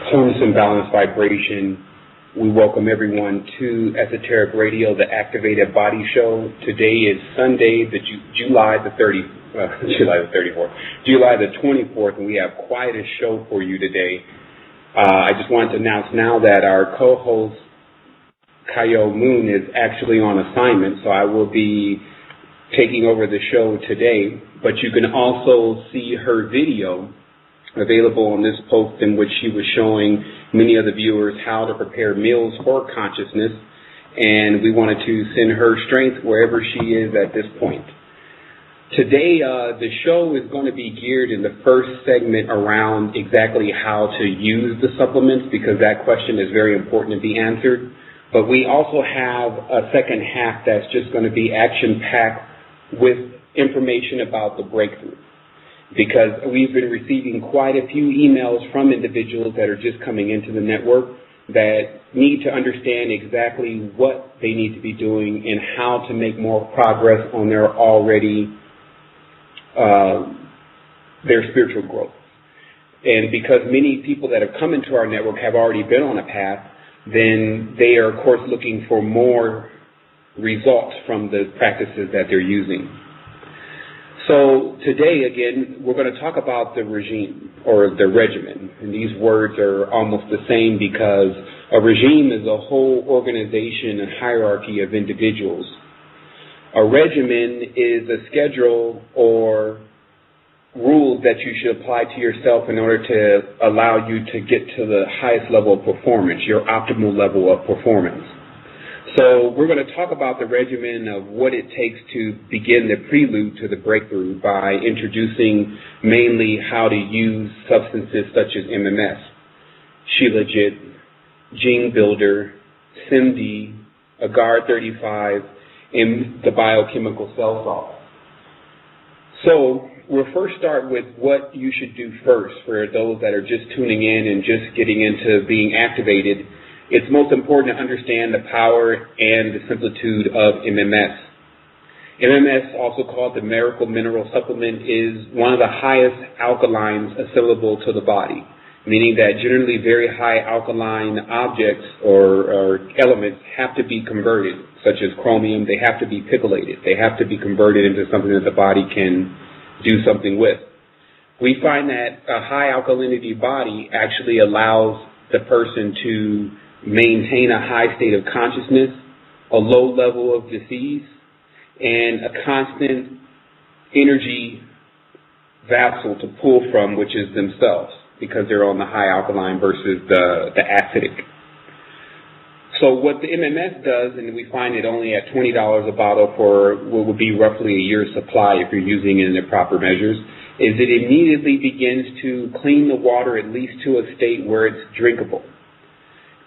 wholeness and balanced vibration. We welcome everyone to Esoteric Radio, the Activated Body Show. Today is Sunday, July the 24th, and we have quite a show for you today. I just wanted to announce now that our co-host Kayowe Mune is actually on assignment, so I will be taking over the show today. But you can also see her video available on this post, in which she was showing many of the viewers how to prepare meals for consciousness, and we wanted to send her strength wherever she is at this point. Today, the show is going to be geared in the first segment around exactly how to use the supplements, because that question is very important to be answered. But we also have a second half that's just going to be action-packed with information about the breakthrough, because we've been receiving quite a few emails from individuals that are just coming into the network that need to understand exactly what they need to be doing and how to make more progress on their spiritual growth. And because many people that have come into our network have already been on a path, then they are, of course, looking for more results from the practices that they're using. So today, again, we're going to talk about the regime or the regimen. And these words are almost the same, because a regime is a whole organization and hierarchy of individuals. A regimen is a schedule or rules that you should apply to yourself in order to allow you to get to the highest level of performance, your optimal level of performance. So we're going to talk about the regimen of what it takes to begin the prelude to the breakthrough by introducing mainly how to use substances such as MMS, Shilajit, Gene Builder, SIMD, Agar 35, and the biochemical cell salt. So we'll first start with what you should do first for those that are just tuning in and just getting into being activated. It's most important to understand the power and the similitude of MMS. MMS, also called the miracle mineral supplement, is one of the highest alkalines assimilable to the body, meaning that generally very high alkaline objects or elements have to be converted, such as chromium. They have to be picoulated. They have to be converted into something that the body can do something with. We find that a high alkalinity body actually allows the person to maintain a high state of consciousness, a low level of disease, and a constant energy vessel to pull from, which is themselves, because they're on the high alkaline versus the acidic. So what the MMS does, and we find it only at $20 a bottle for what would be roughly a year's supply if you're using it in the proper measures, is it immediately begins to clean the water at least to a state where it's drinkable.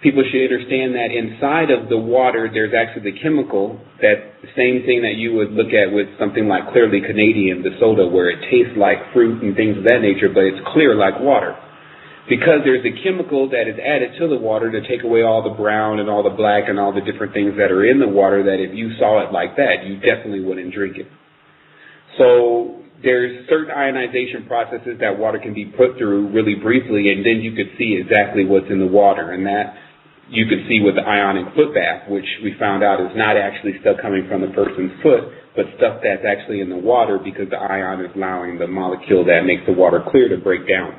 People should understand that inside of the water, there's actually the chemical, that the same thing that you would look at with something like Clearly Canadian, the soda, where it tastes like fruit and things of that nature, but it's clear like water. Because there's a chemical that is added to the water to take away all the brown and all the black and all the different things that are in the water, that if you saw it like that, you definitely wouldn't drink it. So there's certain ionization processes that water can be put through really briefly, and then you could see exactly what's in the water. And that you could see with the ionic foot bath, which we found out is not actually stuff coming from the person's foot, but stuff that's actually in the water, because the ion is allowing the molecule that makes the water clear to break down.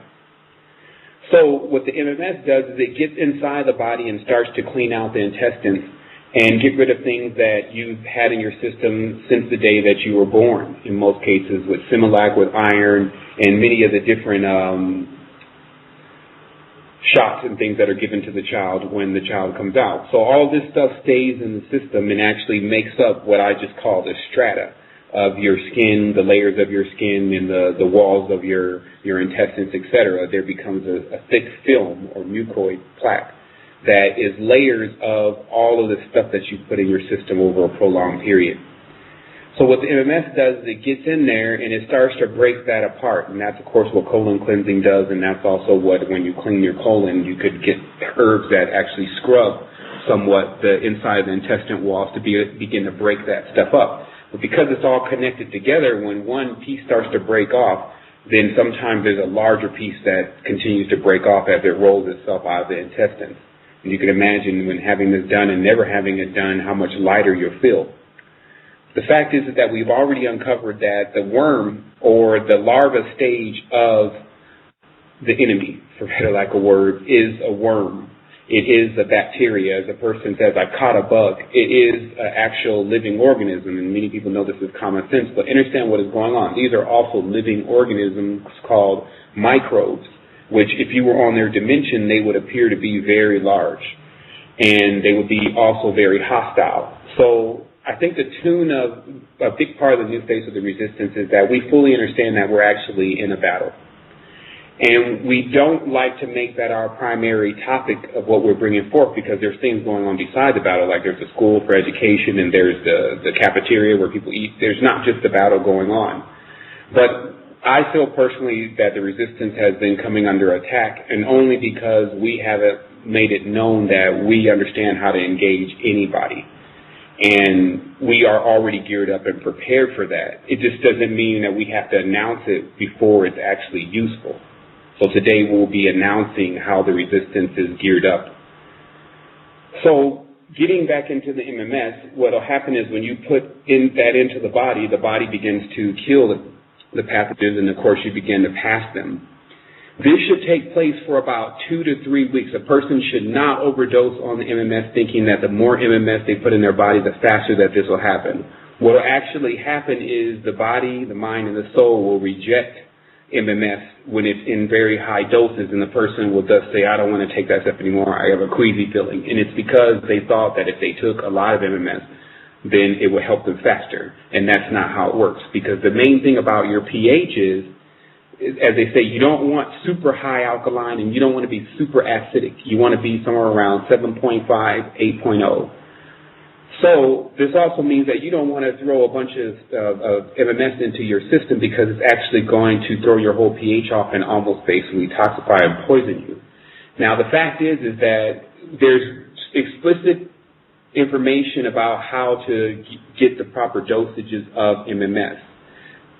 So what the MMS does is it gets inside the body and starts to clean out the intestines and get rid of things that you've had in your system since the day that you were born, in most cases, with Similac, with iron, and many of the different shots and things that are given to the child when the child comes out. So all this stuff stays in the system and actually makes up what I just call the strata of your skin, the layers of your skin, and the walls of your intestines, etc. There becomes a thick film or mucoid plaque that is layers of all of the stuff that you put in your system over a prolonged period. So what the MMS does is it gets in there and it starts to break that apart. And that's, of course, what colon cleansing does. And that's also what, when you clean your colon, you could get herbs that actually scrub somewhat the inside of the intestine walls to begin to break that stuff up. But because it's all connected together, when one piece starts to break off, then sometimes there's a larger piece that continues to break off as it rolls itself out of the intestines. And you can imagine when having this done and never having it done, how much lighter you'll feel. The fact is that we've already uncovered that the worm, or the larva stage of the enemy, for better lack of word, is a worm. It is a bacteria. As a person says, I caught a bug. It is an actual living organism, and many people know this is common sense, but understand what is going on. These are also living organisms called microbes, which if you were on their dimension, they would appear to be very large, and they would be also very hostile. So I think the tune of a big part of the new face of the resistance is that we fully understand that we're actually in a battle. And we don't like to make that our primary topic of what we're bringing forth, because there's things going on beside the battle, like there's a school for education and there's the cafeteria where people eat. There's not just the battle going on. But I feel personally that the resistance has been coming under attack, and only because we haven't made it known that we understand how to engage anybody. And we are already geared up and prepared for that. It just doesn't mean that we have to announce it before it's actually useful. So today we'll be announcing how the resistance is geared up. So getting back into the MMS, what will happen is when you put that into the body begins to kill the pathogens, and of course you begin to pass them. This should take place for about 2 to 3 weeks. A person should not overdose on the MMS thinking that the more MMS they put in their body, the faster that this will happen. What will actually happen is the body, the mind, and the soul will reject MMS when it's in very high doses, and the person will thus say, I don't want to take that stuff anymore, I have a queasy feeling. And it's because they thought that if they took a lot of MMS, then it would help them faster. And that's not how it works, because the main thing about your pH is, as they say, you don't want super high alkaline and you don't want to be super acidic. You want to be somewhere around 7.5, 8.0. So this also means that you don't want to throw a bunch of MMS into your system, because it's actually going to throw your whole pH off and almost basically toxify and poison you. Now the fact is that there's explicit information about how to get the proper dosages of MMS.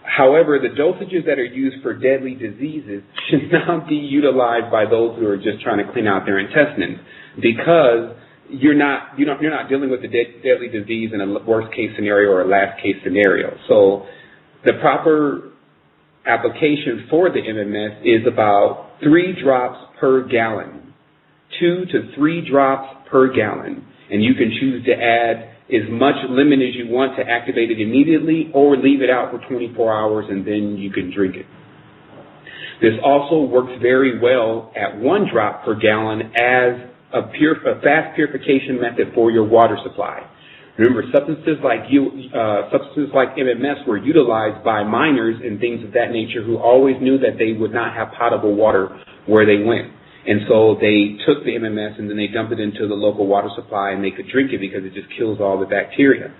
However, the dosages that are used for deadly diseases should not be utilized by those who are just trying to clean out their intestines, because you're not dealing with the deadly disease in a worst case scenario or a last case scenario. So the proper application for the MMS is about 3 drops per gallon, 2 to 3 drops per gallon, and you can choose to add as much lemon as you want to activate it immediately, or leave it out for 24 hours and then you can drink it. This also works very well at 1 drop per gallon as a fast purification method for your water supply. Remember, substances like MMS were utilized by miners and things of that nature who always knew that they would not have potable water where they went. And so they took the MMS and then they dumped it into the local water supply, and they could drink it because it just kills all the bacteria.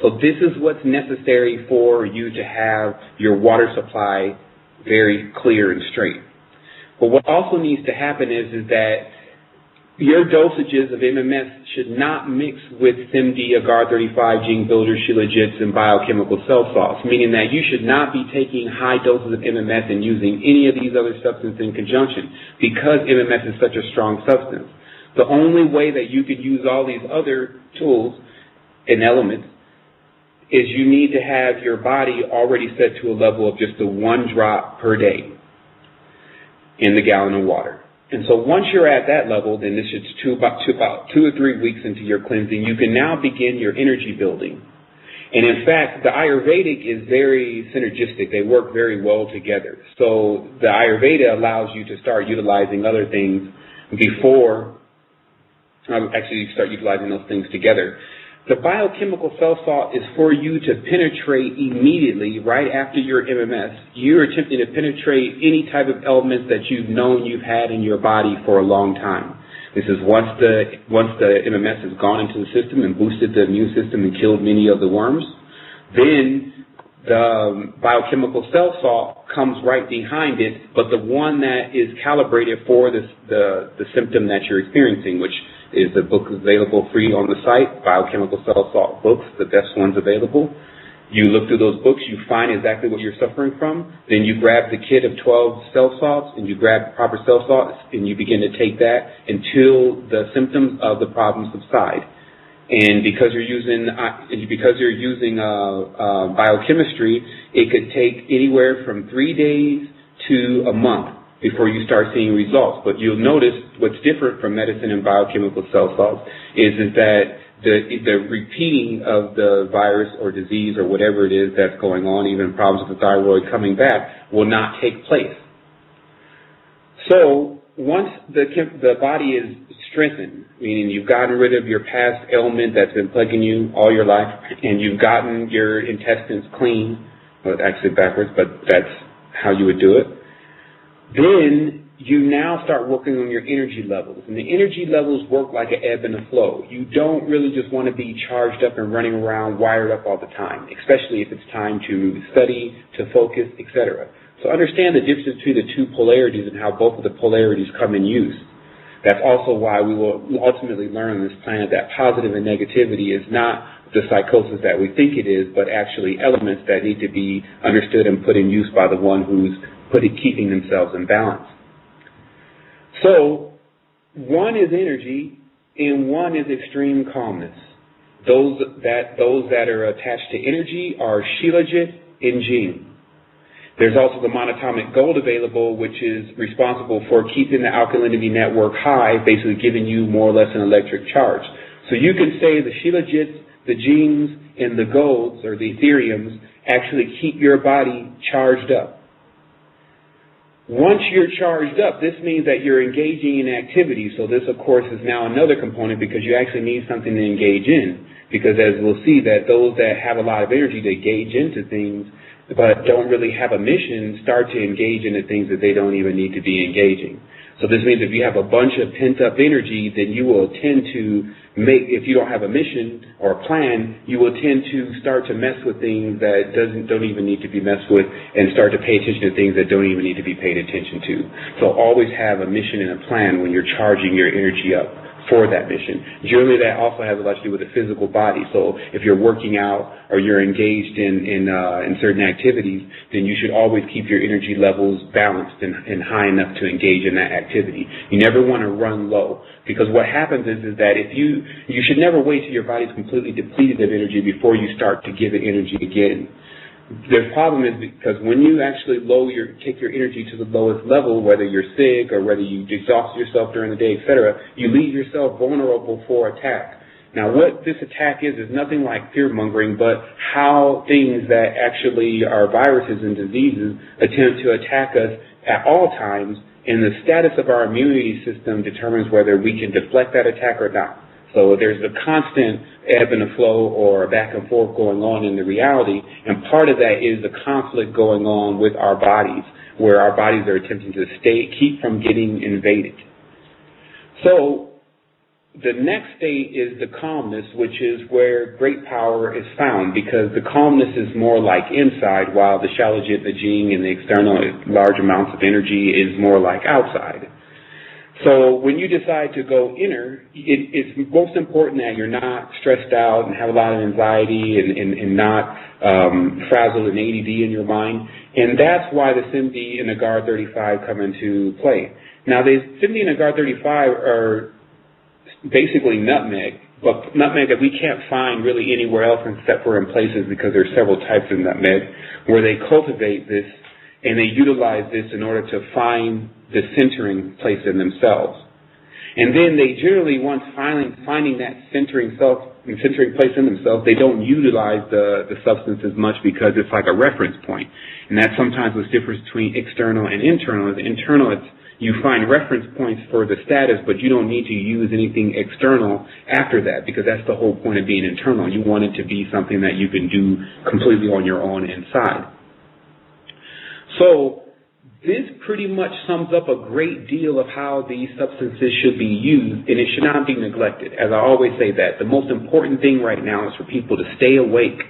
So this is what's necessary for you to have your water supply very clear and straight. But what also needs to happen is that your dosages of MMS should not mix with SIMD, Agar-35, Gene Builder, Shilajits, and biochemical cell salts, meaning that you should not be taking high doses of MMS and using any of these other substances in conjunction, because MMS is such a strong substance. The only way that you could use all these other tools and elements is you need to have your body already set to a level of just 1 drop per day in the gallon of water. And so once you're at that level, then this is about 2 or 3 weeks into your cleansing, you can now begin your energy building. And in fact, the Ayurvedic is very synergistic. They work very well together. So the Ayurveda allows you to start utilizing other things before, actually you start utilizing those things together. The biochemical cell salt is for you to penetrate immediately right after your MMS. You're attempting to penetrate any type of elements that you've known you've had in your body for a long time. This is once the MMS has gone into the system and boosted the immune system and killed many of the worms, then the biochemical cell salt comes right behind it, but the one that is calibrated for the symptom that you're experiencing, which is the book available free on the site, Biochemical Cell Salt Books, the best ones available. You look through those books, you find exactly what you're suffering from, then you grab the kit of 12 cell salts and you grab proper cell salts and you begin to take that until the symptoms of the problem subside. And because you're using biochemistry, it could take anywhere from 3 days to a month before you start seeing results. But you'll notice what's different from medicine and biochemical cell salts is that the repeating of the virus or disease or whatever it is that's going on, even problems with the thyroid coming back, will not take place. So once the body is strengthened, meaning you've gotten rid of your past ailment that's been plaguing you all your life, and you've gotten your intestines clean, well, actually backwards, but that's how you would do it, then you now start working on your energy levels. And the energy levels work like an ebb and a flow. You don't really just want to be charged up and running around wired up all the time, especially if it's time to study, to focus, etc. So understand the difference between the two polarities and how both of the polarities come in use. That's also why we will ultimately learn on this planet that positive and negativity is not the psychosis that we think it is, but actually elements that need to be understood and put in use by the one who's keeping themselves in balance. So, one is energy, and one is extreme calmness. Those that are attached to energy are Shilajit and Jing. There's also the monatomic gold available, which is responsible for keeping the alkalinity network high, basically giving you more or less an electric charge. So you can say the Shilajits, the Jings, and the golds, or the Ethereums, actually keep your body charged up. Once you're charged up, this means that you're engaging in activity. So this, of course, is now another component because you actually need something to engage in. Because as we'll see, that those that have a lot of energy, they gauge into things, but don't really have a mission, start to engage into things that they don't even need to be engaging. So this means if you have a bunch of pent-up energy, then you will tend to if you don't have a mission or a plan, you will tend to start to mess with things that don't even need to be messed with and start to pay attention to things that don't even need to be paid attention to. So always have a mission and a plan when you're charging your energy up for that mission. Generally, that also has a lot to do with the physical body. So if you're working out or you're engaged in certain activities, then you should always keep your energy levels balanced and high enough to engage in that activity. You never want to run low, because what happens is that if you should never wait till your body's completely depleted of energy before you start to give it energy again. The problem is because when you actually take your energy to the lowest level, whether you're sick or whether you exhaust yourself during the day, etc., you leave yourself vulnerable for attack. Now, what this attack is nothing like fear-mongering, but how things that actually are viruses and diseases attempt to attack us at all times, and the status of our immunity system determines whether we can deflect that attack or not. So there's a constant ebb and a flow or back and forth going on in the reality, and part of that is the conflict going on with our bodies, where our bodies are attempting to keep from getting invaded. So the next state is the calmness, which is where great power is found, because the calmness is more like inside, while the Shilajit, the Jing, and the external large amounts of energy is more like outside. So when you decide to go inner, it's most important that you're not stressed out and have a lot of anxiety and not frazzled and ADD in your mind. And that's why the SIMD and the GAR 35 come into play. Now, the SIMD and the GAR 35 are basically nutmeg, but nutmeg that we can't find really anywhere else except for in places, because there's several types of nutmeg, where they cultivate this and they utilize this in order to find the centering place in themselves. And then they generally, once finding that centering place in themselves, they don't utilize the substance as much, because it's like a reference point. And that's sometimes what's difference between external and internal. As internal, you find reference points for the status, but you don't need to use anything external after that, because that's the whole point of being internal. You want it to be something that you can do completely on your own inside. So this pretty much sums up a great deal of how these substances should be used, and it should not be neglected. As I always say, that the most important thing right now is for people to stay awake.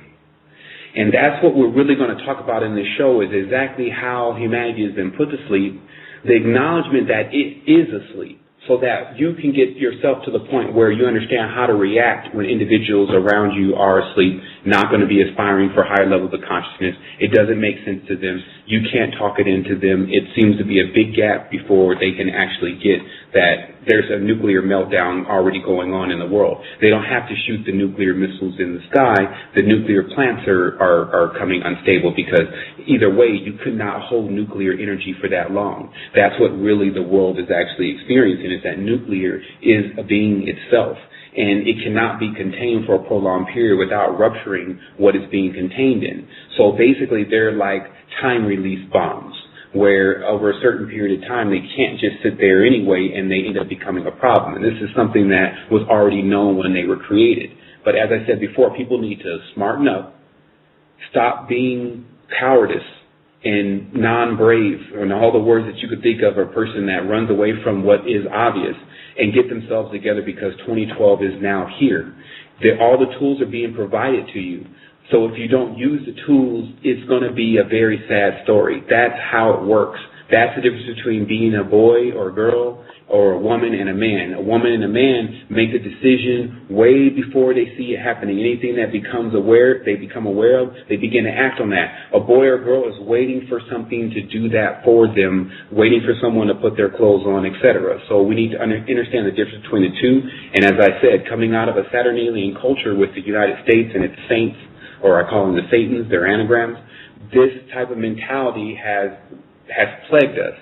And that's what we're really going to talk about in this show, is exactly how humanity has been put to sleep, the acknowledgement that it is asleep, so that you can get yourself to the point where you understand how to react when individuals around you are asleep, not going to be aspiring for higher levels of consciousness. It doesn't make sense to them. You can't talk it into them. It seems to be a big gap before they can actually get that there's a nuclear meltdown already going on in the world. They don't have to shoot the nuclear missiles in the sky. The nuclear plants are coming unstable, because either way, you could not hold nuclear energy for that long. That's what really the world is actually experiencing, is that nuclear is a being itself. And it cannot be contained for a prolonged period without rupturing what it's being contained in. So basically, they're like time-release bombs, where over a certain period of time, they can't just sit there anyway, and they end up becoming a problem. And this is something that was already known when they were created. But as I said before, people need to smarten up, stop being cowardice and non-brave, and all the words that you could think of, a person that runs away from what is obvious, and get themselves together, because 2012 is now here. All the tools are being provided to you. So if you don't use the tools, it's going to be a very sad story. That's how it works. That's the difference between being a boy or a girl, or a woman and a man. A woman and a man make the decision way before they see it happening. Anything that they become aware of, they begin to act on that. A boy or girl is waiting for something to do that for them, waiting for someone to put their clothes on, etc. So we need to understand the difference between the two. And as I said, coming out of a Saturnalian culture with the United States and its saints, or I call them the Satans, their anagrams, this type of mentality has plagued us.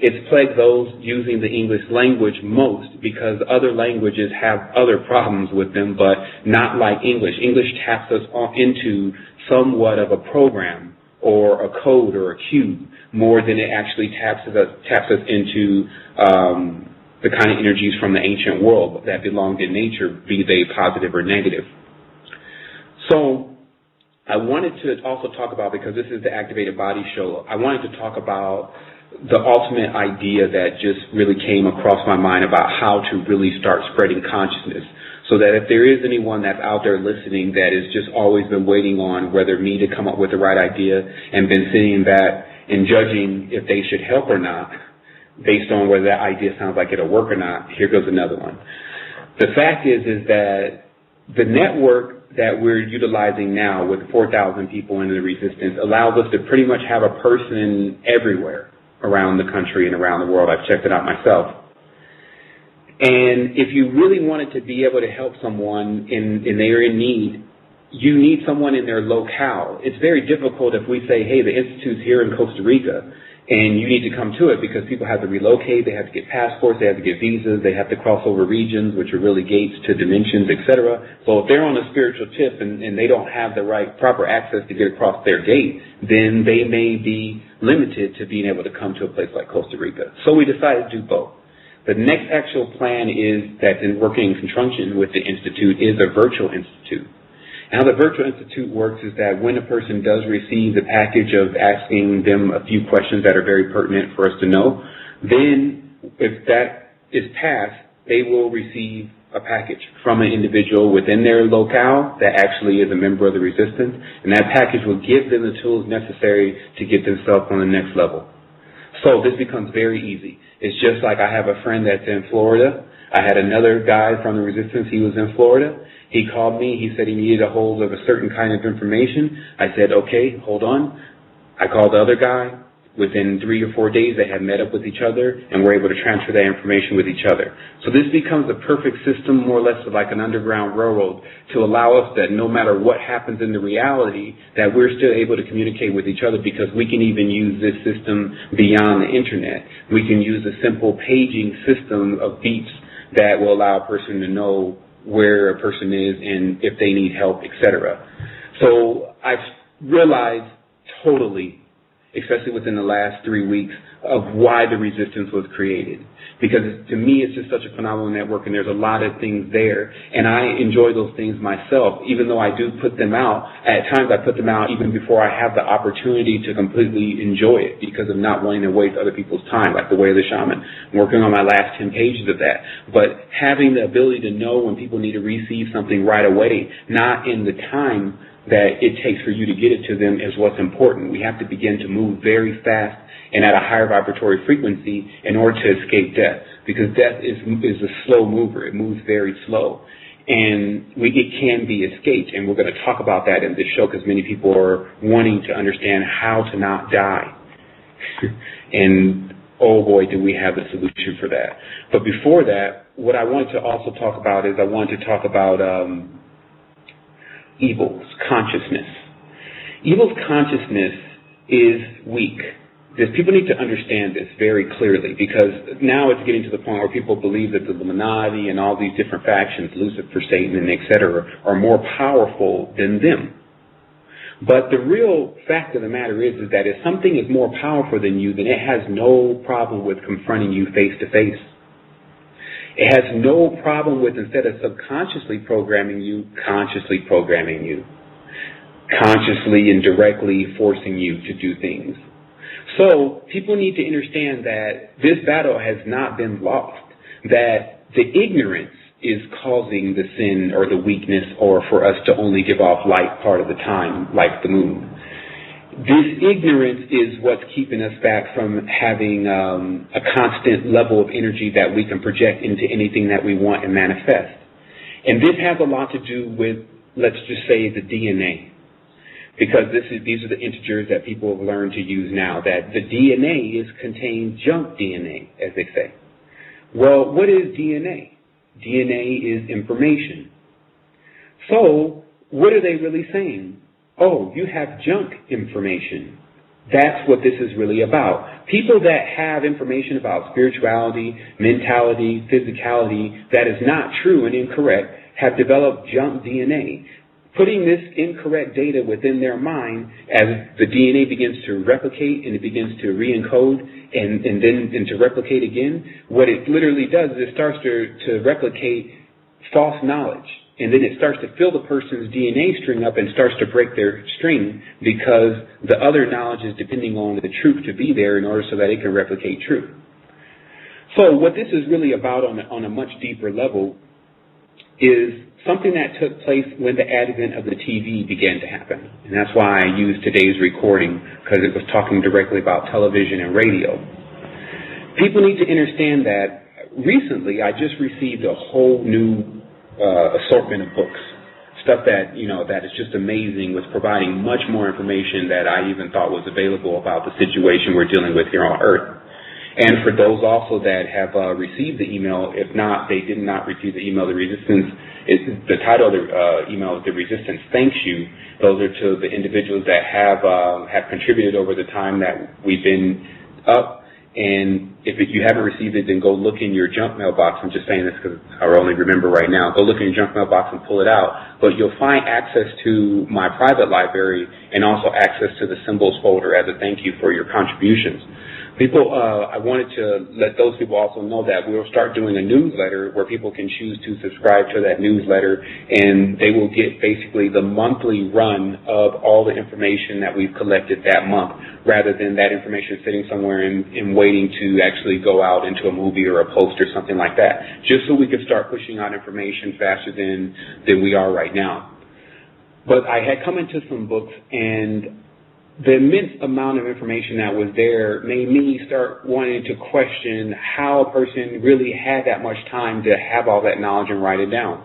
It's plagued those using the English language most, because other languages have other problems with them, but not like English. English taps us into somewhat of a program or a code or a cue more than it actually taps us into the kind of energies from the ancient world that belonged in nature, be they positive or negative. So I wanted to also talk about, because this is the Activated Body Show, I wanted to talk about the ultimate idea that just really came across my mind about how to really start spreading consciousness, so that if there is anyone that's out there listening that has just always been waiting on whether me to come up with the right idea and been sitting back and judging if they should help or not based on whether that idea sounds like it'll work or not, here goes another one. The fact is that the network that we're utilizing now with 4,000 people in the resistance allows us to pretty much have a person everywhere around the country and around the world. I've checked it out myself. And if you really wanted to be able to help someone and they're in need, you need someone in their locale. It's very difficult if we say, hey, the Institute's here in Costa Rica, and you need to come to it, because people have to relocate, they have to get passports, they have to get visas, they have to cross over regions, which are really gates to dimensions, etc. So if they're on a spiritual tip and they don't have the right proper access to get across their gate, then they may be limited to being able to come to a place like Costa Rica. So we decided to do both. The next actual plan is that, in working in conjunction with the Institute, is a virtual institute. How the Virtual Institute works is that when a person does receive the package of asking them a few questions that are very pertinent for us to know, then if that is passed, they will receive a package from an individual within their locale that actually is a member of the resistance, and that package will give them the tools necessary to get themselves on the next level. So this becomes very easy. It's just like I have a friend that's in Florida. I had another guy from the resistance. He was in Florida. He called me. He said he needed a hold of a certain kind of information. I said, okay, hold on. I called the other guy. Within 3 or 4 days, they had met up with each other and were able to transfer that information with each other. So this becomes a perfect system, more or less like an underground railroad, to allow us that no matter what happens in the reality, that we're still able to communicate with each other, because we can even use this system beyond the internet. We can use a simple paging system of beeps that will allow a person to know where a person is and if they need help, etc. So I've realized totally, especially within the last 3 weeks, of why the resistance was created. Because to me, it's just such a phenomenal network, and there's a lot of things there. And I enjoy those things myself, even though I do put them out. At times, I put them out even before I have the opportunity to completely enjoy it, because of not wanting to waste other people's time, like the Way of the Shaman. I'm working on my last 10 pages of that. But having the ability to know when people need to receive something right away, not in the time that it takes for you to get it to them, is what's important. We have to begin to move very fast and at a higher vibratory frequency in order to escape death, because death is a slow mover. It moves very slow. And it can be escaped, and we're going to talk about that in this show because many people are wanting to understand how to not die. And oh boy, do we have a solution for that. But before that, what I wanted to also talk about is I wanted to talk about evil's consciousness. Evil's consciousness is weak. People need to understand this very clearly, because now it's getting to the point where people believe that the Illuminati and all these different factions, Lucifer, Satan, and etc., are more powerful than them. But the real fact of the matter is that if something is more powerful than you, then it has no problem with confronting you face to face. It has no problem with, instead of subconsciously programming you, consciously programming you, consciously and directly forcing you to do things. So people need to understand that this battle has not been lost, that the ignorance is causing the sin or the weakness, or for us to only give off light part of the time, like the moon. This ignorance is what's keeping us back from having a constant level of energy that we can project into anything that we want and manifest. And this has a lot to do with, let's just say, the DNA. Because these are the integers that people have learned to use now, that the DNA contains junk DNA, as they say. Well, what is DNA? DNA is information. So, what are they really saying? Oh, you have junk information. That's what this is really about. People that have information about spirituality, mentality, physicality that is not true and incorrect have developed junk DNA. Putting this incorrect data within their mind, as the DNA begins to replicate and it begins to re-encode and then to replicate again, what it literally does is it starts to replicate false knowledge. And then it starts to fill the person's DNA string up and starts to break their string, because the other knowledge is depending on the truth to be there in order so that it can replicate truth. So what this is really about on a much deeper level is something that took place when the advent of the TV began to happen. And that's why I used today's recording, because it was talking directly about television and radio. People need to understand that recently I just received a whole new assortment of books. Stuff that, that is just amazing, with providing much more information that I even thought was available about the situation we're dealing with here on Earth. And for those also that have received the email, if not, they did not receive the email, the title of the email is The Resistance Thanks You. Those are to the individuals that have contributed over the time that we've been up. And if you haven't received it, then go look in your junk mailbox. I'm just saying this because I only remember right now. Go look in your junk mailbox and pull it out. But you'll find access to my private library and also access to the symbols folder as a thank you for your contributions. People, I wanted to let those people also know that we'll start doing a newsletter where people can choose to subscribe to that newsletter, and they will get basically the monthly run of all the information that we've collected that month, rather than that information sitting somewhere and waiting to actually go out into a movie or a post or something like that, just so we can start pushing out information faster than we are right now. But I had come into some books, and the immense amount of information that was there made me start wanting to question how a person really had that much time to have all that knowledge and write it down.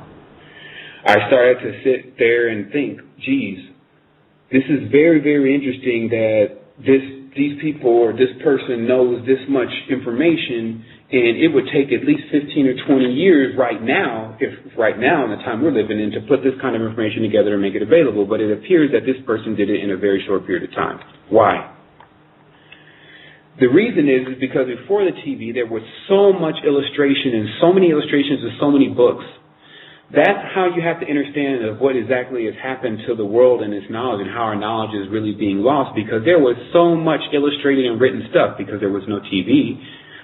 I started to sit there and think, geez, this is very, very interesting that these people or this person knows this much information, and it would take at least 15 or 20 years right now, in the time we're living in, to put this kind of information together and make it available. But it appears that this person did it in a very short period of time. Why? The reason is because before the TV, there was so much illustration and so many illustrations and so many books. That's how you have to understand of what exactly has happened to the world and its knowledge, and how our knowledge is really being lost, because there was so much illustrated and written stuff because there was no TV,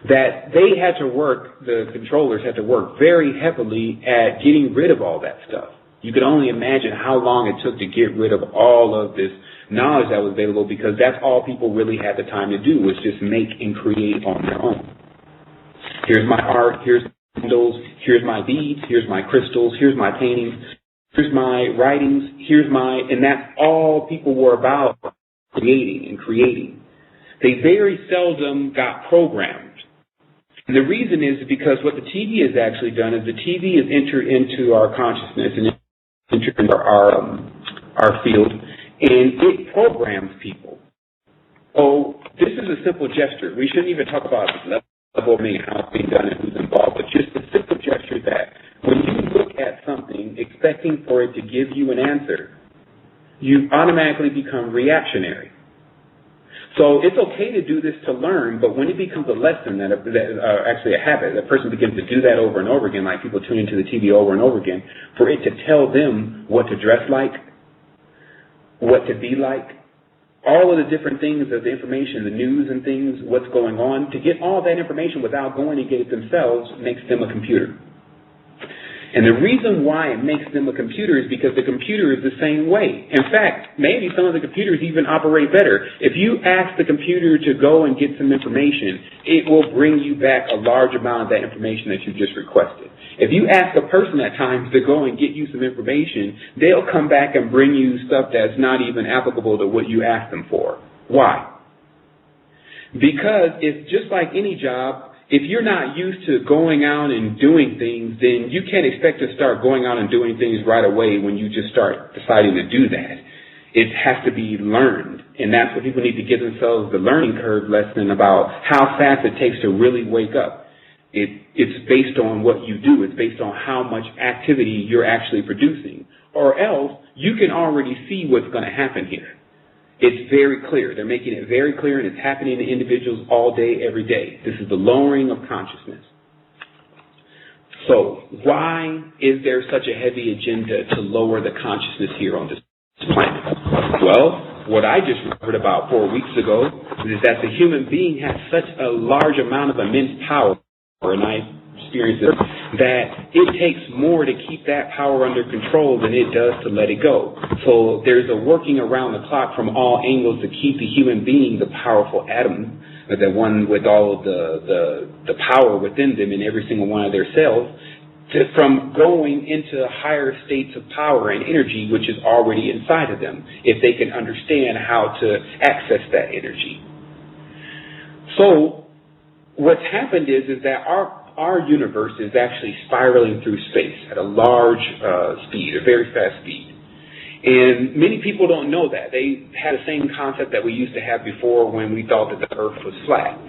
that they had to work, the controllers had to work very heavily at getting rid of all that stuff. You could only imagine how long it took to get rid of all of this knowledge that was available, because that's all people really had the time to do, was just make and create on their own. Here's my art, here's candles, here's my beads, here's my crystals, here's my paintings, here's my writings, and that's all people were about, creating and creating. They very seldom got programmed. the reason is because what the TV has actually done is the TV has entered into our consciousness and entered into our field, and it programs people. So this is a simple gesture. We shouldn't even talk about the level of how it's being done and who's involved, but just a simple gesture that when you look at something expecting for it to give you an answer, you automatically become reactionary. So it's okay to do this to learn, but when it becomes a lesson, actually a habit, a person begins to do that over and over again, like people tune into the TV over and over again, for it to tell them what to dress like, what to be like, all of the different things of the information, the news and things, what's going on, to get all that information without going to get it themselves makes them a computer. And the reason why it makes them a computer is because the computer is the same way. In fact, maybe some of the computers even operate better. If you ask the computer to go and get some information, it will bring you back a large amount of that information that you just requested. If you ask a person at times to go and get you some information, they'll come back and bring you stuff that's not even applicable to what you asked them for. Why? Because it's just like any job. If you're not used to going out and doing things, then you can't expect to start going out and doing things right away when you just start deciding to do that. It has to be learned, and that's what people need to give themselves the learning curve lesson about how fast it takes to really wake up. It's based on what you do. It's based on how much activity you're actually producing. Or else, you can already see what's going to happen here. It's very clear. They're making it very clear, and it's happening to individuals all day, every day. This is the lowering of consciousness. So why is there such a heavy agenda to lower the consciousness here on this planet? Well, what I just heard about 4 weeks ago is that the human being has such a large amount of immense power, and I experienced it, that it takes more to keep that power under control than it does to let it go. So there's a working around the clock from all angles to keep the human being, the powerful atom, the one with all of the power within them in every single one of their cells, from going into higher states of power and energy, which is already inside of them, if they can understand how to access that energy. So what's happened is that our universe is actually spiraling through space at a large speed, a very fast speed. And many people don't know that. They had the same concept that we used to have before when we thought that the Earth was flat,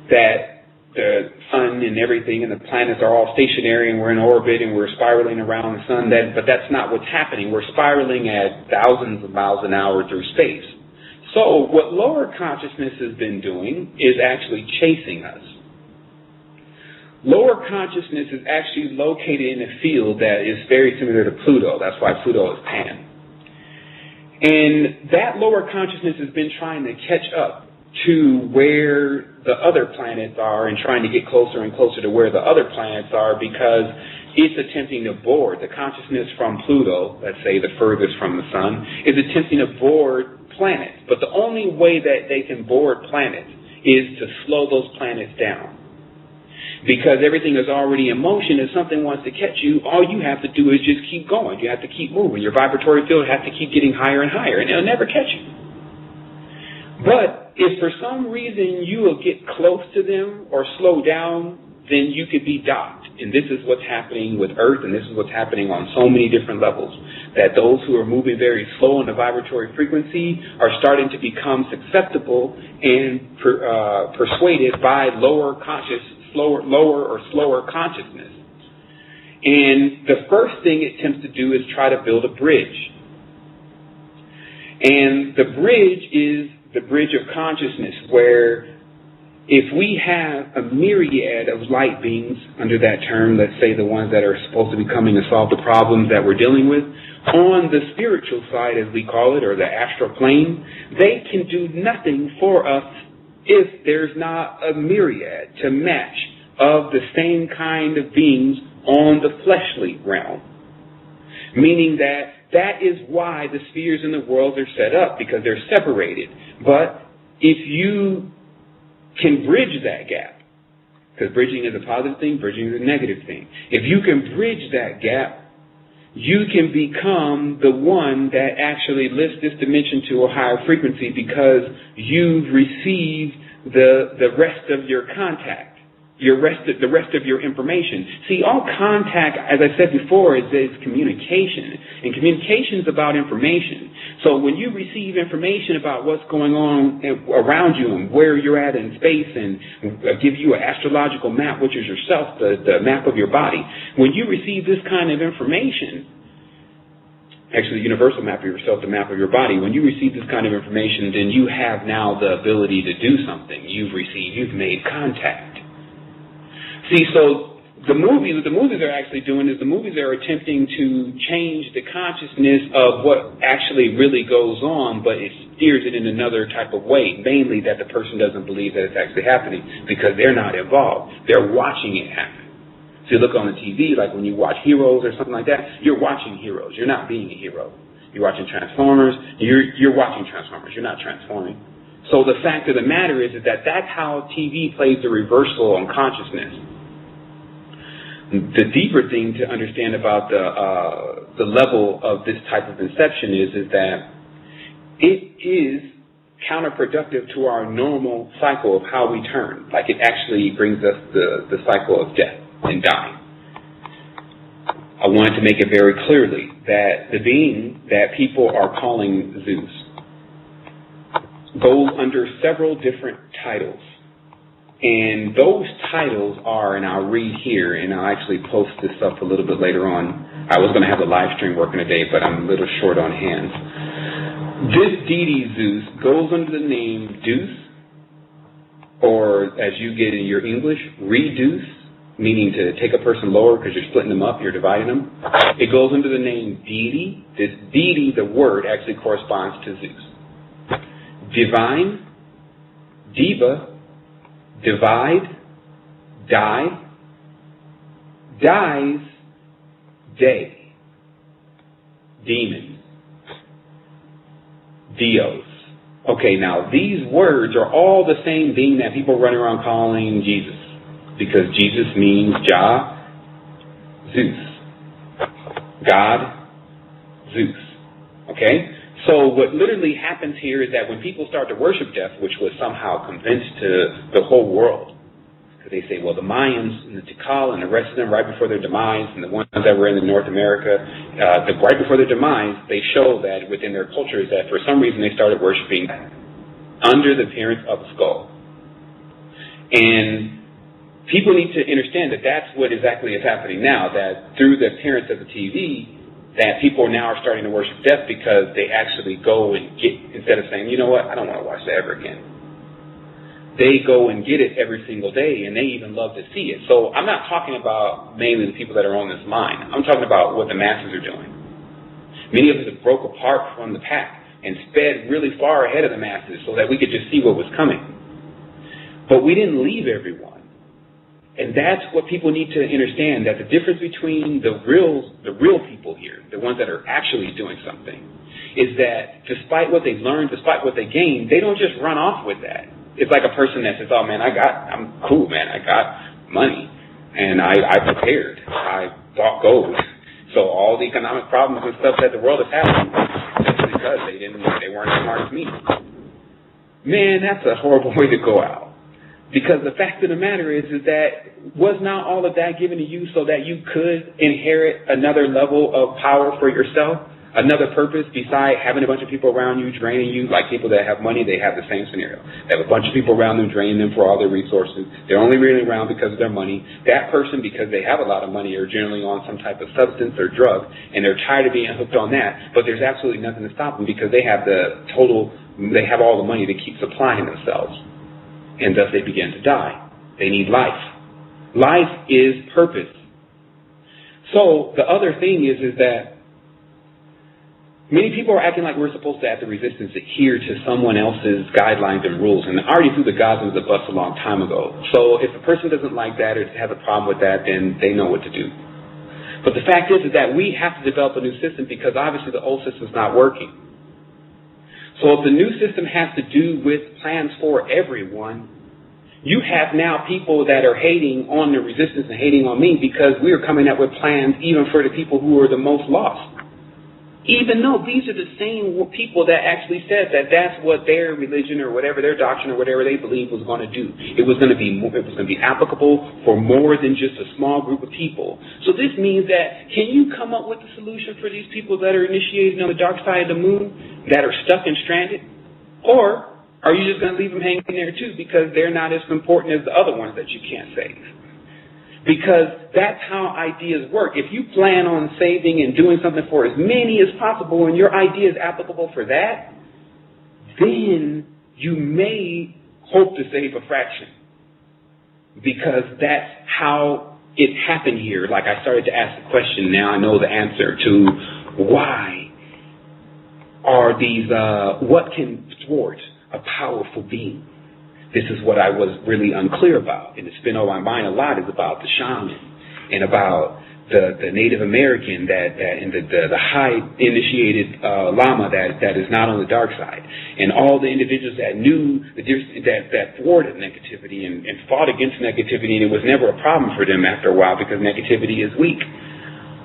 that the sun and everything and the planets are all stationary and we're in orbit and we're spiraling around the sun. But that's not what's happening. We're spiraling at thousands of miles an hour through space. So what lower consciousness has been doing is actually chasing us. Lower consciousness is actually located in a field that is very similar to Pluto. That's why Pluto is Pan. And that lower consciousness has been trying to catch up to where the other planets are and trying to get closer and closer to where the other planets are because it's attempting to board. The consciousness from Pluto, let's say the furthest from the sun, is attempting to board planets. But the only way that they can board planets is to slow those planets down. Because everything is already in motion. If something wants to catch you, all you have to do is just keep going. You have to keep moving. Your vibratory field has to keep getting higher and higher, and it'll never catch you. But if for some reason you will get close to them or slow down, then you could be docked. And this is what's happening with Earth, and this is what's happening on so many different levels, that those who are moving very slow in the vibratory frequency are starting to become susceptible and persuaded by lower or slower consciousness. And the first thing it tends to do is try to build a bridge. And the bridge is the bridge of consciousness, where if we have a myriad of light beings under that term, let's say the ones that are supposed to be coming to solve the problems that we're dealing with, on the spiritual side, as we call it, or the astral plane, they can do nothing for us if there's not a myriad to match of the same kind of beings on the fleshly realm. Meaning that is why the spheres in the world are set up, because they're separated. But if you can bridge that gap, because bridging is a positive thing, bridging is a negative thing. If you can bridge that gap, you can become the one that actually lifts this dimension to a higher frequency because you've received the rest of your contact. the rest of your information. See, all contact, as I said before, is communication. And communication is about information. So when you receive information about what's going on around you and where you're at in space, and give you an astrological map, which is yourself, the map of your body, when you receive this kind of information, actually the universal map of yourself, the map of your body, when you receive this kind of information, then you have now the ability to do something. You've made contact. See, so what the movies are actually doing is the movies are attempting to change the consciousness of what actually really goes on, but it steers it in another type of way, mainly that the person doesn't believe that it's actually happening because they're not involved. They're watching it happen. So you look on the TV, like when you watch Heroes or something like that, you're watching heroes. You're not being a hero. You're watching Transformers. You're watching Transformers. You're not transforming. So the fact of the matter is that that's how TV plays the reversal on consciousness. The deeper thing to understand about the level of this type of inception is that it is counterproductive to our normal cycle of how we turn. Like it actually brings us the cycle of death and dying. I wanted to make it very clearly that the being that people are calling Zeus goes under several different titles. And those titles are, and I'll read here, and I'll actually post this up a little bit later on. I was going to have a live stream working today, but I'm a little short on hands. This deity Zeus goes under the name Deuce, or as you get in your English, reduce, meaning to take a person lower because you're splitting them up, you're dividing them. It goes under the name deity. This deity, the word, actually corresponds to Zeus. Divine, diva, divide, die, dies, day, demon, Dios. Okay, now these words are all the same being that people run around calling Jesus, because Jesus means Jah, Zeus, God, Zeus. Okay? So what literally happens here is that when people start to worship death, which was somehow convinced to the whole world, because they say, well, the Mayans and the Tikal and the rest of them right before their demise, and the ones that were in North America, right before their demise, they show that within their cultures that for some reason they started worshiping under the appearance of a skull. And people need to understand that that's what exactly is happening now, that through the appearance of the TV, that people now are starting to worship death because they actually go and get, instead of saying, you know what, I don't want to watch that ever again. They go and get it every single day, and they even love to see it. So I'm not talking about mainly the people that are on this line. I'm talking about what the masses are doing. Many of us have broke apart from the pack and sped really far ahead of the masses so that we could just see what was coming. But we didn't leave everyone. And that's what people need to understand, that the difference between the real people here, the ones that are actually doing something, is that despite what they've learned, despite what they gained, they don't just run off with that. It's like a person that says, oh man, I'm cool, man, I got money, and I prepared, I bought gold. So all the economic problems and stuff that the world is having, that's because they weren't as smart as me. Man, that's a horrible way to go out. Because the fact of the matter is that was not all of that given to you so that you could inherit another level of power for yourself, another purpose besides having a bunch of people around you draining you, like people that have money, they have the same scenario. They have a bunch of people around them draining them for all their resources. They're only really around because of their money. That person, because they have a lot of money, are generally on some type of substance or drug, and they're tired of being hooked on that, but there's absolutely nothing to stop them because they have all the money to keep supplying themselves. And thus they begin to die. They need life. Life is purpose. So the other thing is that many people are acting like we're supposed to, at the resistance, adhere to someone else's guidelines and rules. And I already threw the gods under the bus a long time ago. So if a person doesn't like that or has a problem with that, then they know what to do. But the fact is that we have to develop a new system because obviously the old system's not working. So if the new system has to do with plans for everyone, you have now people that are hating on the resistance and hating on me because we are coming up with plans even for the people who are the most lost. Even though these are the same people that actually said that that's what their religion or whatever, their doctrine or whatever they believed was going to do. It was going to be applicable for more than just a small group of people. So this means that, can you come up with a solution for these people that are initiating on the dark side of the moon, that are stuck and stranded? Or are you just going to leave them hanging there too because they're not as important as the other ones that you can't save? Because that's how ideas work. If you plan on saving and doing something for as many as possible and your idea is applicable for that, then you may hope to save a fraction. Because that's how it happened here. Like I started to ask the question, now I know the answer to why are these, what can thwart a powerful being? This is what I was really unclear about, and it's been on my mind a lot, is about the shaman and about the Native American and the high initiated lama that is not on the dark side, and all the individuals that knew that thwarted negativity and fought against negativity, and it was never a problem for them after a while because negativity is weak.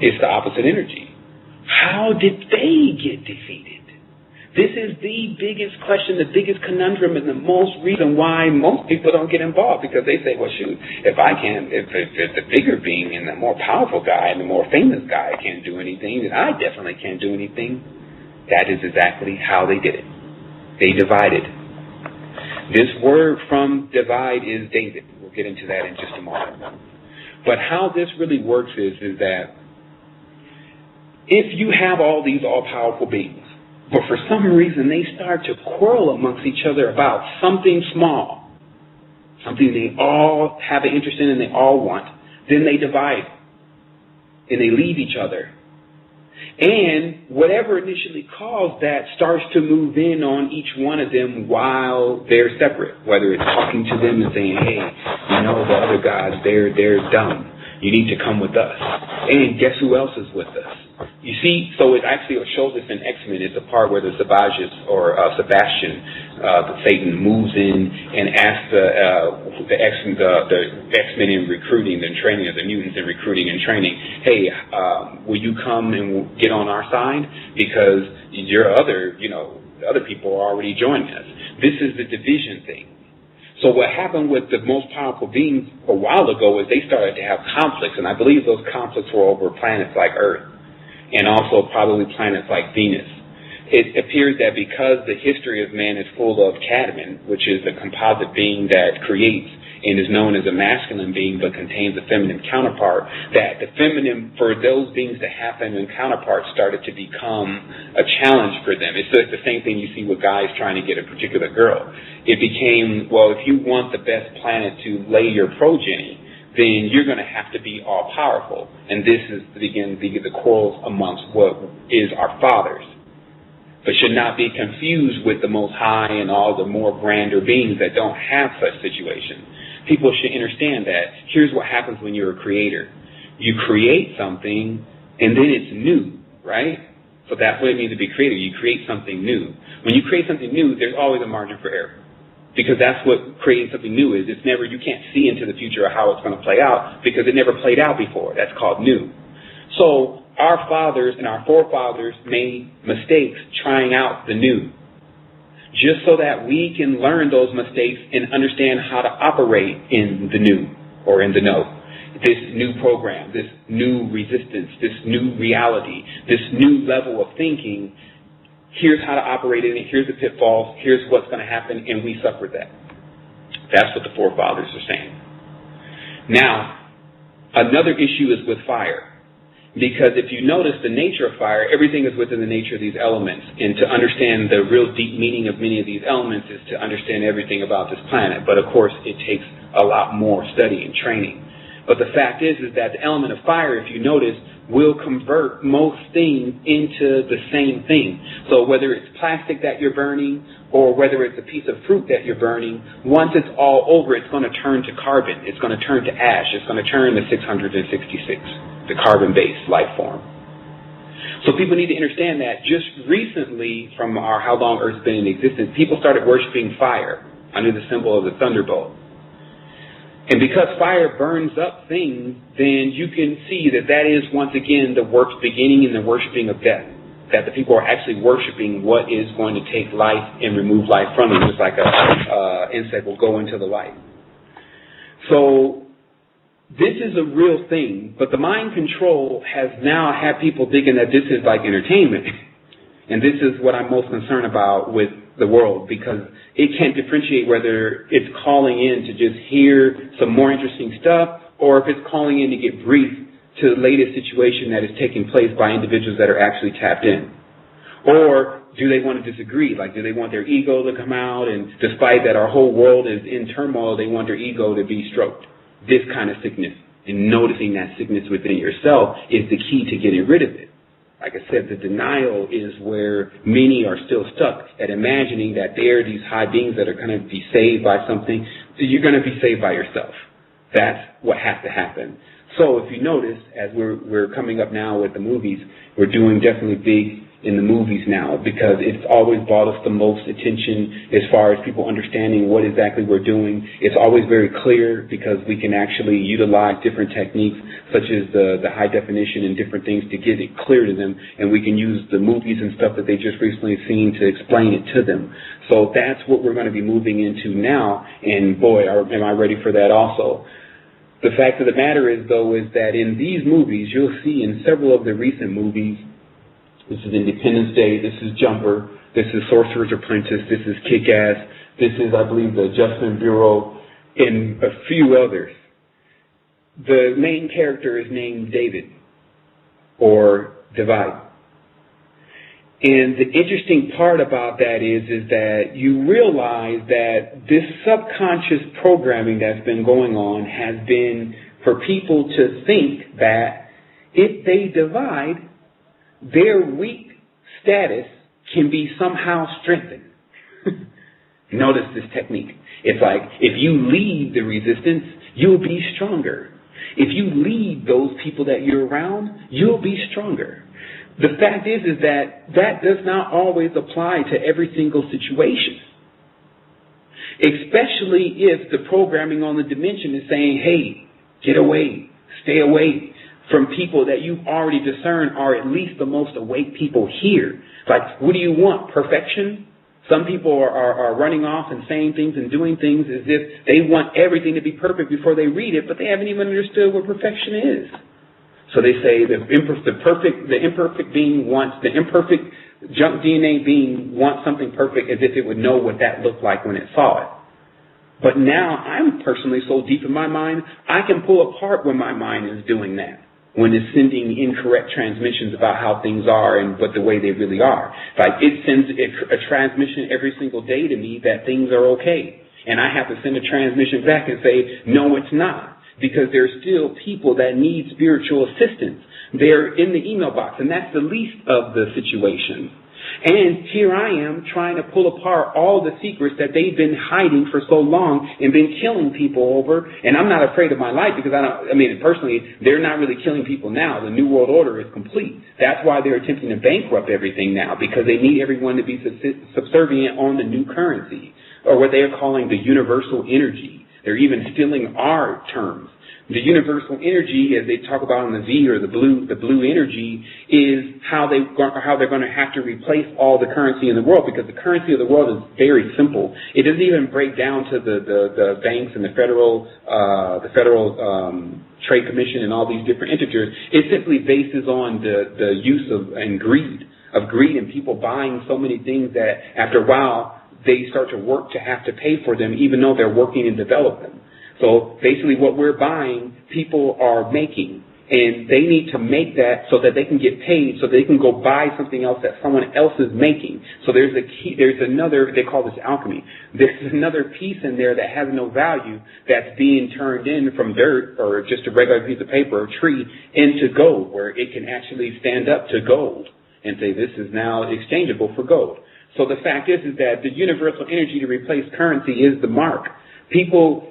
It's the opposite energy. How did they get defeated? This is the biggest question, the biggest conundrum, and the most reason why most people don't get involved, because they say, well, shoot, if the bigger being and the more powerful guy and the more famous guy can't do anything, then I definitely can't do anything. That is exactly how they did it. They divided. This word from divide is David. We'll get into that in just a moment. But how this really works is that if you have all these all-powerful beings, but for some reason they start to quarrel amongst each other about something small, something they all have an interest in and they all want, then they divide and they leave each other. And whatever initially caused that starts to move in on each one of them while they're separate, whether it's talking to them and saying, hey, the other guys, they're dumb. You need to come with us. And guess who else is with us? You see, so it actually shows us in X-Men. It's a part where the Sebastian, Satan, moves in and asks the X-Men in recruiting and training, of the mutants in recruiting and training, hey, will you come and get on our side? Because the other people are already joining us. This is the division thing. So what happened with the most powerful beings a while ago is they started to have conflicts, and I believe those conflicts were over planets like Earth, and also probably planets like Venus. It appears that because the history of man is full of cadmium, which is a composite being that creates and is known as a masculine being but contains a feminine counterpart, that the feminine, for those beings to have feminine counterparts, started to become a challenge for them. It's the same thing you see with guys trying to get a particular girl. It became, well, if you want the best planet to lay your progeny, then you're going to have to be all-powerful. And this is, again, the quarrels amongst what is our fathers. But should not be confused with the Most High and all the more grander beings that don't have such situations. People should understand that here's what happens when you're a creator. You create something, and then it's new, right? So that's what it means to be a creator. You create something new. When you create something new, there's always a margin for error. Because that's what creating something new is. It's never, you can't see into the future of how it's going to play out because it never played out before. That's called new. So our fathers and our forefathers made mistakes trying out the new, just so that we can learn those mistakes and understand how to operate in the new or in the know. This new program, this new resistance, this new reality, this new level of thinking. Here's how to operate in it. Here's the pitfalls. Here's what's going to happen, and we suffered that. That's what the forefathers are saying. Now, another issue is with fire. Because if you notice the nature of fire, everything is within the nature of these elements. And to understand the real deep meaning of many of these elements is to understand everything about this planet. But of course, it takes a lot more study and training. But the fact is that the element of fire, if you notice, will convert most things into the same thing. So whether it's plastic that you're burning or whether it's a piece of fruit that you're burning, once it's all over, it's going to turn to carbon. It's going to turn to ash. It's going to turn to 666, the carbon-based life form. So people need to understand that just recently, from how long Earth's been in existence, people started worshiping fire under the symbol of the thunderbolt. And because fire burns up things, then you can see that is once again the beginning and the worshiping of death. that the people are actually worshiping what is going to take life and remove life from them, just like a insect will go into the light. So this is a real thing, but the mind control has now had people thinking that this is like entertainment. And this is what I'm most concerned about with the world, because it can't differentiate whether it's calling in to just hear some more interesting stuff or if it's calling in to get briefed to the latest situation that is taking place by individuals that are actually tapped in. Or do they want to disagree? Like, do they want their ego to come out, and despite that our whole world is in turmoil, they want their ego to be stroked? This kind of sickness, and noticing that sickness within yourself is the key to getting rid of it. Like I said, the denial is where many are still stuck at imagining that they're these high beings that are going to be saved by something. You're going to be saved by yourself. That's what has to happen. So if you notice, as we're coming up now with the movies, we're doing definitely big in the movies now, because it's always brought us the most attention as far as people understanding what exactly we're doing. It's always very clear because we can actually utilize different techniques such as the high definition and different things to get it clear to them, and we can use the movies and stuff that they just recently seen to explain it to them. So that's what we're going to be moving into now, and boy, am I ready for that also. The fact of the matter is, though, is that in these movies, you'll see in several of the recent movies, this is Independence Day, this is Jumper, this is Sorcerer's Apprentice, this is Kick-Ass, this is, I believe, the Adjustment Bureau, and a few others. The main character is named David, or Divide. And the interesting part about that is that you realize that this subconscious programming that's been going on has been for people to think that if they divide, their weak status can be somehow strengthened. Notice this technique. It's like, if you lead the resistance, you'll be stronger. If you lead those people that you're around, you'll be stronger. The fact is that does not always apply to every single situation. Especially if the programming on the dimension is saying, hey, get away, stay away from people that you've already discerned are at least the most awake people here. Like, what do you want? Perfection? Some people are running off and saying things and doing things as if they want everything to be perfect before they read it, but they haven't even understood what perfection is. So they say the imperfect being wants, the imperfect junk DNA being wants something perfect as if it would know what that looked like when it saw it. But now I'm personally so deep in my mind, I can pull apart when my mind is doing that, when it's sending incorrect transmissions about how things are and but the way they really are. Like, it sends a transmission every single day to me that things are okay. And I have to send a transmission back and say, no, it's not. Because there's still people that need spiritual assistance. They're in the email box, and that's the least of the situation. And here I am trying to pull apart all the secrets that they've been hiding for so long and been killing people over. And I'm not afraid of my life because personally, they're not really killing people now. The New World Order is complete. That's why they're attempting to bankrupt everything now, because they need everyone to be subservient on the new currency, or what they are calling the universal energy. They're even stealing our terms. The universal energy, as they talk about in the V, or the blue energy, is how they're going to have to replace all the currency in the world, because the currency of the world is very simple. It doesn't even break down to the banks and the federal Trade Commission and all these different entities. It simply bases on the use of greed and people buying so many things that after a while they start to work to have to pay for them, even though they're working and develop them. So basically what we're buying, people are making, and they need to make that so that they can get paid, so they can go buy something else that someone else is making. So there's another, they call this alchemy. There's another piece in there that has no value that's being turned in from dirt or just a regular piece of paper or tree into gold, where it can actually stand up to gold and say this is now exchangeable for gold. So the fact is that the universal energy to replace currency is the mark. People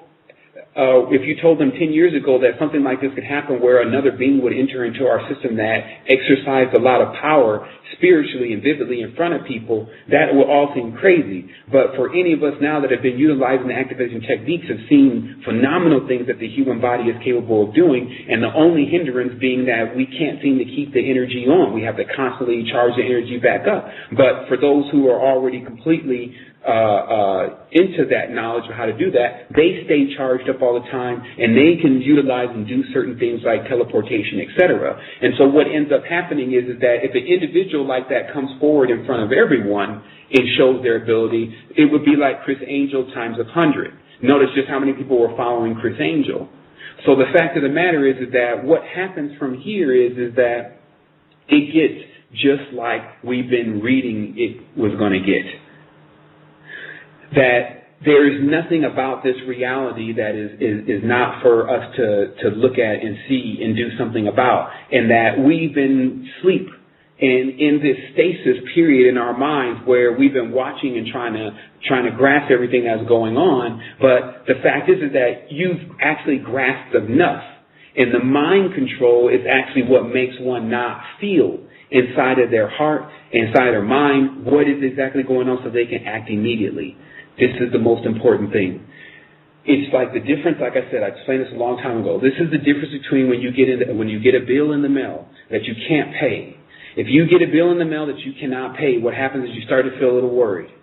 if you told them 10 years ago that something like this could happen where another being would enter into our system that exercised a lot of power spiritually and vividly in front of people, that will all seem crazy. But for any of us now that have been utilizing the activation techniques have seen phenomenal things that the human body is capable of doing, and the only hindrance being that we can't seem to keep the energy on. We have to constantly charge the energy back up. But for those who are already completely into that knowledge of how to do that, they stay charged up all the time, and they can utilize and do certain things like teleportation, etc. And so what ends up happening is that if an individual like that comes forward in front of everyone and shows their ability, it would be like Chris Angel times 100. Notice just how many people were following Chris Angel. So the fact of the matter is that what happens from here is that it gets just like we've been reading it was going to get. That there is nothing about this reality that is not for us to look at and see and do something about, and that we've been asleep and in this stasis period in our minds where we've been watching and trying to grasp everything that's going on. But the fact is that you've actually grasped enough, and the mind control is actually what makes one not feel inside of their heart, inside their mind, what is exactly going on, so they can act immediately. This is the most important thing. It's like the difference, like I said, I explained this a long time ago. This is the difference between when you get a bill in the mail that you can't pay. If you get a bill in the mail that you cannot pay, what happens is you start to feel a little worried.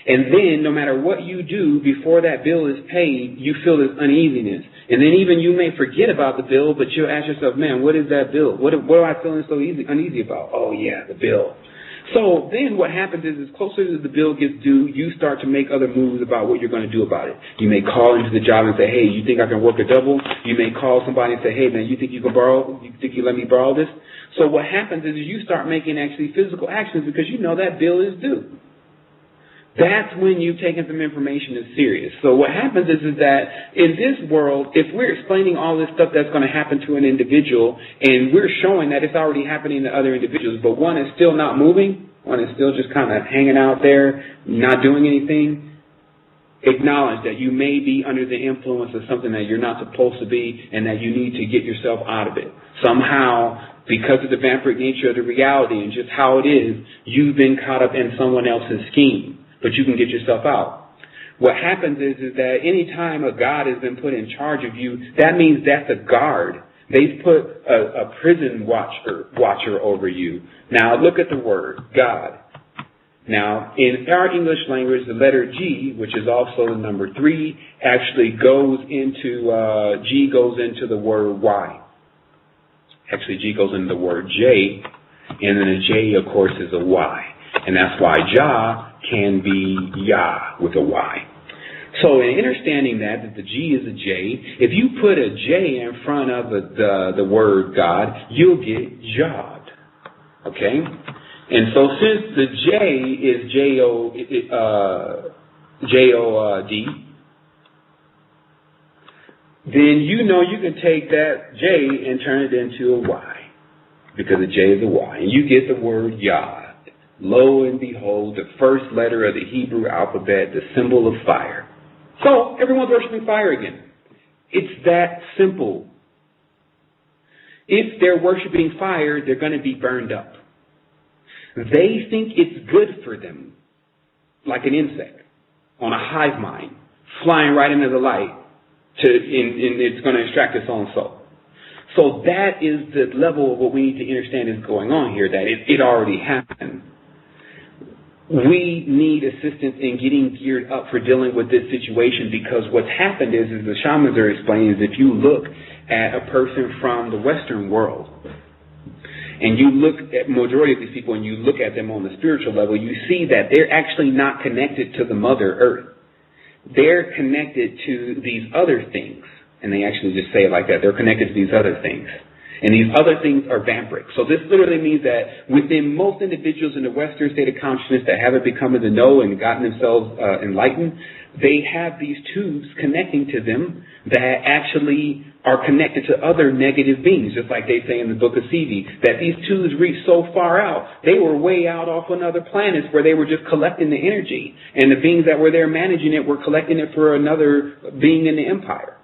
And then no matter what you do before that bill is paid, you feel this uneasiness. And then even you may forget about the bill, but you'll ask yourself, man, what is that bill? What am I feeling so uneasy about? Oh, yeah, the bill. So then what happens is closer to the bill gets due, you start to make other moves about what you're going to do about it. You may call into the job and say, hey, you think I can work a double? You may call somebody and say, hey, man, you think you let me borrow this? So what happens is you start making actually physical actions because you know that bill is due. That's when you've taken some information that's serious. So what happens is that in this world, if we're explaining all this stuff that's going to happen to an individual, and we're showing that it's already happening to other individuals, but one is still not moving, one is still just kind of hanging out there, not doing anything, acknowledge that you may be under the influence of something that you're not supposed to be, and that you need to get yourself out of it. Somehow, because of the vampiric nature of the reality and just how it is, you've been caught up in someone else's scheme. But you can get yourself out. What happens is that any time a god has been put in charge of you, that means that's a guard. They've put a prison watcher over you. Now look at the word, God. Now in our English language, the letter G, which is also the number 3, actually goes into, G goes into the word Y. Actually, G goes into the word J, and then a J, of course, is a Y. And that's why Jah can be Yah with a Y. So in understanding that the G is a J, if you put a J in front of the word God, you'll get Jod. Okay? And so since the J is J-O-D, then you know you can take that J and turn it into a Y, because the J is a Y. And you get the word Yah. Lo and behold, the first letter of the Hebrew alphabet, the symbol of fire. So everyone's worshiping fire again. It's that simple. If they're worshiping fire, they're going to be burned up. They think it's good for them, like an insect on a hive mind, flying right into the light, and it's going to extract its own soul. So that is the level of what we need to understand is going on here, that it already happened. We need assistance in getting geared up for dealing with this situation, because what's happened is the shamans are explaining, is if you look at a person from the Western world, and you look at majority of these people and you look at them on the spiritual level, you see that they're actually not connected to the Mother Earth. They're connected to these other things. And they actually just say it like that. They're connected to these other things. And these other things are vampiric. So this literally means that within most individuals in the Western state of consciousness that haven't become in the know and gotten themselves enlightened, they have these tubes connecting to them that actually are connected to other negative beings, just like they say in the book of Sevi, that these tubes reach so far out, they were way out off on other planets where they were just collecting the energy. And the beings that were there managing it were collecting it for another being in the empire.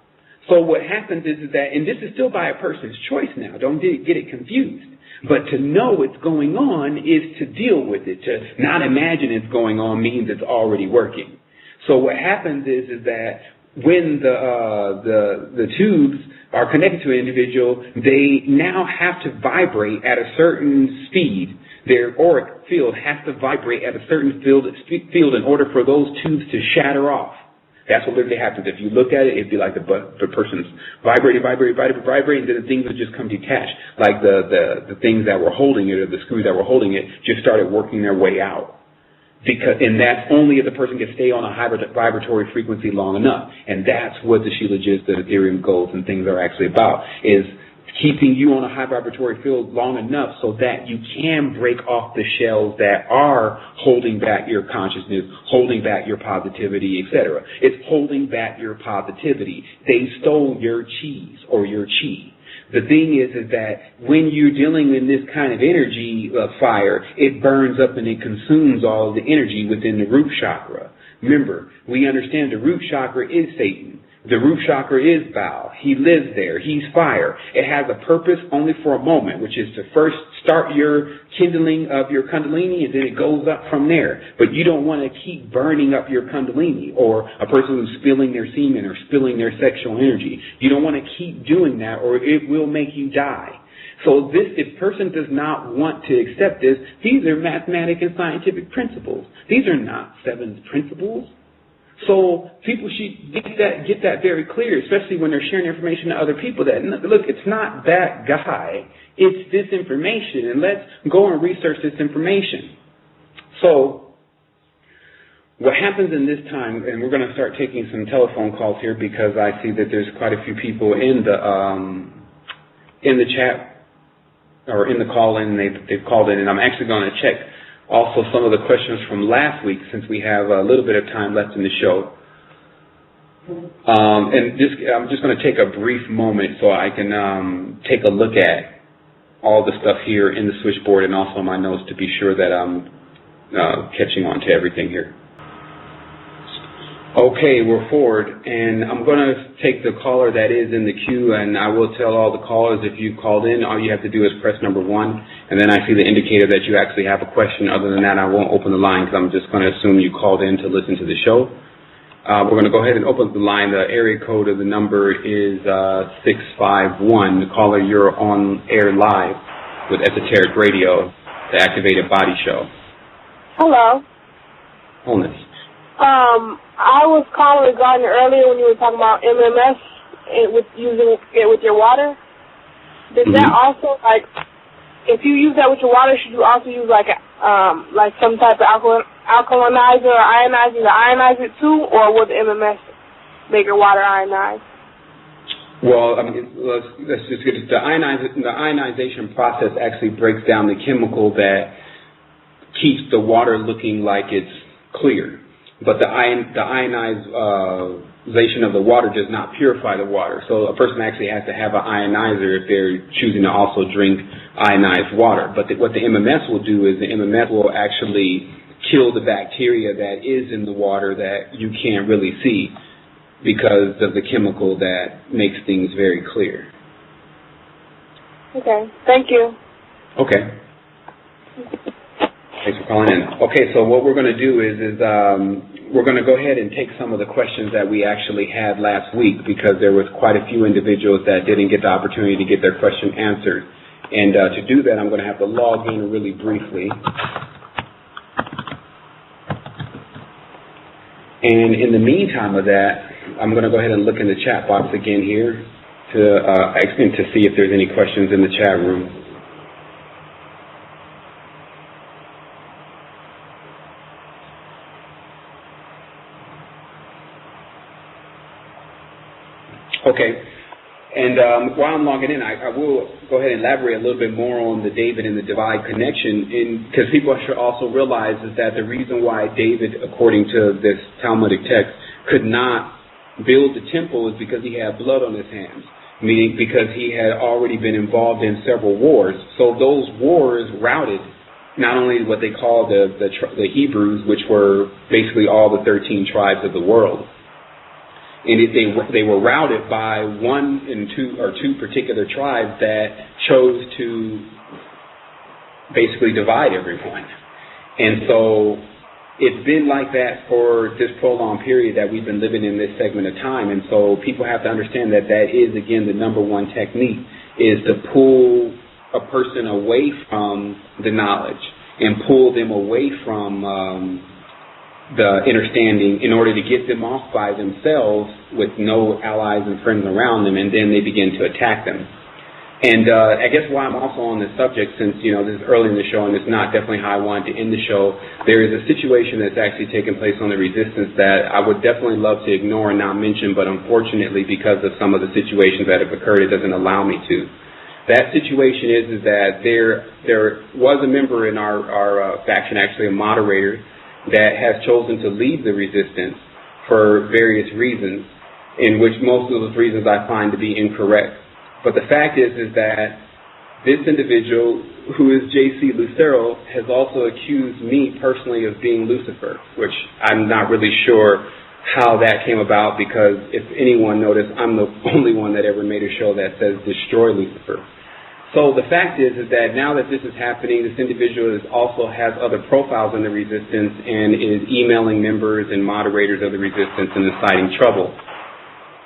So what happens is that, and this is still by a person's choice now, don't get it confused, but to know what's going on is to deal with it. To not imagine it's going on means it's already working. So what happens is that when the tubes are connected to an individual, they now have to vibrate at a certain speed. Their auric field has to vibrate at a certain field in order for those tubes to shatter off. That's what literally happens. If you look at it, it'd be like the person's vibrating, and then the things would just come detached. Like the things that were holding it, or the screws that were holding it, just started working their way out. And that's only if the person can stay on a high vibratory frequency long enough. And that's what the Shilajits, the Ethereum goals and things are actually about, is keeping you on a high vibratory field long enough so that you can break off the shells that are holding back your consciousness, holding back your positivity, etc. It's holding back your positivity. They stole your cheese or your chi. The thing is that when you're dealing in this kind of energy fire, it burns up and it consumes all of the energy within the root chakra. Remember, we understand the root chakra is Satan. The root chakra is Baal. He lives there. He's fire. It has a purpose only for a moment, which is to first start your kindling of your kundalini, and then it goes up from there. But you don't want to keep burning up your kundalini, or a person who's spilling their semen or spilling their sexual energy. You don't want to keep doing that, or it will make you die. So if person does not want to accept this, these are mathematical and scientific principles. These are not Seven's principles. So people should get that very clear, especially when they're sharing information to other people, that, look, it's not that guy, it's this information, and let's go and research this information. So what happens in this time, and we're going to start taking some telephone calls here because I see that there's quite a few people in the chat or in the call-in, they've called in, and I'm actually going to check also some of the questions from last week, since we have a little bit of time left in the show. I'm just going to take a brief moment so I can take a look at all the stuff here in the switchboard and also my notes to be sure that I'm catching on to everything here. Okay, we're forward, and I'm going to take the caller that is in the queue, and I will tell all the callers, if you've called in, all you have to do is press number 1, and then I see the indicator that you actually have a question. Other than that, I won't open the line because I'm just going to assume you called in to listen to the show. We're going to go ahead and open the line. The area code of the number is 651. The caller, you're on air live with Esoteric Radio, the Activated Body Show. Hello. Wholeness. I was calling regarding earlier when you were talking about MMS with using it with your water. Does that also, like, if you use that with your water, should you also use like some type of alkalinizer or ionizer to ionize it too, or will the MMS make your water ionized? Well, let's just get it. The ionization process actually breaks down the chemical that keeps the water looking like it's clear. But the ionization of the water does not purify the water. So a person actually has to have an ionizer if they're choosing to also drink ionized water. But what the MMS will do is the MMS will actually kill the bacteria that is in the water that you can't really see because of the chemical that makes things very clear. Okay. Thank you. Okay. Thanks for calling in. Okay, so what we're going to do is we're going to go ahead and take some of the questions that we actually had last week, because there was quite a few individuals that didn't get the opportunity to get their question answered. And to do that, I'm going to have to log in really briefly. And in the meantime of that, I'm going to go ahead and look in the chat box again here to see if there's any questions in the chat room. Okay, and while I'm logging in, I will go ahead and elaborate a little bit more on the David and the divine connection, because people should also realize is that the reason why David, according to this Talmudic text, could not build the temple is because he had blood on his hands, meaning because he had already been involved in several wars. So those wars routed not only what they call the Hebrews, which were basically all the 13 tribes of the world. And they were routed by one and two or two particular tribes that chose to basically divide everyone. And so it's been like that for this prolonged period that we've been living in this segment of time. And so people have to understand that that is, again, the number one technique, is to pull a person away from the knowledge and pull them away from the understanding in order to get them off by themselves with no allies and friends around them, and then they begin to attack them. And I guess why I'm also on this subject, since, you know, this is early in the show and it's not definitely how I wanted to end the show, there is a situation that's actually taken place on the resistance that I would definitely love to ignore and not mention, but unfortunately because of some of the situations that have occurred, it doesn't allow me to. That situation is that there was a member in our faction, actually a moderator, that has chosen to leave the resistance for various reasons, in which most of those reasons I find to be incorrect. But the fact is that this individual, who is J.C. Lucero, has also accused me personally of being Lucifer, which I'm not really sure how that came about, because if anyone noticed, I'm the only one that ever made a show that says destroy Lucifer. So the fact is that now that this is happening, this individual also has other profiles in the resistance and is emailing members and moderators of the resistance and inciting trouble.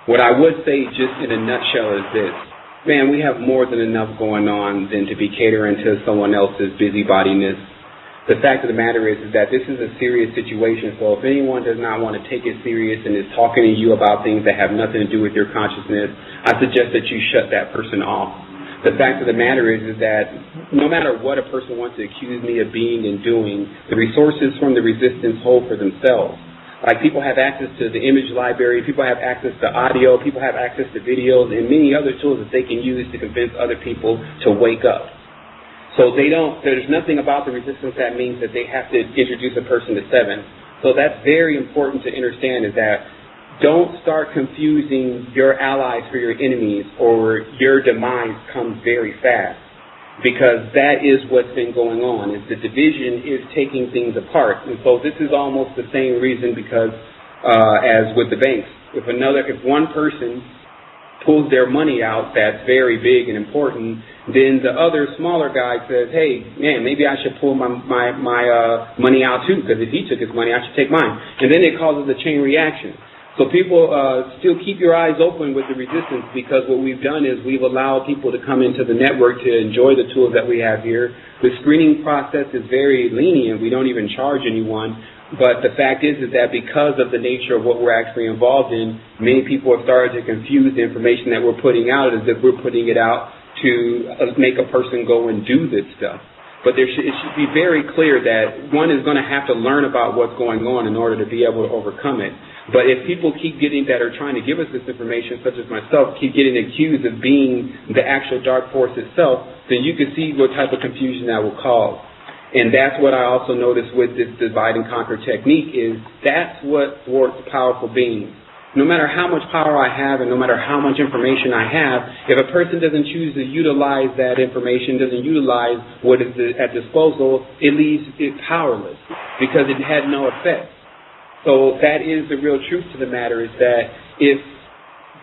What I would say just in a nutshell is this. Man, we have more than enough going on than to be catering to someone else's busybodiness. The fact of the matter is that this is a serious situation, so if anyone does not want to take it serious and is talking to you about things that have nothing to do with your consciousness, I suggest that you shut that person off. The fact of the matter is that no matter what a person wants to accuse me of being and doing, the resources from the resistance hold for themselves. Like, people have access to the image library, people have access to audio, people have access to videos, and many other tools that they can use to convince other people to wake up. So there's nothing about the resistance that means that they have to introduce a person to Seven. So that's very important to understand, is that don't start confusing your allies for your enemies, or your demise comes very fast. Because that is what's been going on, is the division is taking things apart. And so this is almost the same reason, because as with the banks, if one person pulls their money out that's very big and important, then the other smaller guy says, hey, man, maybe I should pull my money out too, because if he took his money, I should take mine. And then it causes a chain reaction. So people still keep your eyes open with the resistance, because what we've done is we've allowed people to come into the network to enjoy the tools that we have here. The screening process is very lenient. We don't even charge anyone. But the fact is that because of the nature of what we're actually involved in, many people have started to confuse the information that we're putting out as if we're putting it out to make a person go and do this stuff. But it should be very clear that one is going to have to learn about what's going on in order to be able to overcome it. But if people that are trying to give us this information, such as myself, keep getting accused of being the actual dark force itself, then you can see what type of confusion that will cause. And that's what I also noticed with this divide and conquer technique, is that's what thwarts powerful beings. No matter how much power I have and no matter how much information I have, if a person doesn't choose to utilize that information, doesn't utilize what is at disposal, it leaves it powerless because it had no effect. So that is the real truth to the matter, is that if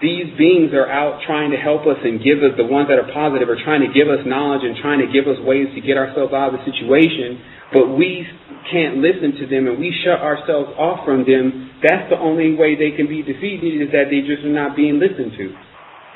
these beings are out trying to help us and give us, the ones that are positive are trying to give us knowledge and trying to give us ways to get ourselves out of the situation, but we can't listen to them and we shut ourselves off from them, that's the only way they can be defeated, is that they just are not being listened to.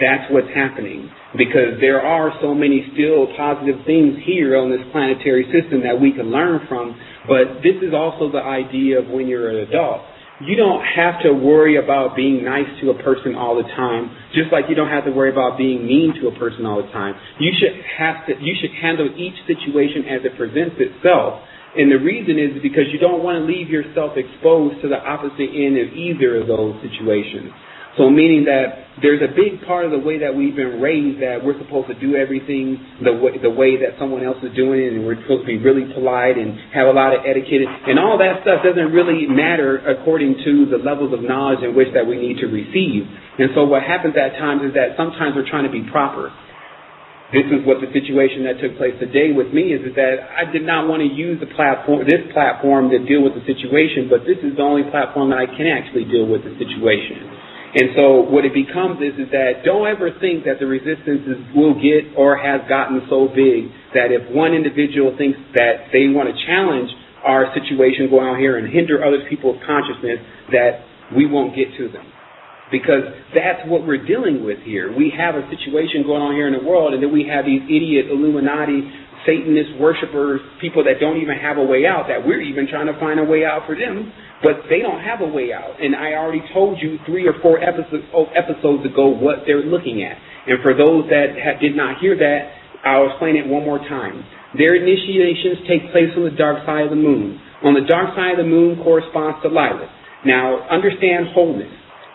That's what's happening, because there are so many still positive things here on this planetary system that we can learn from, but this is also the idea of when you're an adult. You don't have to worry about being nice to a person all the time, just like you don't have to worry about being mean to a person all the time. You should handle each situation as it presents itself. And the reason is because you don't want to leave yourself exposed to the opposite end of either of those situations. So meaning that there's a big part of the way that we've been raised that we're supposed to do everything the way that someone else is doing it, and we're supposed to be really polite and have a lot of etiquette. And all that stuff doesn't really matter according to the levels of knowledge in which that we need to receive. And so what happens at times is that sometimes we're trying to be proper. This is what the situation that took place today with me is that I did not want to use this platform to deal with the situation, but this is the only platform that I can actually deal with the situation. And so what it becomes is that don't ever think that the resistance will get or has gotten so big that if one individual thinks that they want to challenge our situation going on here and hinder other people's consciousness, that we won't get to them. Because that's what we're dealing with here. We have a situation going on here in the world, and then we have these idiot Illuminati, Satanist worshipers, people that don't even have a way out, that we're even trying to find a way out for them, but they don't have a way out. And I already told you 3 or 4 episodes ago what they're looking at. And for those that did not hear that, I'll explain it one more time. Their initiations take place on the dark side of the moon. On the dark side of the moon corresponds to Lilith. Now, understand wholeness.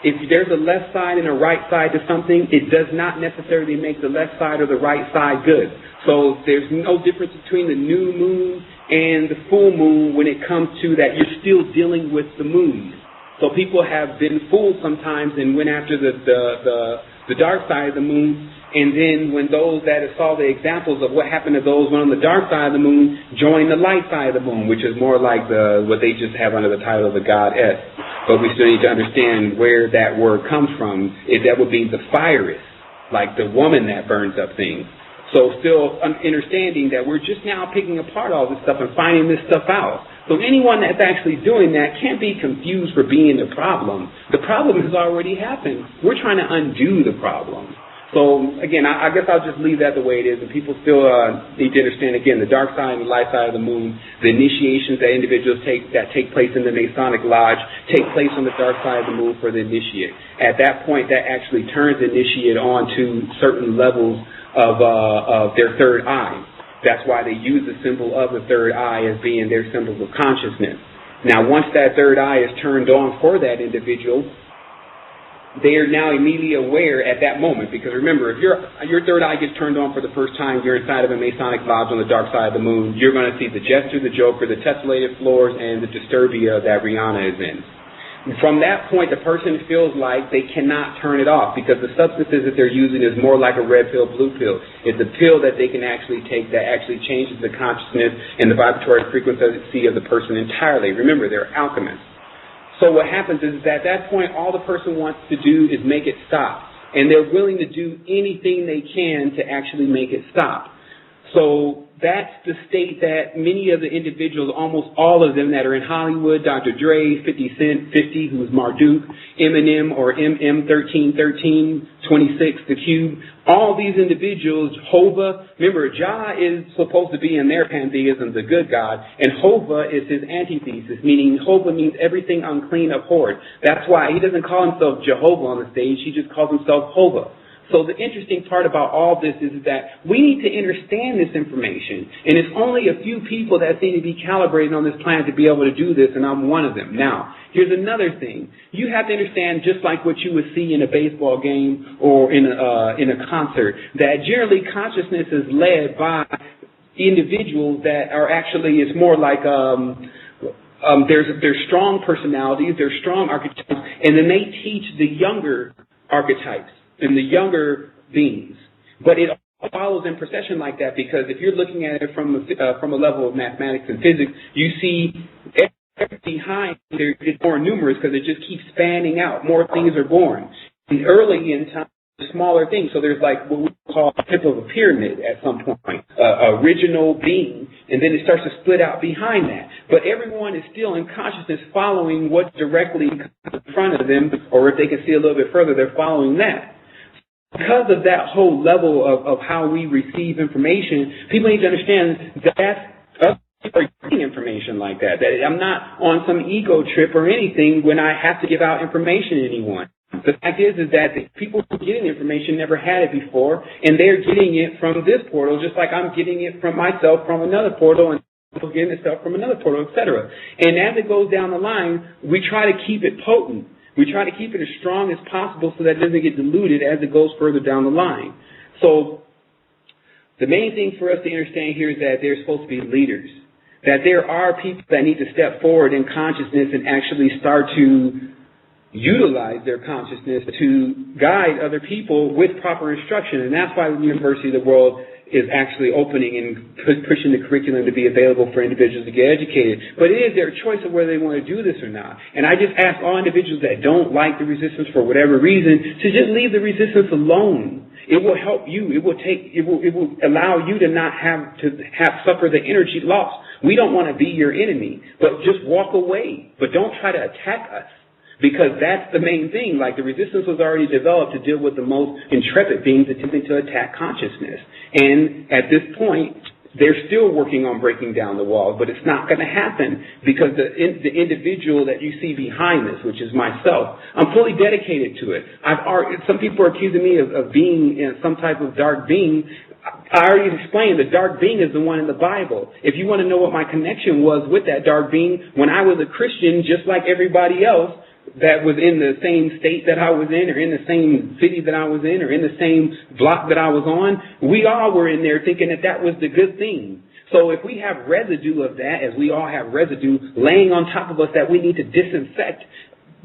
If there's a left side and a right side to something, it does not necessarily make the left side or the right side good. So there's no difference between the new moon and the full moon when it comes to that you're still dealing with the moon. So people have been fooled sometimes and went after the dark side of the moon, and then when those that saw the examples of what happened to those went on the dark side of the moon, joined the light side of the moon, which is more like what they just have under the title of the goddess. But we still need to understand where that word comes from. That would be the fierist, like the woman that burns up things. So still understanding that we're just now picking apart all this stuff and finding this stuff out. So anyone that's actually doing that can't be confused for being the problem. The problem has already happened. We're trying to undo the problem. So, again, I guess I'll just leave that the way it is. And people still need to understand, again, the dark side and the light side of the moon, the initiations that individuals that take place in the Masonic Lodge take place on the dark side of the moon for the initiate. At that point, that actually turns the initiate on to certain levels of their third eye. That's why they use the symbol of the third eye as being their symbol of consciousness. Now, once that third eye is turned on for that individual, they are now immediately aware at that moment. Because remember, if your third eye gets turned on for the first time, you're inside of a Masonic lodge on the dark side of the moon, you're going to see the Jester, the Joker, the tessellated floors, and the Disturbia that Rihanna is in. From that point, the person feels like they cannot turn it off because the substances that they're using is more like a red pill, blue pill. It's a pill that they can actually take that actually changes the consciousness and the vibratory frequency of the person entirely. Remember, they're alchemists. So what happens is that at that point, all the person wants to do is make it stop. And they're willing to do anything they can to actually make it stop. So that's the state that many of the individuals, almost all of them that are in Hollywood, Dr. Dre, 50 Cent, 50, who's Marduk, Eminem or MM1313, 26, The Cube, all these individuals, Hova, remember, Jah is supposed to be in their pantheism, the good God, and Hova is his antithesis, meaning Hova means everything unclean, abhorred. That's why he doesn't call himself Jehovah on the stage, he just calls himself Hova. So the interesting part about all this is that we need to understand this information. And it's only a few people that seem to be calibrated on this planet to be able to do this, and I'm one of them. Now, here's another thing. You have to understand, just like what you would see in a baseball game or in a concert, that generally consciousness is led by individuals that are actually, it's more like there's strong personalities, there's strong archetypes, and then they teach the younger archetypes and the younger beings. But it follows in procession like that because if you're looking at it from a level of mathematics and physics, you see everything behind it's more numerous because it just keeps spanning out. More things are born. And early in time, smaller things. So there's like what we call the tip of a pyramid at some point, original being, and then it starts to split out behind that. But everyone is still in consciousness following what directly comes in front of them, or if they can see a little bit further, they're following that. Because of that whole level of how we receive information, people need to understand that that's getting information like that. That I'm not on some ego trip or anything when I have to give out information to anyone. The fact is that the people who get information never had it before, and they're getting it from this portal, just like I'm getting it from myself from another portal, and people getting it stuff from another portal, etc. And as it goes down the line, we try to keep it potent. We try to keep it as strong as possible so that it doesn't get diluted as it goes further down the line. So the main thing for us to understand here is that there's supposed to be leaders, that there are people that need to step forward in consciousness and actually start to utilize their consciousness to guide other people with proper instruction. And that's why the University of the World is actually opening and pushing the curriculum to be available for individuals to get educated. But it is their choice of whether they want to do this or not. And I just ask all individuals that don't like the resistance for whatever reason to just leave the resistance alone. It will help you. It will allow you to not have to suffer the energy loss. We don't want to be your enemy, but just walk away. But don't try to attack us. Because that's the main thing. Like, the resistance was already developed to deal with the most intrepid beings attempting to attack consciousness. And at this point, they're still working on breaking down the walls, but it's not going to happen because the individual that you see behind this, which is myself, I'm fully dedicated to it. Some people are accusing me of being some type of dark being. I already explained the dark being is the one in the Bible. If you want to know what my connection was with that dark being, when I was a Christian, just like everybody else, that was in the same state that I was in, or in the same city that I was in, or in the same block that I was on, we all were in there thinking that was the good thing. So if we have residue of that, as we all have residue laying on top of us that we need to disinfect,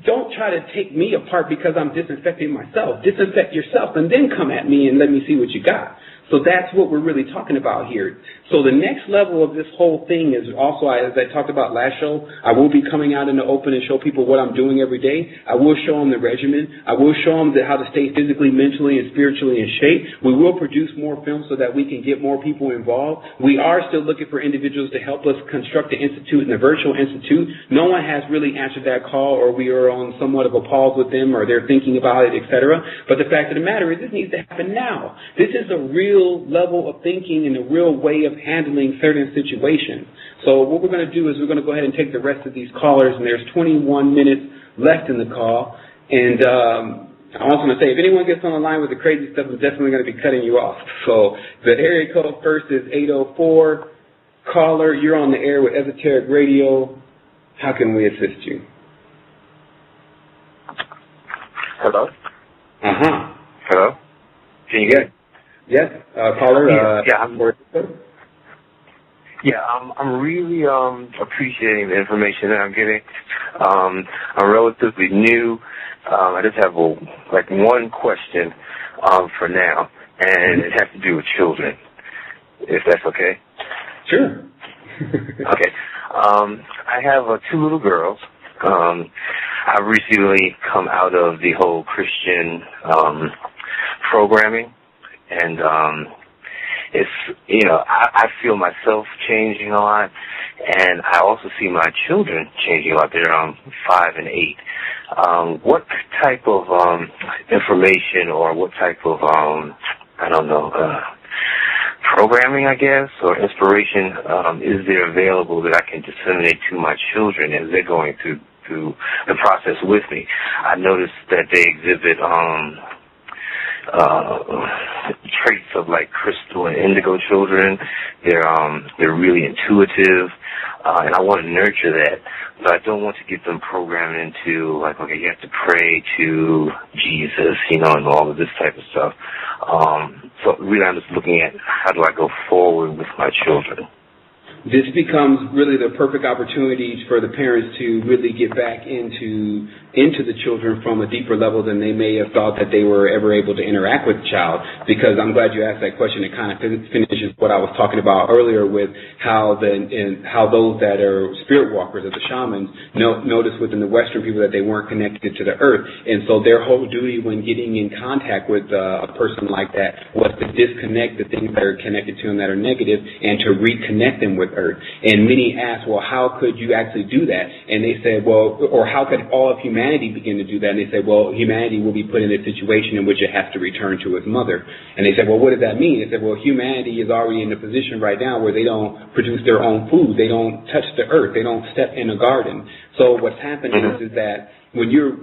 don't try to take me apart because I'm disinfecting myself. Disinfect yourself and then come at me and let me see what you got. So that's what we're really talking about here. So the next level of this whole thing is also, as I talked about last show, I will be coming out in the open and show people what I'm doing every day. I will show them the regimen. I will show them how to stay physically, mentally, and spiritually in shape. We will produce more films so that we can get more people involved. We are still looking for individuals to help us construct the institute and the virtual institute. No one has really answered that call, or we are on somewhat of a pause with them, or they're thinking about it, etc. But the fact of the matter is, this needs to happen now. This is a real level of thinking and a real way of handling certain situations. So what we're going to do is we're going to go ahead and take the rest of these callers, and there's 21 minutes left in the call. And I also want to say, if anyone gets on the line with the crazy stuff, I'm definitely going to be cutting you off. So the area code first is 804. Caller, you're on the air with Esoteric Radio. How can we assist you? Hello? Uh-huh. Hello? Can you hear me? Yes, caller. I'm really appreciating the information that I'm getting. I'm relatively new. I just have one question for now, and it has to do with children, if that's okay. Sure. Okay. I have 2 little girls. I've recently come out of the whole Christian programming. And it's, I feel myself changing a lot, and I also see my children changing a lot. They're 5 and 8. What type of information, or what type of programming, I guess, or inspiration is there available that I can disseminate to my children as they're going through the process with me? I noticed that they exhibit traits of crystal and indigo children. They're really intuitive, and I want to nurture that, but I don't want to get them programmed into okay, you have to pray to Jesus, and all of this type of stuff. So really, I'm just looking at how do I go forward with my children. This becomes really the perfect opportunity for the parents to really get back into the children from a deeper level than they may have thought that they were ever able to interact with the child. Because I'm glad you asked that question. It kind of finishes what I was talking about earlier with how those that are spirit walkers, or the shamans, notice within the Western people that they weren't connected to the earth. And so their whole duty when getting in contact with a person like that was to disconnect the things that are connected to them that are negative and to reconnect them with earth. And many asked, well, how could you actually do that? And they said, well, or how could all of humanity begin to do that? And they said, well, humanity will be put in a situation in which it has to return to its mother. And they said, well, what does that mean? They said, well, humanity is already in a position right now where they don't produce their own food. They don't touch the earth. They don't step in a garden. So what's happening is that when you're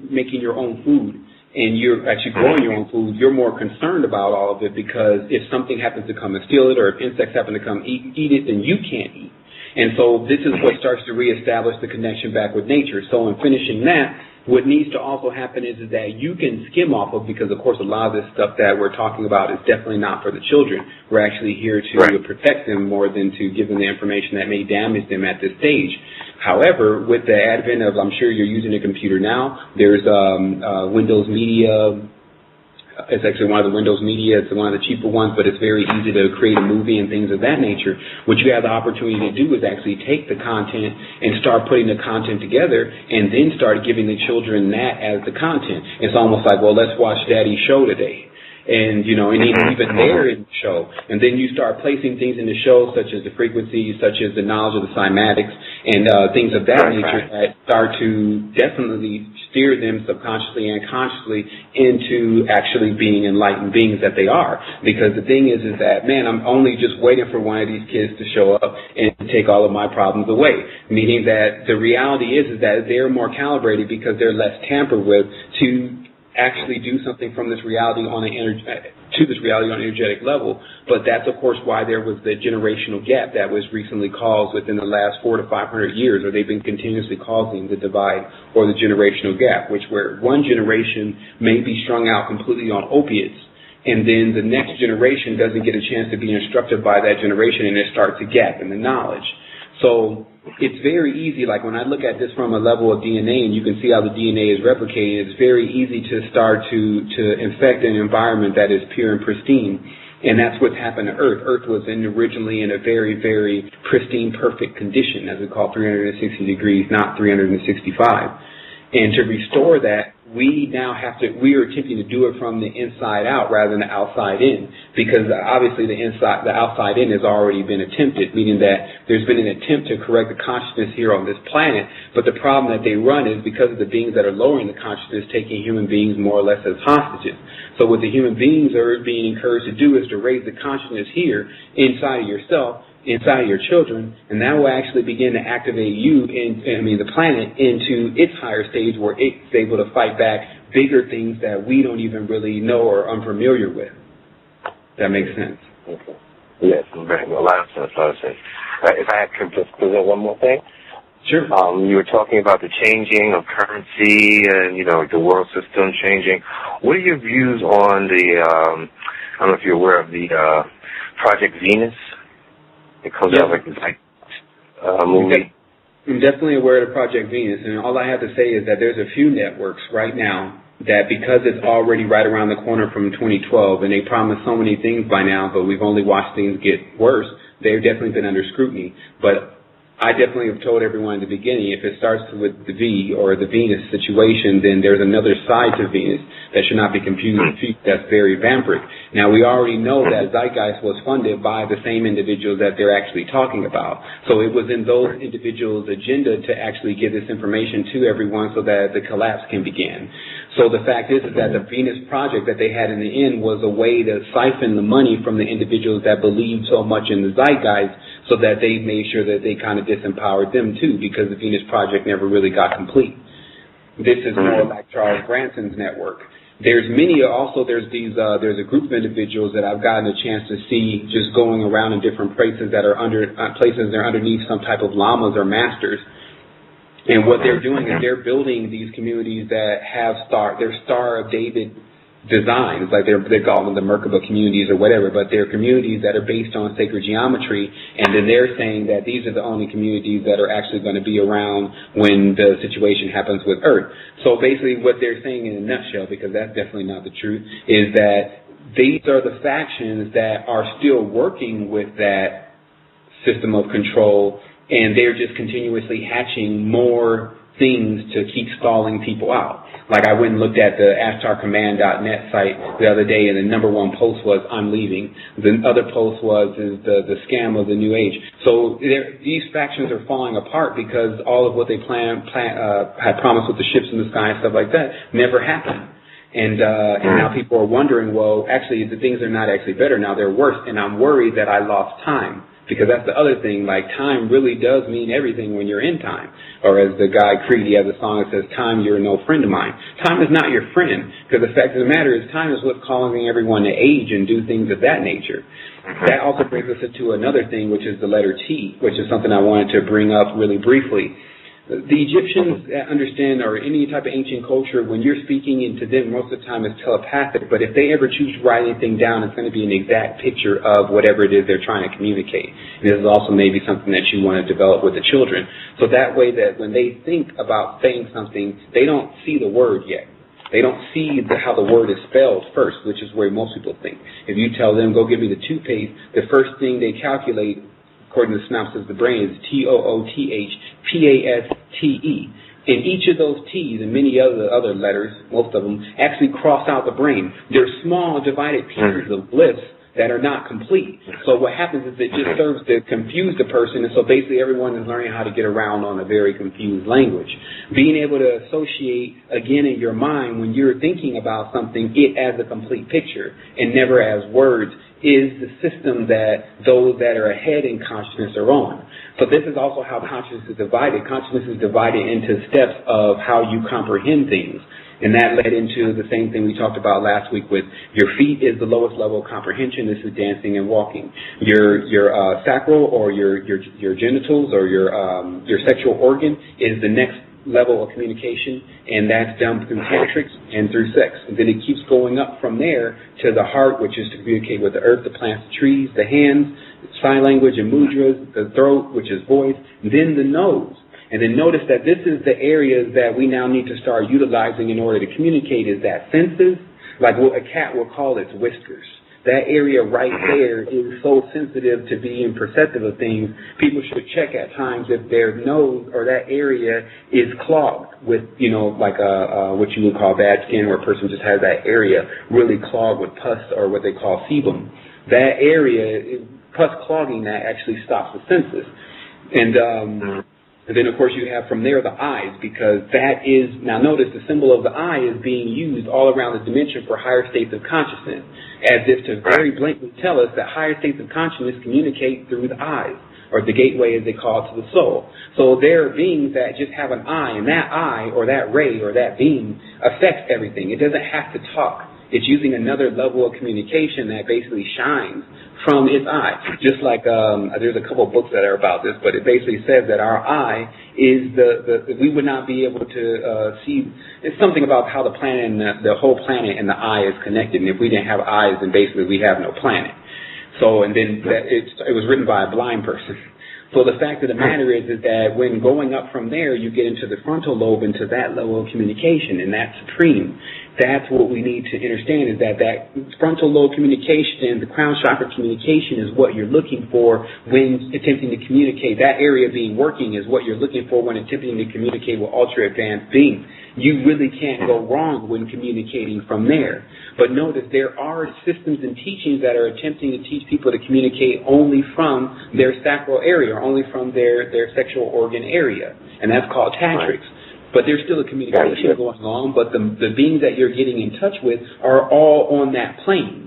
making your own food, and you're actually growing your own food, you're more concerned about all of it, because if something happens to come and steal it, or if insects happen to come eat it, then you can't eat. And so this is what starts to reestablish the connection back with nature. So in finishing that, what needs to also happen is that you can skim off of, because, of course, a lot of this stuff that we're talking about is definitely not for the children. We're actually here to protect them more than to give them the information that may damage them at this stage. However, with the advent of, I'm sure you're using a computer now, there's Windows Media it's actually one of the Windows Media. It's one of the cheaper ones, but it's very easy to create a movie and things of that nature. What you have the opportunity to do is actually take the content and start putting the content together and then start giving the children that as the content. It's almost like, well, let's watch Daddy's show today. And, you know, and even there in the show. And then you start placing things in the show, such as the frequencies, such as the knowledge of the cymatics, and things of that nature that start to definitely steer them subconsciously and consciously into actually being enlightened beings that they are. Because the thing is that, man, I'm only just waiting for one of these kids to show up and take all of my problems away. Meaning that the reality is that they're more calibrated because they're less tampered with to actually do something from this reality on an energetic level. But that's, of course, why there was the generational gap that was recently caused within the last 400 to 500 years, or they've been continuously causing the divide or the generational gap, where one generation may be strung out completely on opiates, and then the next generation doesn't get a chance to be instructed by that generation, and it starts a gap in the knowledge. So it's very easy, like when I look at this from a level of DNA and you can see how the DNA is replicated, it's very easy to start to infect an environment that is pure and pristine. And that's what's happened to Earth. Earth was originally in a very, very pristine, perfect condition, as we call 360 degrees, not 365. And to restore that, we are attempting to do it from the inside out rather than the outside in, because obviously the outside in has already been attempted, meaning that there's been an attempt to correct the consciousness here on this planet, but the problem that they run is because of the beings that are lowering the consciousness, taking human beings more or less as hostages. So what the human beings are being encouraged to do is to raise the consciousness here inside of yourself, inside of your children, and that will actually begin to activate the planet into its higher stage where it's able to fight back bigger things that we don't even really know or are unfamiliar with. That makes sense. Okay. Yes, a lot of sense. If I could just present one more thing. Sure. You were talking about the changing of currency and, the world system changing. What are your views on the, I don't know if you're aware of the Project Venus? It comes out like a movie. I'm definitely aware of Project Venus, and all I have to say is that there's a few networks right now that, because it's already right around the corner from 2012, and they promised so many things by now, but we've only watched things get worse, they've definitely been under scrutiny. But I definitely have told everyone at the beginning, if it starts with the V or the Venus situation, then there's another side to Venus that should not be confused. That's very vampiric. Now, we already know that Zeitgeist was funded by the same individuals that they're actually talking about. So it was in those individuals' agenda to actually give this information to everyone so that the collapse can begin. So the fact is that the Venus project that they had in the end was a way to siphon the money from the individuals that believed so much in the Zeitgeist, so that they made sure that they kind of disempowered them too, because the Venus project never really got complete. This is more like Charles Branson's network. There's a group of individuals that I've gotten a chance to see just going around in different places that are underneath some type of lamas or masters. And what they're doing is they're building these communities that have their Star of David designs, like they call them the Merkaba communities or whatever, but they're communities that are based on sacred geometry, and then they're saying that these are the only communities that are actually going to be around when the situation happens with Earth. So basically what they're saying in a nutshell, because that's definitely not the truth, is that these are the factions that are still working with that system of control, and they're just continuously hatching more things to keep stalling people out. Like I went and looked at the ashtarcommand.net site the other day, and the number one post was, "I'm leaving." The other post was the scam of the new age. So these factions are falling apart because all of what they had promised with the ships in the sky and stuff like that never happened. And now people are wondering, well, actually the things are not actually better now, they're worse, and I'm worried that I lost time. Because that's the other thing, like time really does mean everything when you're in time. Or as the guy Creed, he has a song that says, "Time, you're no friend of mine." Time is not your friend, because the fact of the matter is time is what's causing everyone to age and do things of that nature. That also brings us into another thing, which is the letter T, which is something I wanted to bring up really briefly. The Egyptians understand, or any type of ancient culture, when you're speaking into them, most of the time it's telepathic, but if they ever choose to write anything down, it's going to be an exact picture of whatever it is they're trying to communicate. And this is also maybe something that you want to develop with the children. So that way that when they think about saying something, they don't see the word yet. They don't see how the word is spelled first, which is where most people think. If you tell them, go get me the toothpaste, the first thing they calculate, according to the synopsis of the brain, is TOOTHPASTE. And each of those T's and many other letters, most of them, actually cross out the brain. They're small divided pieces of glyphs that are not complete. So what happens is it just serves to confuse the person, and so basically everyone is learning how to get around on a very confused language. Being able to associate, again, in your mind, when you're thinking about something, it as a complete picture and never as words, is the system that those that are ahead in consciousness are on. But this is also how consciousness is divided. Consciousness is divided into steps of how you comprehend things. And that led into the same thing we talked about last week with your feet is the lowest level of comprehension. This is dancing and walking. Your sacral or your genitals or your sexual organ is the next level of communication, and that's done through tantrics and through sex. And then it keeps going up from there to the heart, which is to communicate with the earth, the plants, the trees, the hands, sign language and mudras, the throat, which is voice, then the nose. And then notice that this is the areas that we now need to start utilizing in order to communicate is that senses, like what a cat will call its whiskers. That area right there is so sensitive to being perceptive of things. People should check at times if their nose or that area is clogged with, like what you would call bad skin, where a person just has that area really clogged with pus or what they call sebum. That area, pus clogging that actually stops the senses. And then, of course, you have from there the eyes, because that is, now notice the symbol of the eye is being used all around the dimension for higher states of consciousness, as if to very blatantly tell us that higher states of consciousness communicate through the eyes, or the gateway as they call it to the soul. So there are beings that just have an eye, and that eye or that ray or that being affects everything. It doesn't have to talk. It's using another level of communication that basically shines from its eye. Just like there's a couple of books that are about this, but it basically says that our eye is we would not be able to see. It's something about how the planet and the whole planet and the eye is connected. And if we didn't have eyes, then basically we have no planet. So, and then it was written by a blind person. So the fact of the matter is that when going up from there, you get into the frontal lobe, into that level of communication, and that's supreme. That's what we need to understand, is that frontal lobe communication and the crown chakra communication is what you're looking for when attempting to communicate. That area being working is what you're looking for when attempting to communicate with ultra-advanced beings. You really can't go wrong when communicating from there. But notice there are systems and teachings that are attempting to teach people to communicate only from their sacral area, or only from their sexual organ area, and that's called tantrics. But there's still a communication going on, but the beings that you're getting in touch with are all on that plane.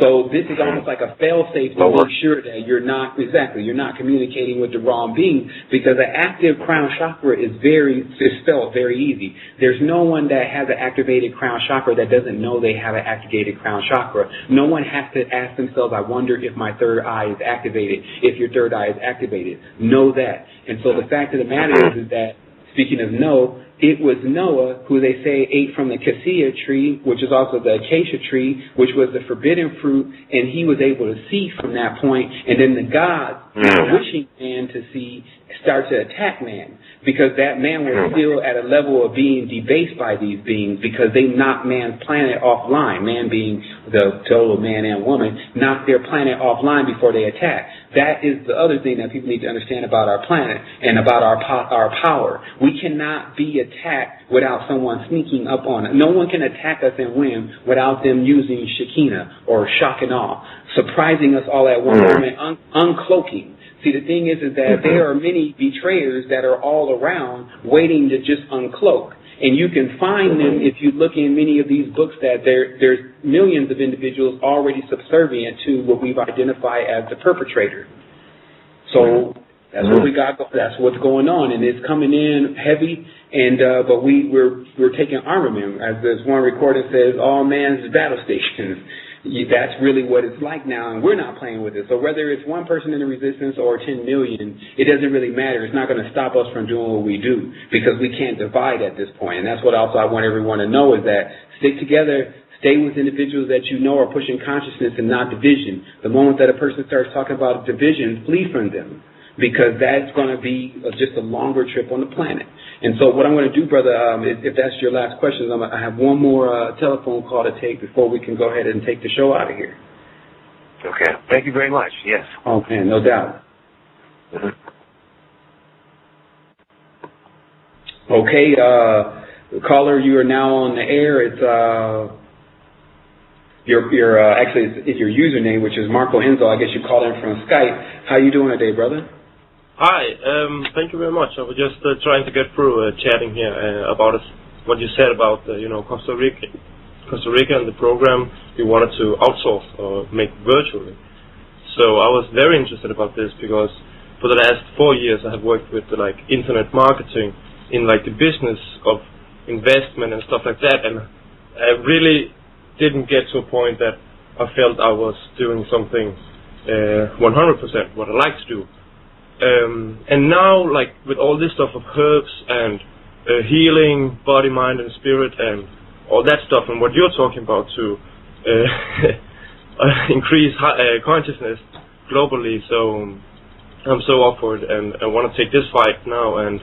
So this is almost like a fail-safe to make sure that you're not communicating with the wrong being, because the active crown chakra is spelled very easy. There's no one that has an activated crown chakra that doesn't know they have an activated crown chakra. No one has to ask themselves, I wonder if my third eye is activated, if your third eye is activated. Know that. And so the fact of the matter is that, speaking of know, it was Noah who they say ate from the cassia tree, which is also the acacia tree, which was the forbidden fruit, and he was able to see from that point. And then the gods, wishing man to see, start to attack man, because that man was still at a level of being debased by these beings, because they knocked man's planet offline. Man being the total man and woman, knocked their planet offline before they attacked. That is the other thing that people need to understand about our planet and about our power. We cannot be attacked without someone sneaking up on it. No one can attack us and win without them using Shekinah or shock and awe, surprising us all at one moment, uncloaking. See, the thing is that there are many betrayers that are all around waiting to just uncloak. And you can find them if you look in many of these books that there's millions of individuals already subservient to what we've identified as the perpetrator. So that's what we got. That's what's going on, and it's coming in heavy. And but we're taking armament, as this one recording says, all man's battle stations. That's really what it's like now, and we're not playing with it. So whether it's one person in the resistance or 10 million, it doesn't really matter. It's not going to stop us from doing what we do, because we can't divide at this point. And that's what also I want everyone to know, is that stick together, stay with individuals that you know are pushing consciousness and not division. The moment that a person starts talking about division, flee from them, because that's going to be just a longer trip on the planet. And so what I'm going to do, brother, if that's your last question, I have one more telephone call to take before we can go ahead and take the show out of here. Okay. Thank you very much. Yes. Okay, no doubt. Mm-hmm. Okay, caller, you are now on the air. It's actually it's your username, which is Marco Enzo. I guess you called in from Skype. How you doing today, brother? Hi, thank you very much. I was just trying to get through chatting here about what you said about Costa Rica and the program you wanted to outsource or make virtually. So I was very interested about this because for the last 4 years I have worked with internet marketing in the business of investment and stuff like that, and I really didn't get to a point that I felt I was doing something 100% what I like to do. And now, with all this stuff of herbs and healing, body, mind, and spirit, and all that stuff, and what you're talking about to increase consciousness globally, so I'm so up for it, and I want to take this fight now. And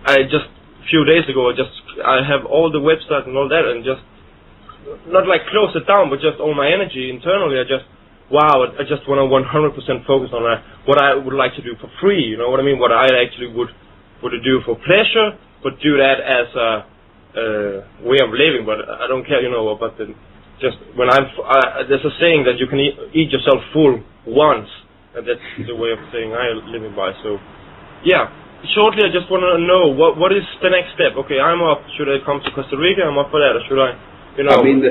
I just a few days ago, I have all the websites and all that, and just not close it down, but just all my energy internally. I just want to 100% focus on what I would like to do for free, you know what I mean? What I actually would do for pleasure, but do that as a way of living. But I don't care, about just when there's a saying that you can eat yourself full once, and that's the way of saying I'm living by. So, yeah, shortly I just want to know what is the next step. Okay, I'm up. Should I come to Costa Rica? I'm up for that, or should I? Definitely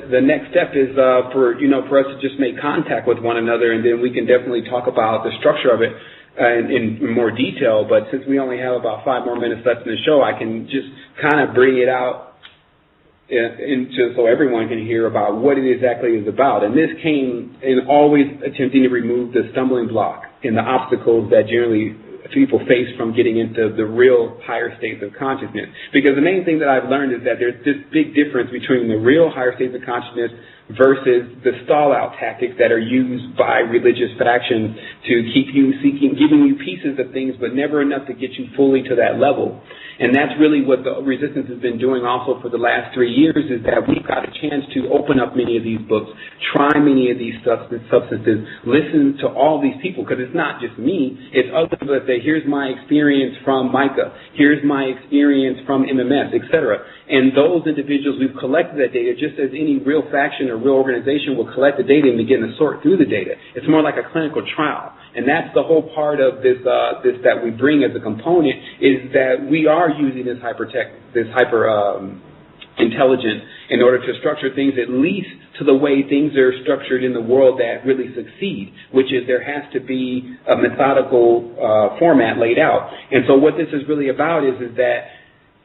the next step is for us to just make contact with one another, and then we can definitely talk about the structure of it in more detail. But since we only have about 5 more minutes left in the show, I can just kind of bring it out so everyone can hear about what it exactly is about. And this came in always attempting to remove the stumbling block and the obstacles that generally people face from getting into the real higher states of consciousness. Because the main thing that I've learned is that there's this big difference between the real higher states of consciousness versus the stall-out tactics that are used by religious factions to keep you giving you pieces of things, but never enough to get you fully to that level. And that's really what the resistance has been doing also for the last 3 years, is that we've got a chance to open up many of these books, try many of these substances, listen to all these people, because it's not just me, it's others that say, here's my experience from Micah, here's my experience from MMS, etc. And those individuals, we've collected that data just as any real faction or real organization will collect the data and begin to sort through the data. It's more like a clinical trial. And that's the whole part of this that we bring as a component, is that we are using this hyper intelligent in order to structure things at least to the way things are structured in the world that really succeed, which is there has to be a methodical format laid out. And so what this is really about is that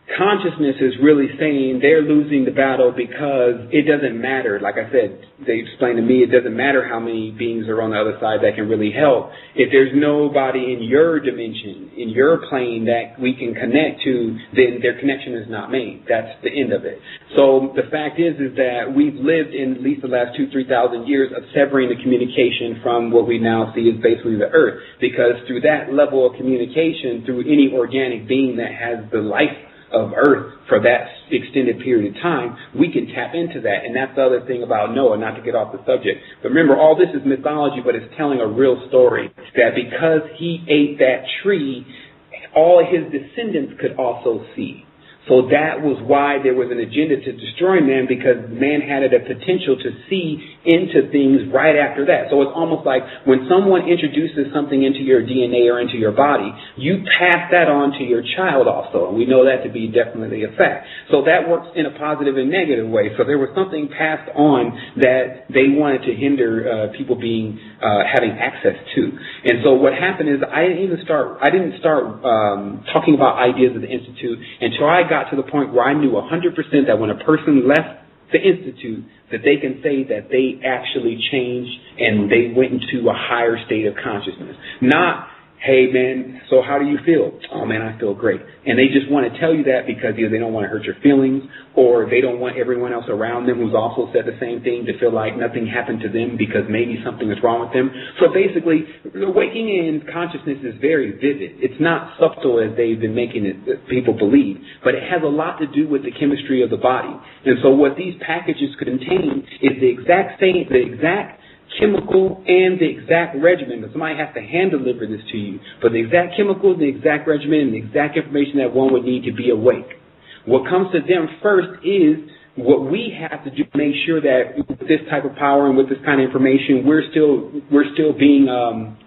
consciousness is really saying they're losing the battle because it doesn't matter. Like I said, they explained to me, it doesn't matter how many beings are on the other side that can really help. If there's nobody in your dimension, in your plane that we can connect to, then their connection is not made. That's the end of it. So the fact is that we've lived in at least the last 2,000-3,000 years of severing the communication from what we now see as basically the Earth, because through that level of communication, through any organic being that has the life of Earth for that extended period of time, we can tap into that. And that's the other thing about Noah, not to get off the subject. But remember, all this is mythology, but it's telling a real story, that because he ate that tree, all his descendants could also see. So that was why there was an agenda to destroy man, because man had a potential to see into things right after that. So it's almost like when someone introduces something into your DNA or into your body, you pass that on to your child also. And we know that to be definitely a fact. So that works in a positive and negative way. So there was something passed on that they wanted to hinder people being having access to. And so what happened is I didn't start talking about ideas of the Institute until I got to the point where I knew 100% that when a person left the Institute, that they can say that they actually changed and they went into a higher state of consciousness. Not hey, man, so how do you feel? Oh, man, I feel great. And they just want to tell you that because either they don't want to hurt your feelings or they don't want everyone else around them who's also said the same thing to feel like nothing happened to them because maybe something is wrong with them. So basically, the waking in consciousness is very vivid. It's not subtle as they've been making it people believe, but it has a lot to do with the chemistry of the body. And so what these packages contain is the exact chemical and the exact regimen, but somebody has to hand deliver this to you. But the exact chemical, the exact regimen, and the exact information that one would need to be awake. What comes to them first is what we have to do to make sure that with this type of power and with this kind of information, we're still being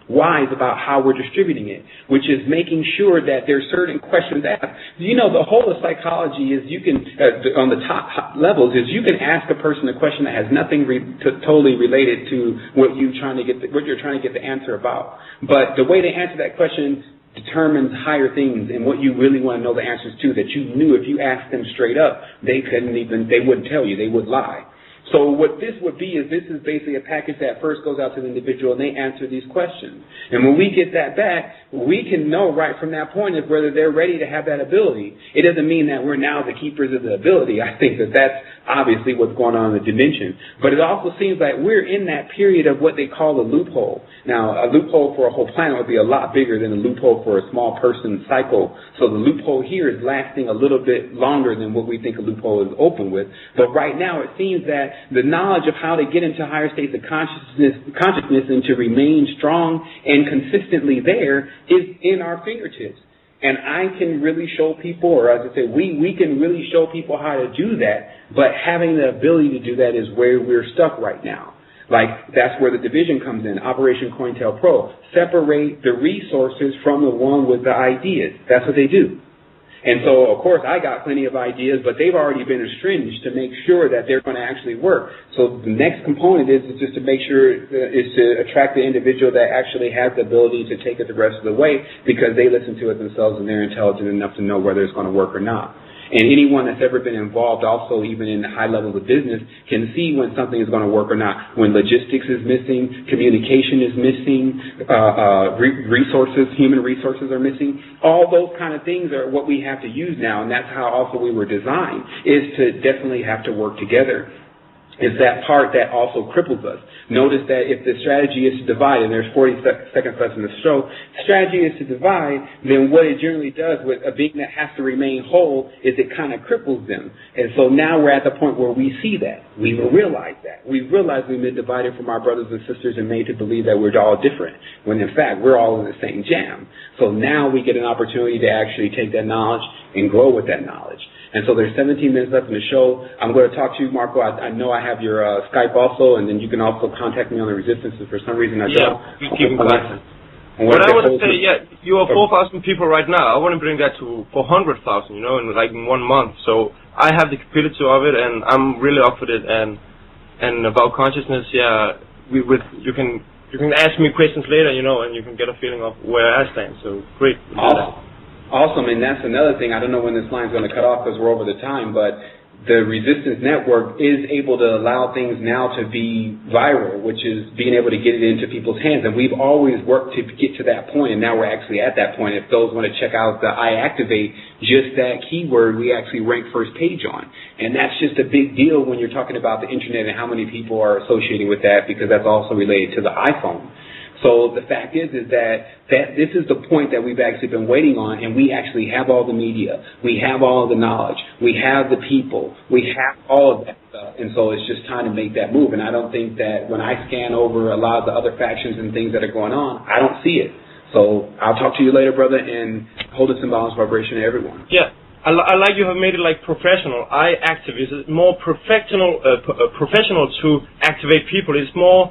wise about how we're distributing it, which is making sure that there's certain questions asked. You know, the whole of psychology is you can, on the top levels, is you can ask a person a question that has nothing totally related to what you're trying to get the answer about. But the way they answer that question determines higher things and what you really want to know the answers to that you knew if you asked them straight up, they wouldn't tell you, they would lie. So what this would be is this is basically a package that first goes out to the individual and they answer these questions. And when we get that back, we can know right from that point of whether they're ready to have that ability. It doesn't mean that we're now the keepers of the ability. I think that that's obviously what's going on in the dimension. But it also seems like we're in that period of what they call a loophole. Now, a loophole for a whole planet would be a lot bigger than a loophole for a small person cycle. So the loophole here is lasting a little bit longer than what we think a loophole is open with. But right now it seems that the knowledge of how to get into higher states of consciousness and to remain strong and consistently there is in our fingertips. And I can really show people, or as I say, we can really show people how to do that, but having the ability to do that is where we're stuck right now. Like, that's where the division comes in, Operation COINTELPRO. Separate the resources from the one with the ideas. That's what they do. And so, of course, I got plenty of ideas, but they've already been astringed to make sure that they're going to actually work. So the next component is just to make sure is to attract the individual that actually has the ability to take it the rest of the way because they listen to it themselves and they're intelligent enough to know whether it's going to work or not. And anyone that's ever been involved also even in the high levels of business can see when something is going to work or not. When logistics is missing, communication is missing, human resources are missing. All those kind of things are what we have to use now, and that's how also we were designed, is to definitely have to work together. Is that part that also cripples us. Notice that if the strategy is to divide, and there's 40 seconds left in the show, strategy is to divide, then what it generally does with a being that has to remain whole is it kind of cripples them. And so now we're at the point where we see that. We realize that. We realize we've been divided from our brothers and sisters and made to believe that we're all different, when in fact we're all in the same jam. So now we get an opportunity to actually take that knowledge and grow with that knowledge. And so there's 17 minutes left in the show. I'm going to talk to you, Marco. I know I have your Skype also, and then you can also contact me on the Resistance if for some reason I don't. Yeah, keep in contact. But I want to say, you are 4,000 people right now. I want to bring that to 400,000, in like in 1 month. So I have the capability of it, and I'm really up for it. And about consciousness, you can ask me questions later, and you can get a feeling of where I stand. So great. Awesome, and that's another thing. I don't know when this line's going to cut off because we're over the time, but the Resistance Network is able to allow things now to be viral, which is being able to get it into people's hands. And we've always worked to get to that point, and now we're actually at that point. If those want to check out the I Activate, just that keyword we actually rank first page on. And that's just a big deal when you're talking about the Internet and how many people are associating with that, because that's also related to the iPhone. So the fact is that this is the point that we've actually been waiting on, and we actually have all the media. We have all the knowledge. We have the people. We have all of that stuff. And so it's just time to make that move. And I don't think that when I scan over a lot of the other factions and things that are going on, I don't see it. So I'll talk to you later, brother, and hold a symbolic vibration to everyone. Yeah. I like you have made it like professional. I activate. It's more professional to activate people. It's more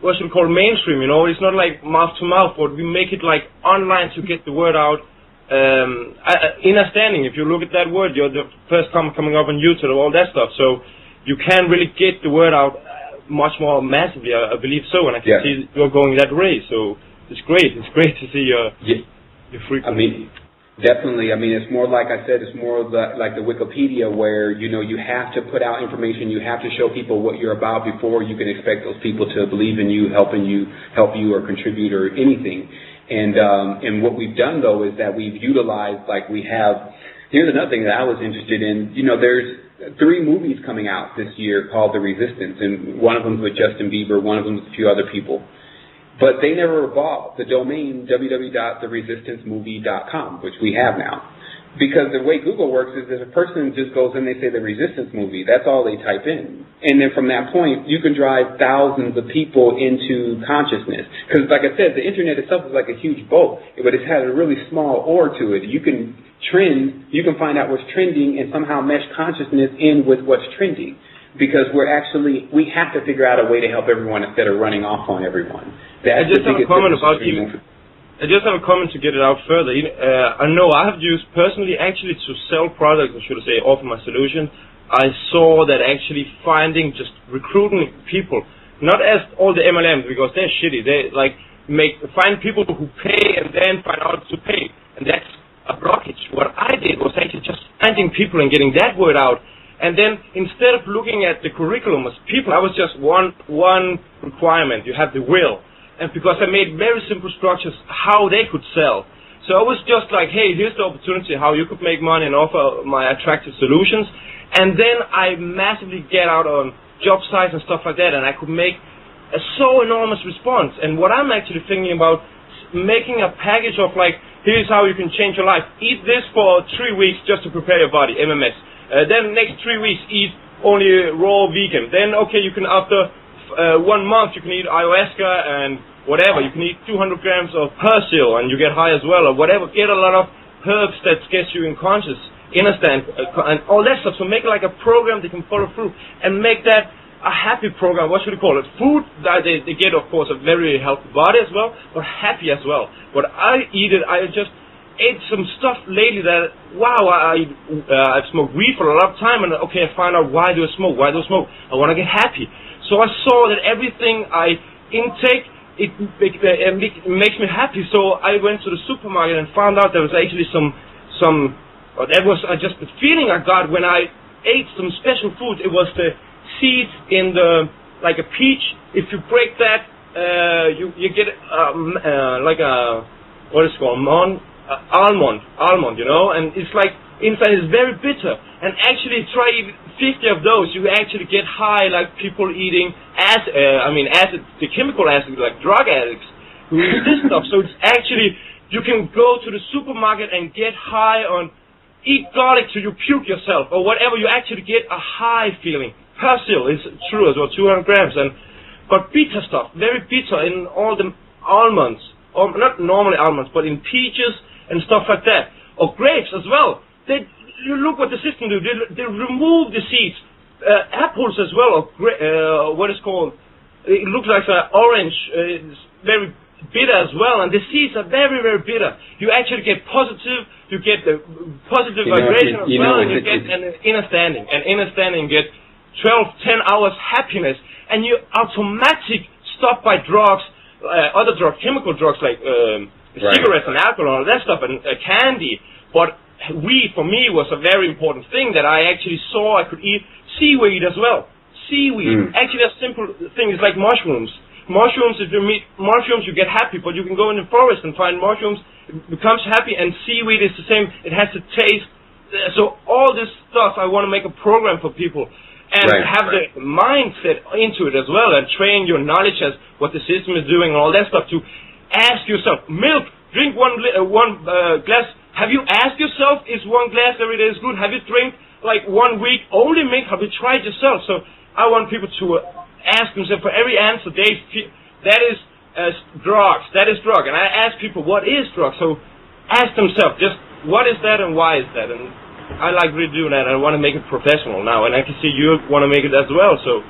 what should we call mainstream, It's not like mouth to mouth, but we make it like online to get the word out. Inner standing, if you look at that word, you're the first coming up on YouTube, all that stuff. So you can really get the word out much more massively, I believe so, and I can see you're going that way. So it's great. It's great to see your frequency. Definitely. It's more like I said, it's more like the Wikipedia where, you have to put out information, you have to show people what you're about before you can expect those people to believe in you, help you or contribute or anything. And what we've done, though, is that we've utilized, like we have, here's another thing that I was interested in. You know, there's 3 movies coming out this year called The Resistance, and one of them's with Justin Bieber, one of them's with a few other people. But they never bought the domain www.theresistancemovie.com, which we have now. Because the way Google works is if a person just goes in, they say The Resistance Movie, that's all they type in. And then from that point, you can drive thousands of people into consciousness. Because like I said, the internet itself is like a huge boat, but it's had a really small oar to it. You can find out what's trending and somehow mesh consciousness in with what's trending. Because we have to figure out a way to help everyone instead of running off on everyone. I just have a comment about you. I just have a comment to get it out further. I know I have used personally actually to sell products, or should I say offer my solution. I saw that actually finding, just recruiting people, not as all the MLMs because they're shitty. They find people who pay and then find out to pay. And that's a blockage. What I did was actually just finding people and getting that word out. And then instead of looking at the curriculum as people, I was just one requirement. You have the will. And because I made very simple structures how they could sell. So I was just like, hey, here's the opportunity how you could make money and offer my attractive solutions. And then I massively get out on job sites and stuff like that, and I could make a so enormous response. And what I'm actually thinking about, making a package of like, here's how you can change your life. Eat this for 3 weeks just to prepare your body, MMS. Then next 3 weeks, eat only raw vegan. Then, okay, you can after 1 month you can eat ayahuasca and whatever. You can eat 200 grams of persil and you get high as well, or whatever. Get a lot of herbs that gets you in conscious, understand, and all that stuff. So make it like a program they can follow through and make that a happy program. What should we call it? Food that they get, of course, a very healthy body as well, but happy as well. But I just ate some stuff lately that, wow, I've smoked weed for a lot of time, and okay, I find out why do I smoke? I want to get happy. So I saw that everything I intake, it makes me happy. So I went to the supermarket and found out there was actually that was just the feeling I got when I ate some special food. It was the seeds in like a peach. If you break that, you get like a, what is it called, almond, you know, and it's like, inside is very bitter. And actually try 50 of those, you actually get high like people eating acid, the chemical acid, like drug addicts who eat this stuff. So it's actually, you can go to the supermarket and get high on, eat garlic till you puke yourself or whatever, you actually get a high feeling. Persil is true as well, 200 grams. But bitter stuff, very bitter in all the almonds, or not normally almonds, but in peaches and stuff like that. Or grapes as well. You look what the system do. They remove the seeds. Apples as well, or what is called, it looks like an orange. It's very bitter as well, and the seeds are very, very bitter. You actually get positive. You get the positive vibration as well, and you get an inner standing. And inner standing get 10 hours happiness, and you automatically stop by drugs, other drugs, chemical drugs like cigarettes and alcohol, all that stuff, and candy. But weed, for me, was a very important thing that I actually saw I could eat. Seaweed as well. Seaweed. Actually, a simple thing is like mushrooms. Mushrooms, if you meet mushrooms, you get happy, but you can go in the forest and find mushrooms, it becomes happy, and seaweed is the same. It has to taste. So all this stuff, I want to make a program for people. And have the mindset into it as well, and train your knowledge as what the system is doing and all that stuff to ask yourself, milk, drink one glass. Have you asked yourself, is 1 glass every day is good? Have you drink like 1 week only milk? Have you tried yourself? So I want people to ask themselves for every answer that is drugs. That is drug. And I ask people, what is drug? So ask themselves, just what is that and why is that? And I like really doing that. I want to make it professional now, and I can see you want to make it as well. So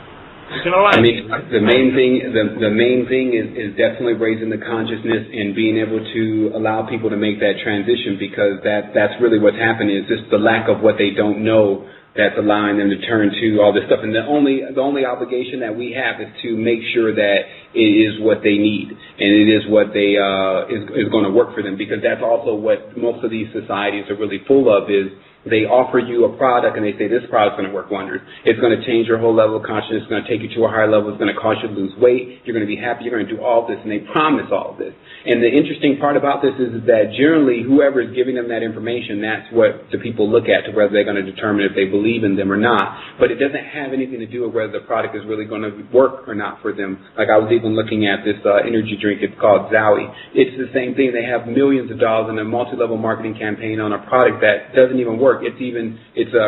you can align. I mean, the main thing is definitely raising the consciousness and being able to allow people to make that transition, because that's really what's happening, is just the lack of what they don't know that's allowing them to turn to all this stuff. And the only obligation that we have is to make sure that it is what they need and it is what they is going to work for them, because that's also what most of these societies are really full of, is they offer you a product and they say this product's going to work wonders. It's going to change your whole level of consciousness. It's going to take you to a higher level. It's going to cause you to lose weight. You're going to be happy. You're going to do all this, and they promise all of this. And the interesting part about this is that generally whoever is giving them that information, that's what the people look at to whether they're going to determine if they believe in them or not. But it doesn't have anything to do with whether the product is really going to work or not for them. Like I was even looking at this energy drink. It's called Zowie. It's the same thing. They have millions of dollars in a multi-level marketing campaign on a product that doesn't even work. It's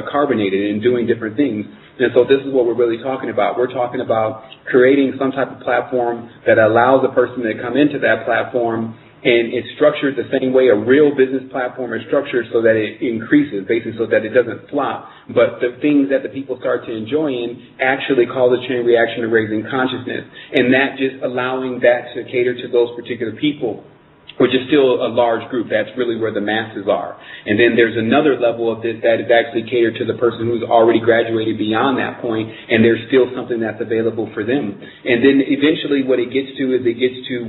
carbonated and doing different things. And so this is what we're really talking about. We're talking about creating some type of platform that allows a person to come into that platform, and it's structured the same way a real business platform is structured, so that it increases, basically so that it doesn't flop. But the things that the people start to enjoy actually cause a chain reaction to raising consciousness, and that just allowing that to cater to those particular people, which is still a large group. That's really where the masses are. And then there's another level of this that is actually catered to the person who's already graduated beyond that point, and there's still something that's available for them. And then eventually what it gets to is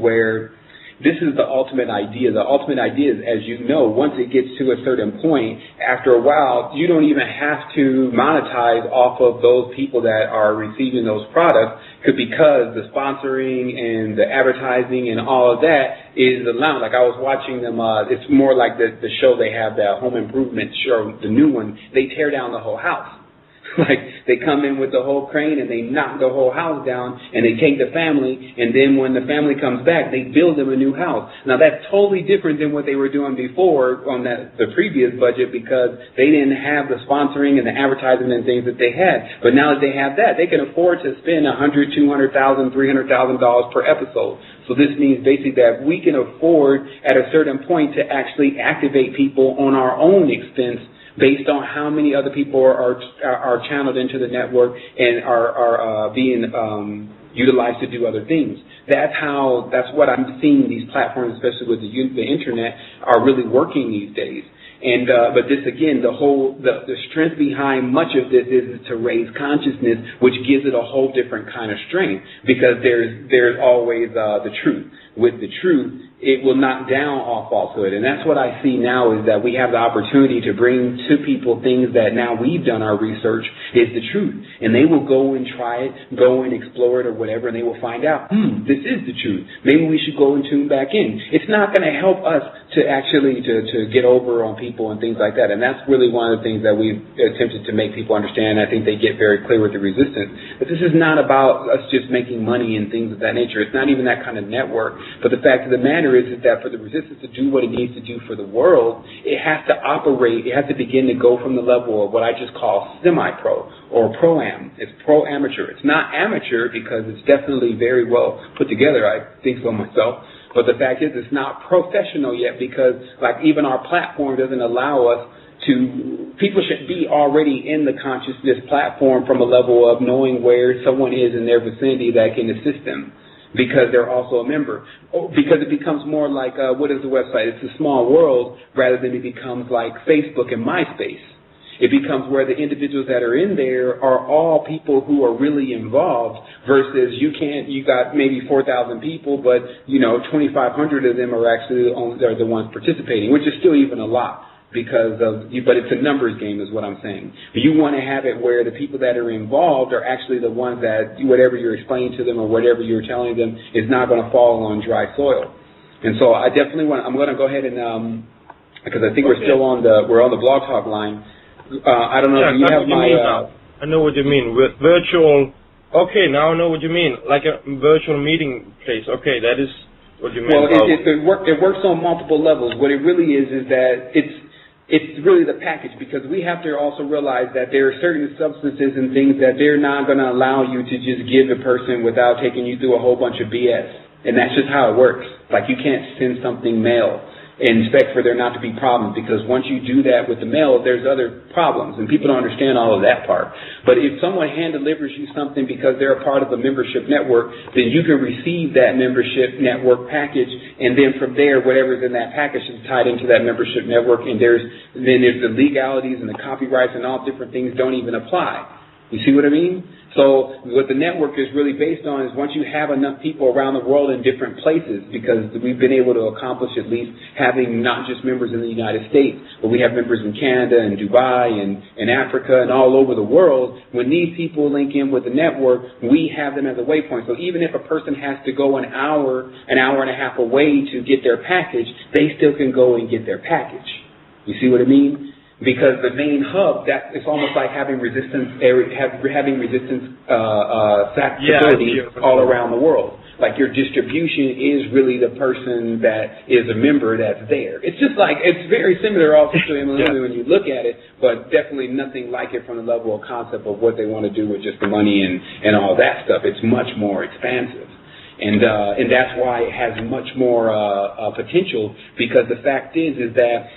where this is the ultimate idea. The ultimate idea is, as you know, once it gets to a certain point, after a while, you don't even have to monetize off of those people that are receiving those products, because the sponsoring and the advertising and all of that is allowed. Like I was watching them, it's more like the show they have, that home improvement show, the new one. They tear down the whole house. Like they come in with the whole crane and they knock the whole house down, and they take the family, and then when the family comes back, they build them a new house. Now that's totally different than what they were doing before on the previous budget, because they didn't have the sponsoring and the advertising and things that they had. But now that they have that, they can afford to spend $100,000, $200,000, $300,000 per episode. So this means basically that we can afford at a certain point to actually activate people on our own expense, based on how many other people are channeled into the network and are being utilized to do other things. That's what I'm seeing these platforms, especially with the internet, are really working these days. And but this again, the strength behind much of this is to raise consciousness, which gives it a whole different kind of strength, because there's always the truth. With the truth, it will knock down all falsehood. And that's what I see now, is that we have the opportunity to bring to people things that now we've done our research is the truth. And they will go and try it, go and explore it or whatever, and they will find out, this is the truth. Maybe we should go and tune back in. It's not going to help us to actually to get over on people and things like that. And that's really one of the things that we've attempted to make people understand. I think they get very clear with the resistance. But this is not about us just making money and things of that nature. It's not even that kind of network. But the fact of the matter is that for the resistance to do what it needs to do for the world, it has to operate, it has to begin to go from the level of what I just call semi-pro or pro-am. It's pro-amateur. It's not amateur, because it's definitely very well put together. I think so myself. But the fact is, it's not professional yet, because like even our platform doesn't allow us to, people should be already in the consciousness platform from a level of knowing where someone is in their vicinity that can assist them, because they're also a member. Because it becomes more like, what is the website? It's a small world, rather than it becomes like Facebook and MySpace. It becomes where the individuals that are in there are all people who are really involved, versus you got maybe 4,000 people, but 2,500 of them are actually are the ones participating, which is still even a lot. But it's a numbers game is what I'm saying. But you want to have it where the people that are involved are actually the ones that whatever you're explaining to them or whatever you're telling them is not going to fall on dry soil. And so I definitely I'm going to go ahead and, because I think we're on the Blog Talk line. I don't know if you have my... I know what you mean. Virtual... Okay, now I know what you mean. Like a virtual meeting place. Okay, that is what you mean. Well, it works on multiple levels. What it really is that it's really the package, because we have to also realize that there are certain substances and things that they're not going to allow you to just give a person without taking you through a whole bunch of BS. And that's just how it works. Like you can't send something mail and expect for there not to be problems, because once you do that with the mail, there's other problems, and people don't understand all of that part. But if someone hand delivers you something because they're a part of a membership network, then you can receive that membership network package, and then from there, whatever's in that package is tied into that membership network, and there's the legalities and the copyrights and all different things don't even apply. You see what I mean? So what the network is really based on is once you have enough people around the world in different places, because we've been able to accomplish at least having not just members in the United States, but we have members in Canada and Dubai and Africa and all over the world. When these people link in with the network, we have them as a waypoint. So even if a person has to go an hour and a half away to get their package, they still can go and get their package. You see what I mean? Because the main hub, it's almost like having resistance facilities all around the world. Like your distribution is really the person that is a member that's there. It's just like, it's very similar also to MLM when you look at it, but definitely nothing like it from the level of concept of what they want to do with just the money and all that stuff. It's much more expansive. And that's why it has much more potential, because the fact is that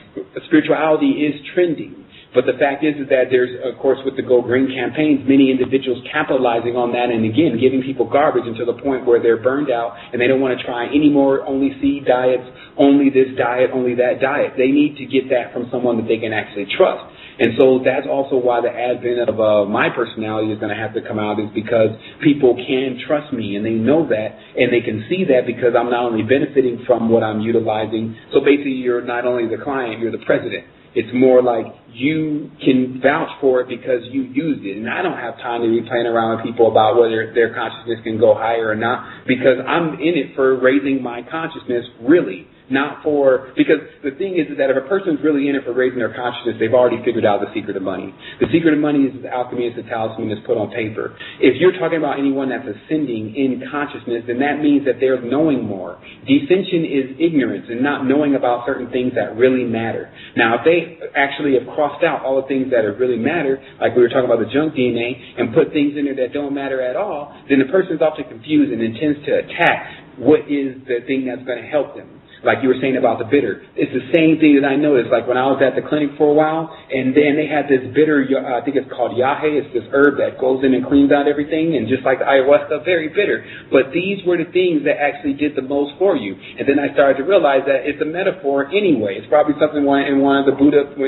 spirituality is trending. But the fact is that there's, of course, with the Go Green campaigns, many individuals capitalizing on that and, again, giving people garbage until the point where they're burned out and they don't want to try any more only seed diets, only this diet, only that diet. They need to get that from someone that they can actually trust. And so that's also why the advent of my personality is going to have to come out, is because people can trust me, and they know that, and they can see that because I'm not only benefiting from what I'm utilizing. So basically you're not only the client, you're the president. It's more like you can vouch for it because you used it. And I don't have time to be playing around with people about whether their consciousness can go higher or not, because I'm in it for raising my consciousness, really. Not for, because the thing is that if a person's really in it for raising their consciousness, they've already figured out the secret of money. The secret of money is the alchemy, is the talisman that's put on paper. If you're talking about anyone that's ascending in consciousness, then that means that they're knowing more. Descension is ignorance and not knowing about certain things that really matter. Now, if they actually have crossed out all the things that really matter, like we were talking about the junk DNA, and put things in there that don't matter at all, then the person's often confused and intends to attack what is the thing that's going to help them. Like you were saying about the bitter. It's the same thing that I noticed. Like when I was at the clinic for a while, and then they had this bitter, I think it's called yahe. It's this herb that goes in and cleans out everything, and just like the ayahuasca, very bitter. But these were the things that actually did the most for you. And then I started to realize that it's a metaphor anyway. It's probably something in one of the Buddhist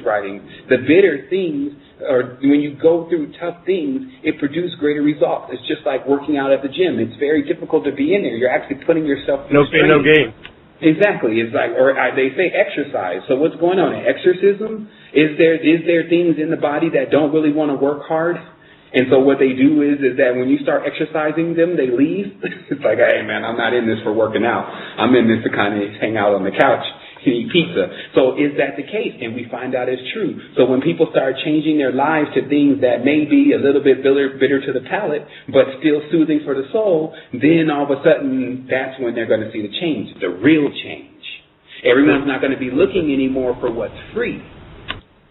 writings. The bitter things, or when you go through tough things, it produces greater results. It's just like working out at the gym. It's very difficult to be in there. You're actually putting yourself through no pain, no gain. Exactly. It's like, or they say exercise. So what's going on? Exorcism? Is there things in the body that don't really want to work hard? And so what they do is that when you start exercising them, they leave. It's like, hey man, I'm not in this for working out. I'm in this to kind of hang out on the couch and eat pizza. So is that the case? And we find out it's true. So when people start changing their lives to things that may be a little bit bitter to the palate, but still soothing for the soul, then all of a sudden that's when they're going to see the change, the real change. Everyone's not going to be looking anymore for what's free.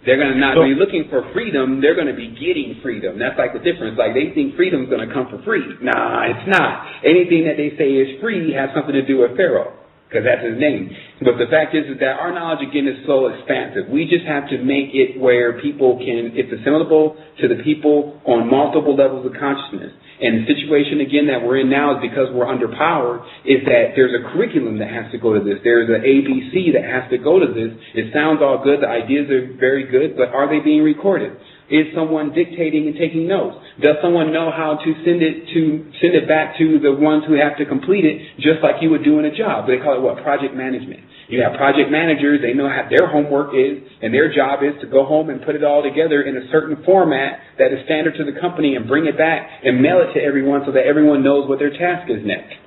They're going to not be looking for freedom. They're going to be getting freedom. That's like the difference. Like they think freedom's going to come for free. Nah, it's not. Anything that they say is free has something to do with Pharaoh, because that's his name. But the fact is that our knowledge, again, is so expansive. We just have to make it where people can, it's assimilable to the people on multiple levels of consciousness. And the situation, again, that we're in now is because we're underpowered, is that there's a curriculum that has to go to this. There's an ABC that has to go to this. It sounds all good. The ideas are very good, but are they being recorded? Is someone dictating and taking notes? Does someone know how to send it back to the ones who have to complete it, just like you would do in a job? They call it what? Project management. You have project managers. They know how their homework is, and their job is to go home and put it all together in a certain format that is standard to the company and bring it back and mail it to everyone so that everyone knows what their task is next.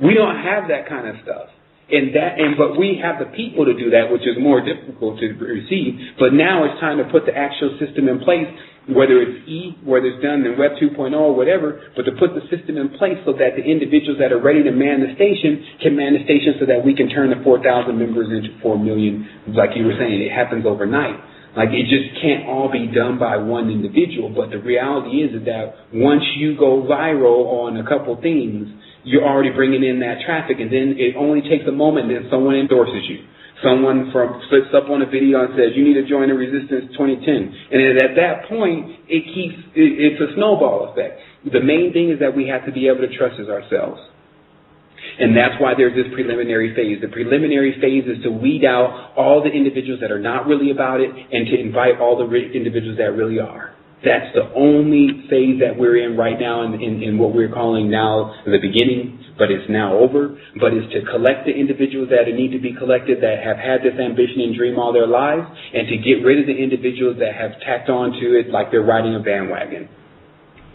We don't have that kind of stuff. But we have the people to do that, which is more difficult to receive. But now it's time to put the actual system in place, whether it's whether it's done in Web 2.0 or whatever, but to put the system in place so that the individuals that are ready to man the station can man the station so that we can turn the 4,000 members into 4 million, like you were saying. It happens overnight. Like, it just can't all be done by one individual. But the reality is that once you go viral on a couple things, you're already bringing in that traffic, and then it only takes a moment, and then someone endorses you. Someone flips up on a video and says, you need to join the Resistance 2010. And then at that point, it's a snowball effect. The main thing is that we have to be able to trust ourselves. And that's why there's this preliminary phase. The preliminary phase is to weed out all the individuals that are not really about it and to invite all the individuals that really are. That's the only phase that we're in right now in what we're calling now the beginning, but it's now over. But it's to collect the individuals that need to be collected that have had this ambition and dream all their lives, and to get rid of the individuals that have tacked on to it like they're riding a bandwagon.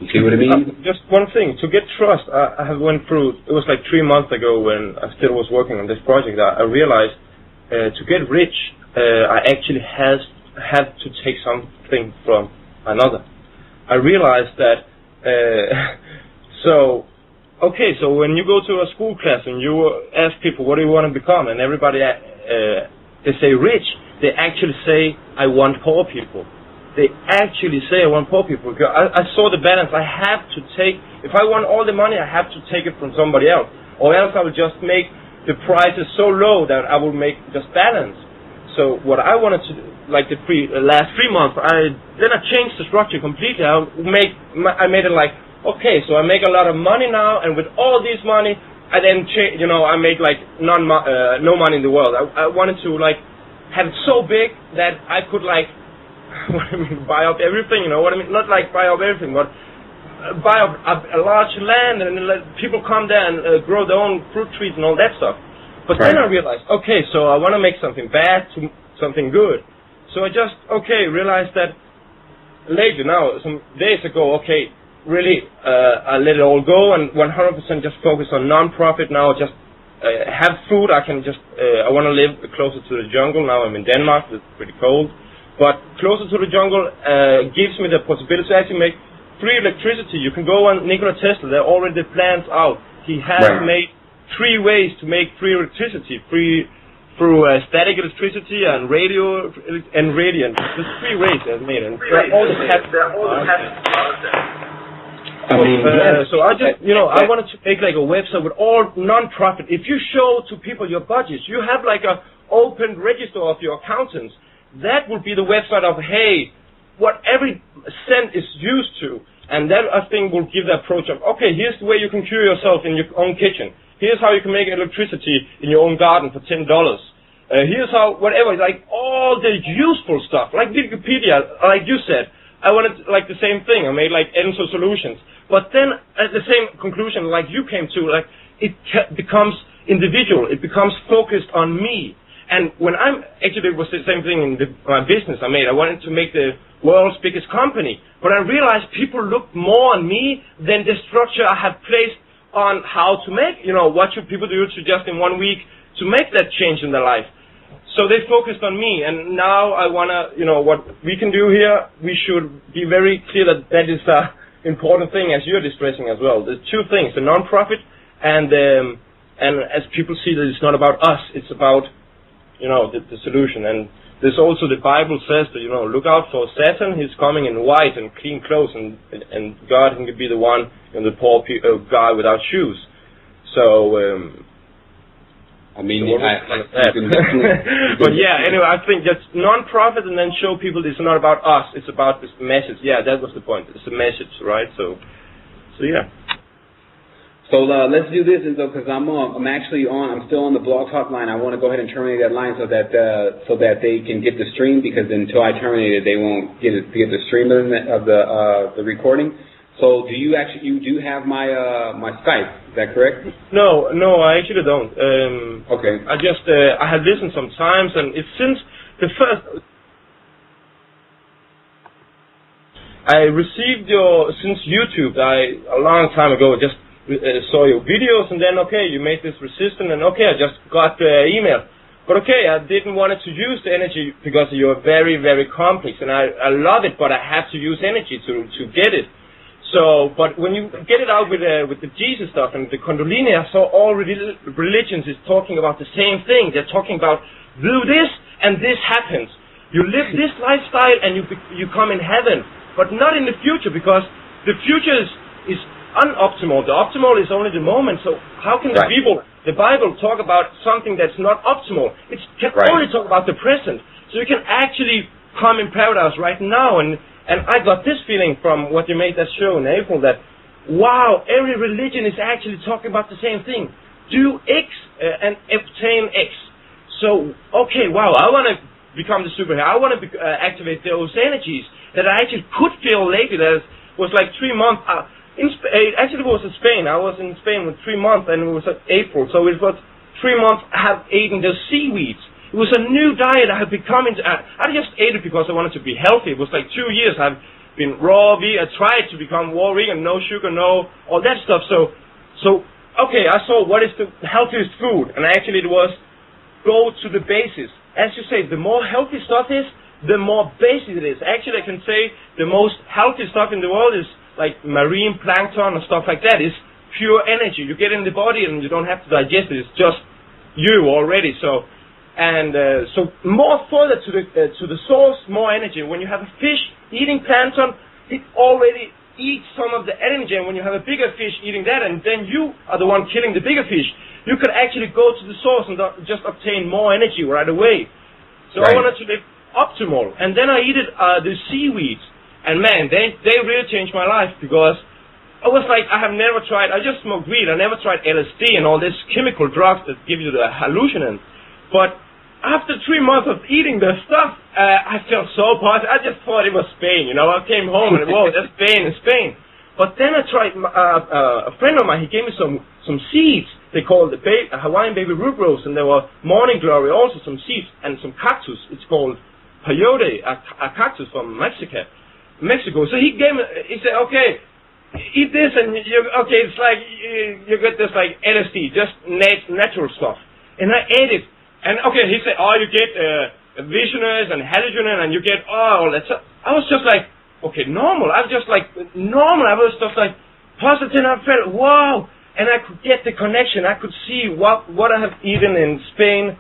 You see what I mean? Just one thing, to get trust, I have went through, it was like 3 months ago when I still was working on this project, I realized to get rich, I actually had to take something from another. I realized that, so when you go to a school class and you ask people, what do you want to become? And everybody, they say rich, they actually say, I want poor people. They actually say, I want poor people. I saw the balance. I have to take, if I want all the money, I have to take it from somebody else. Or else I will just make the prices so low that I will make just balance. So what I wanted to do, like the last 3 months, I changed the structure completely. I made it like, okay, so I make a lot of money now, and with all this money, I then I made like no money in the world. I wanted to like have it so big that I could like buy up everything, you know what I mean? Not like buy up everything, but buy up a large land and let people come there and grow their own fruit trees and all that stuff. But then I realized, okay, so I want to make something bad to something good. So I just, realized that later now, some days ago, really, I let it all go and 100% just focus on non-profit now, just have food. I can just, I want to live closer to the jungle. Now I'm in Denmark, it's pretty cold. But closer to the jungle gives me the possibility to actually make free electricity. You can go on Nikola Tesla, there are already the plans out. He has made 3 ways to make free electricity, through static electricity and radio and radiant. There's 3 ways he has made it. All the patents. So I just, I wanted to make like a website with all non-profit. If you show to people your budgets, you have like a open register of your accountants. That would be the website of, hey, what every cent is used to. And that, I think, will give the approach of, okay, here's the way you can cure yourself in your own kitchen. Here's how you can make electricity in your own garden for $10. Here's how, whatever, like all the useful stuff, like Wikipedia, like you said. I wanted like the same thing. I made like Enso solutions. But then at the same conclusion like you came to, like it becomes individual. It becomes focused on me. And when it was the same thing in my business I made. I wanted to make the world's biggest company. But I realized people look more on me than the structure I have placed on how to make, what should people do to just in 1 week to make that change in their life. So they focused on me. And now I want to, what we can do here, we should be very clear that is an important thing, as you're expressing as well. There's 2 things, the non-profit and as people see that it's not about us, it's about the solution. And there's also the Bible says that, look out for Satan. He's coming in white and clean clothes, and God can be the one, the poor guy without shoes. So, but yeah, anyway, I think that's non-profit, and then show people it's not about us, it's about this message. Yeah, that was the point. It's a message, right? So yeah. So let's do this, Enzo, because I'm still on the Blog Talk line. I want to go ahead and terminate that line so that they can get the stream, because until I terminate it, they won't get the stream of the recording. So you do have my Skype? Is that correct? No, I actually don't. Okay. I have listened sometimes, and it's since the first. I received since YouTube. A long time ago just. Saw your videos, and then you made this resistant, and I just got the email. But I didn't want to use the energy because you're very, very complex, and I love it, but I have to use energy to get it. So, but when you get it out with the Jesus stuff and the Kundalini, I saw all religions is talking about the same thing. They're talking about do this and this happens. You live this lifestyle and you come in heaven, but not in the future, because the future is unoptimal. The optimal is only the moment. So how can the Bible talk about something that's not optimal? It can only talk about the present. So you can actually come in paradise right now. And I got this feeling from what you made that show in April, that wow, every religion is actually talking about the same thing. Do X and obtain X. So wow, I want to become the superhero. I want to activate those energies. that I actually could feel lately. That was like 3 months. Actually, it was in Spain. I was in Spain with 3 months, and it was April. So it was 3 months I have eaten the seaweeds. It was a new diet I had become into. I just ate it because I wanted to be healthy. It was like 2 years I've been raw vegan. I tried to become raw vegan, no sugar, no all that stuff. So okay, I saw what is the healthiest food, and actually it was go to the basis. As you say, the more healthy stuff is, the more basic it is. Actually, I can say the most healthy stuff in the world is like marine plankton and stuff like that. It's pure energy. You get in the body and you don't have to digest it. It's just you already. So more further to the source, more energy. When you have a fish eating plankton, it already eats some of the energy. And when you have a bigger fish eating that, and then you are the one killing the bigger fish, you could actually go to the source and just obtain more energy right away. So right. I wanted to live optimal, and then I eat the seaweeds, and man, they really changed my life, because I was like, I just smoked weed, I never tried LSD and all these chemical drugs that give you the hallucinant, but after 3 months of eating the stuff, I felt so positive. I just thought it was Spain, I came home and whoa, that's Spain. But then I tried, a friend of mine, he gave me some seeds. They called the Hawaiian baby root rose, and there were morning glory, also some seeds, and some cactus. It's called peyote, a cactus from Mexico. So he said, okay, eat this, and it's like, you get this like LSD, just natural stuff. And I ate it, and okay, he said, you get visioners and hallucinant, and you get all that stuff. I was just like, okay, normal. I was just like, normal. I was just like, positive, I felt, wow. And I could get the connection. I could see what I have eaten in Spain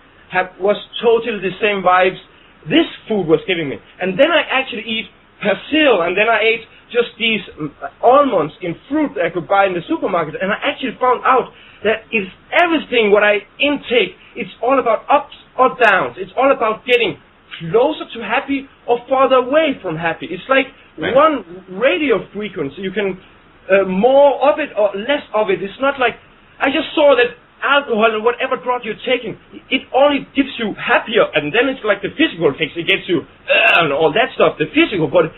was totally the same vibes this food was giving me. And then I actually eat persil, and then I ate just these almonds in fruit that I could buy in the supermarket. And I actually found out that it's everything what I intake. It's all about ups or downs. It's all about getting closer to happy or farther away from happy. It's like one radio frequency. You can more of it or less of it. It's not like, I just saw that alcohol and whatever drug you're taking, it only gives you happier, and then it's like the physical fix. It gets you and all that stuff, the physical, but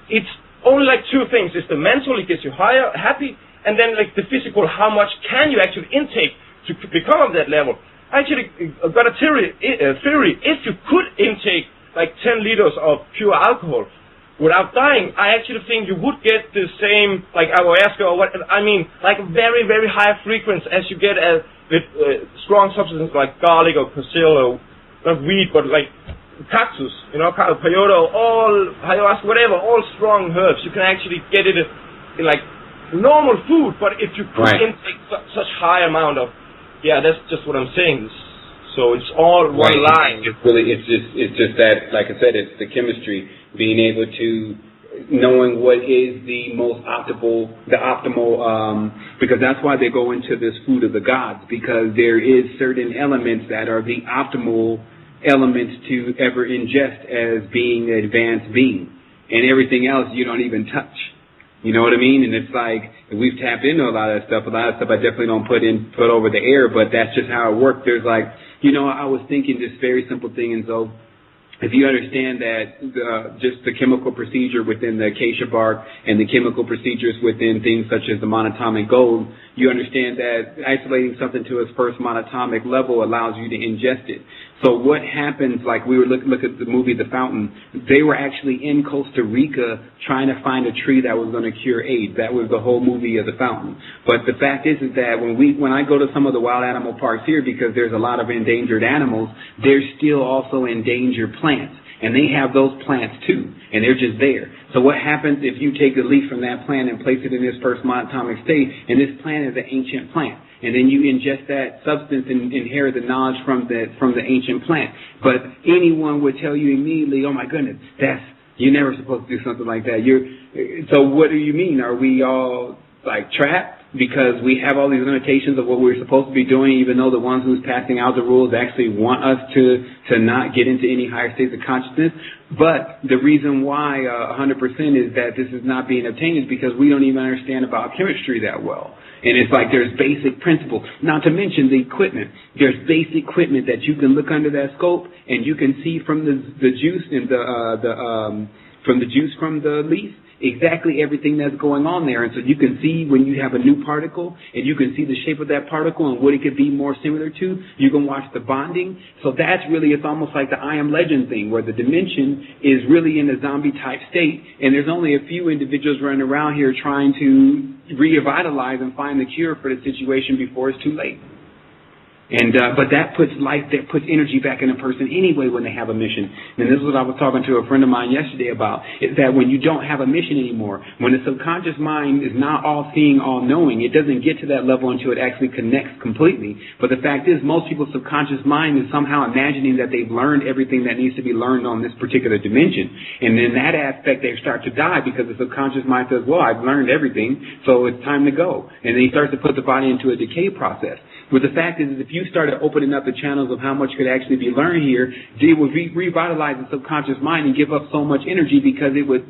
it's only like two things. It's the mental, it gets you higher, happy, and then like the physical, how much can you actually intake to become of that level. I actually got a theory, if you could intake like 10 liters of pure alcohol without dying, I actually think you would get the same, like ayahuasca or what, like very, very high frequency as you get with strong substances like garlic or persil or not weed, but like cactus, peyote, all ayahuasca, whatever, all strong herbs. You can actually get it in like normal food, but if you could intake such high amount of, that's just what I'm saying. So it's all one line. It's just that, like I said, it's the chemistry, being able to, knowing what is the most optimal, because that's why they go into this food of the gods, because there is certain elements that are the optimal elements to ever ingest as being an advanced being, and everything else you don't even touch. You know what I mean? And it's like, we've tapped into a lot of that stuff. A lot of stuff I definitely don't put over the air, but that's just how it works. There's like, I was thinking this very simple thing, and so if you understand that just the chemical procedure within the acacia bark and the chemical procedures within things such as the monatomic gold, you understand that isolating something to its first monatomic level allows you to ingest it. So what happens, like we were look at the movie The Fountain, they were actually in Costa Rica trying to find a tree that was going to cure AIDS. That was the whole movie of The Fountain. But the fact is that when I go to some of the wild animal parks here, because there's a lot of endangered animals, there's still also endangered plants. And they have those plants too, and they're just there. So what happens if you take a leaf from that plant and place it in its first monatomic state, and this plant is an ancient plant, and then you ingest that substance and inherit the knowledge from the ancient plant. But anyone would tell you immediately, oh my goodness, you're never supposed to do something like that. So what do you mean? Are we all like trapped because we have all these limitations of what we're supposed to be doing, even though the ones who's passing out the rules actually want us to not get into any higher states of consciousness? But the reason why 100% is that this is not being obtained is because we don't even understand about chemistry that well. And it's like there's basic principles, not to mention the equipment. There's basic equipment that you can look under that scope and you can see from the juice and from the juice from the leaf, exactly everything that's going on there. And so you can see when you have a new particle, and you can see the shape of that particle and what it could be more similar to. You can watch the bonding. So that's really, it's almost like the I Am Legend thing, where the dimension is really in a zombie-type state, and there's only a few individuals running around here trying to revitalize and find the cure for the situation before it's too late. And but that puts energy back in a person anyway when they have a mission. And this is what I was talking to a friend of mine yesterday about, is that when you don't have a mission anymore, when the subconscious mind is not all-seeing, all-knowing, it doesn't get to that level until it actually connects completely. But the fact is, most people's subconscious mind is somehow imagining that they've learned everything that needs to be learned on this particular dimension. And in that aspect, they start to die because the subconscious mind says, well, I've learned everything, so it's time to go. And then he starts to put the body into a decay process. But the fact is if you started opening up the channels of how much could actually be learned here, it would revitalize the subconscious mind and give up so much energy, because it would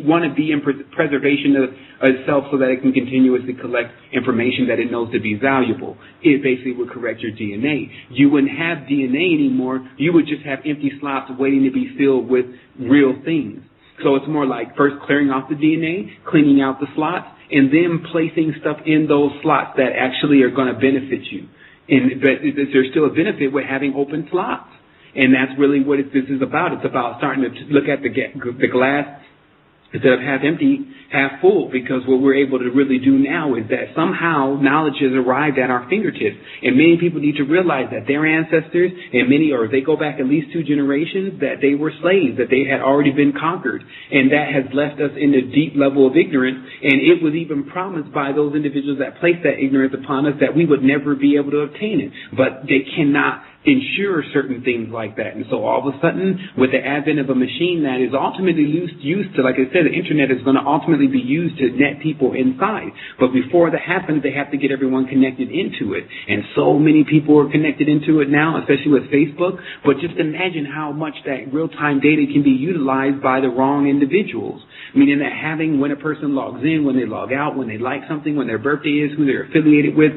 want to be in preservation of itself so that it can continuously collect information that it knows to be valuable. It basically would correct your DNA. You wouldn't have DNA anymore. You would just have empty slots waiting to be filled with real things. So it's more like first clearing off the DNA, cleaning out the slots, and then placing stuff in those slots that actually are going to benefit you. But there's still a benefit with having open slots. And that's really what this is about. It's about starting to look at the glass instead of half empty, half full, because what we're able to really do now is that somehow knowledge has arrived at our fingertips. And many people need to realize that their ancestors, and or they go back at least 2 generations, that they were slaves, that they had already been conquered. And that has left us in a deep level of ignorance. And it was even promised by those individuals that placed that ignorance upon us that we would never be able to obtain it. But they cannot ensure certain things like that. And so all of a sudden, with the advent of a machine that is ultimately used to, like I said, the internet is going to ultimately be used to net people inside. But before that happens, they have to get everyone connected into it. And so many people are connected into it now, especially with Facebook. But just imagine how much that real-time data can be utilized by the wrong individuals. Meaning that having, when a person logs in, when they log out, when they like something, when their birthday is, who they're affiliated with,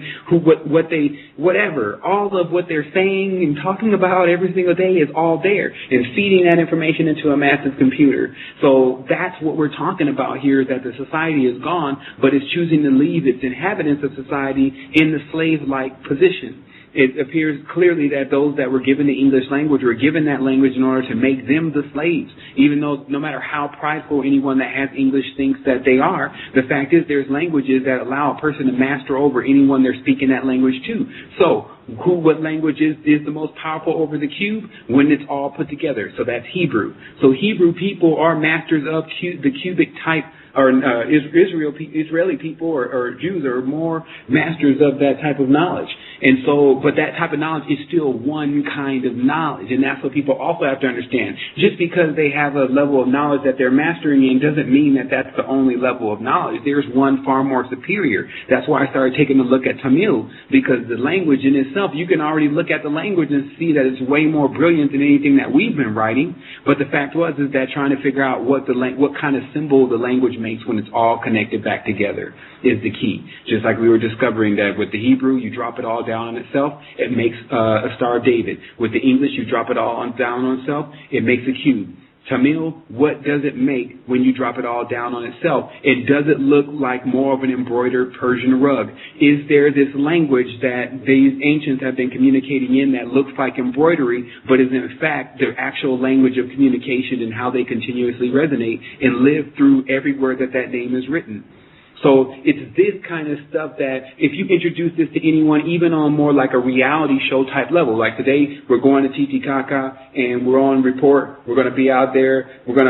whatever, all of what they're saying and talking about every single day is all there, and feeding that information into a massive computer. So that's what we're talking about here, that the society is gone, but it's choosing to leave its inhabitants of society in the slave-like position. It appears clearly that those that were given the English language were given that language in order to make them the slaves, even though no matter how prideful anyone that has English thinks that they are, the fact is there's languages that allow a person to master over anyone they're speaking that language to. So what language is the most powerful over the cube? When it's all put together. So that's Hebrew. So Hebrew people are masters of the cubic type, or Israeli people or Jews are more masters of that type of knowledge. And so, but that type of knowledge is still one kind of knowledge, and that's what people also have to understand. Just because they have a level of knowledge that they're mastering in doesn't mean that that's the only level of knowledge. There's one far more superior. That's why I started taking a look at Tamil, because the language in itself, you can already look at the language and see that it's way more brilliant than anything that we've been writing. But the fact is that trying to figure out what kind of symbol the language makes when it's all connected back together is the key. Just like we were discovering that with the Hebrew, you drop it all down on itself, it makes a Star of David. With the English, you drop it all down on itself, it makes a cube. Tamil, what does it make when you drop it all down on itself? It doesn't look like more of an embroidered Persian rug. Is there this language that these ancients have been communicating in that looks like embroidery, but is in fact the actual language of communication and how they continuously resonate and live through every word that name is written? So it's this kind of stuff that if you introduce this to anyone, even on more like a reality show type level, like today we're going to Titicaca and we're on report, we're going to be out there, one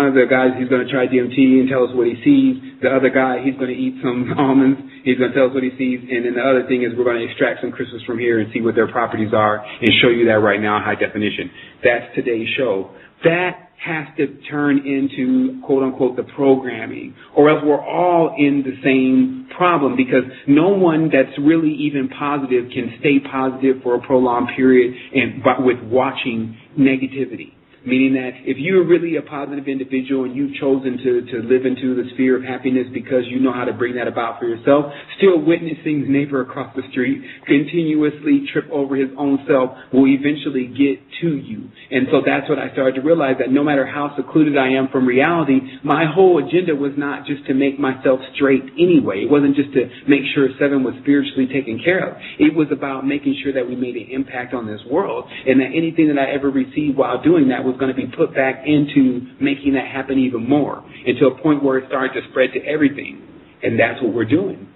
of the guys, he's going to try DMT and tell us what he sees. The other guy, he's going to eat some almonds, he's going to tell us what he sees. And then the other thing is we're going to extract some crystals from here and see what their properties are and show you that right now in high definition. That's today's show. That has to turn into, quote-unquote, the programming, or else we're all in the same problem, because no one that's really even positive can stay positive for a prolonged period but with watching negativity. meaning that if you're really a positive individual and you've chosen to live into the sphere of happiness because you know how to bring that about for yourself, still witnessing the neighbor across the street continuously trip over his own self will eventually get to you. And so that's what I started to realize, that no matter how secluded I am from reality, my whole agenda was not just to make myself straight anyway. It wasn't just to make sure Sevan was spiritually taken care of. It was about making sure that we made an impact on this world, and that anything that I ever received while doing that was going to be put back into making that happen even more, and to a point where it started to spread to everything. And that's what we're doing.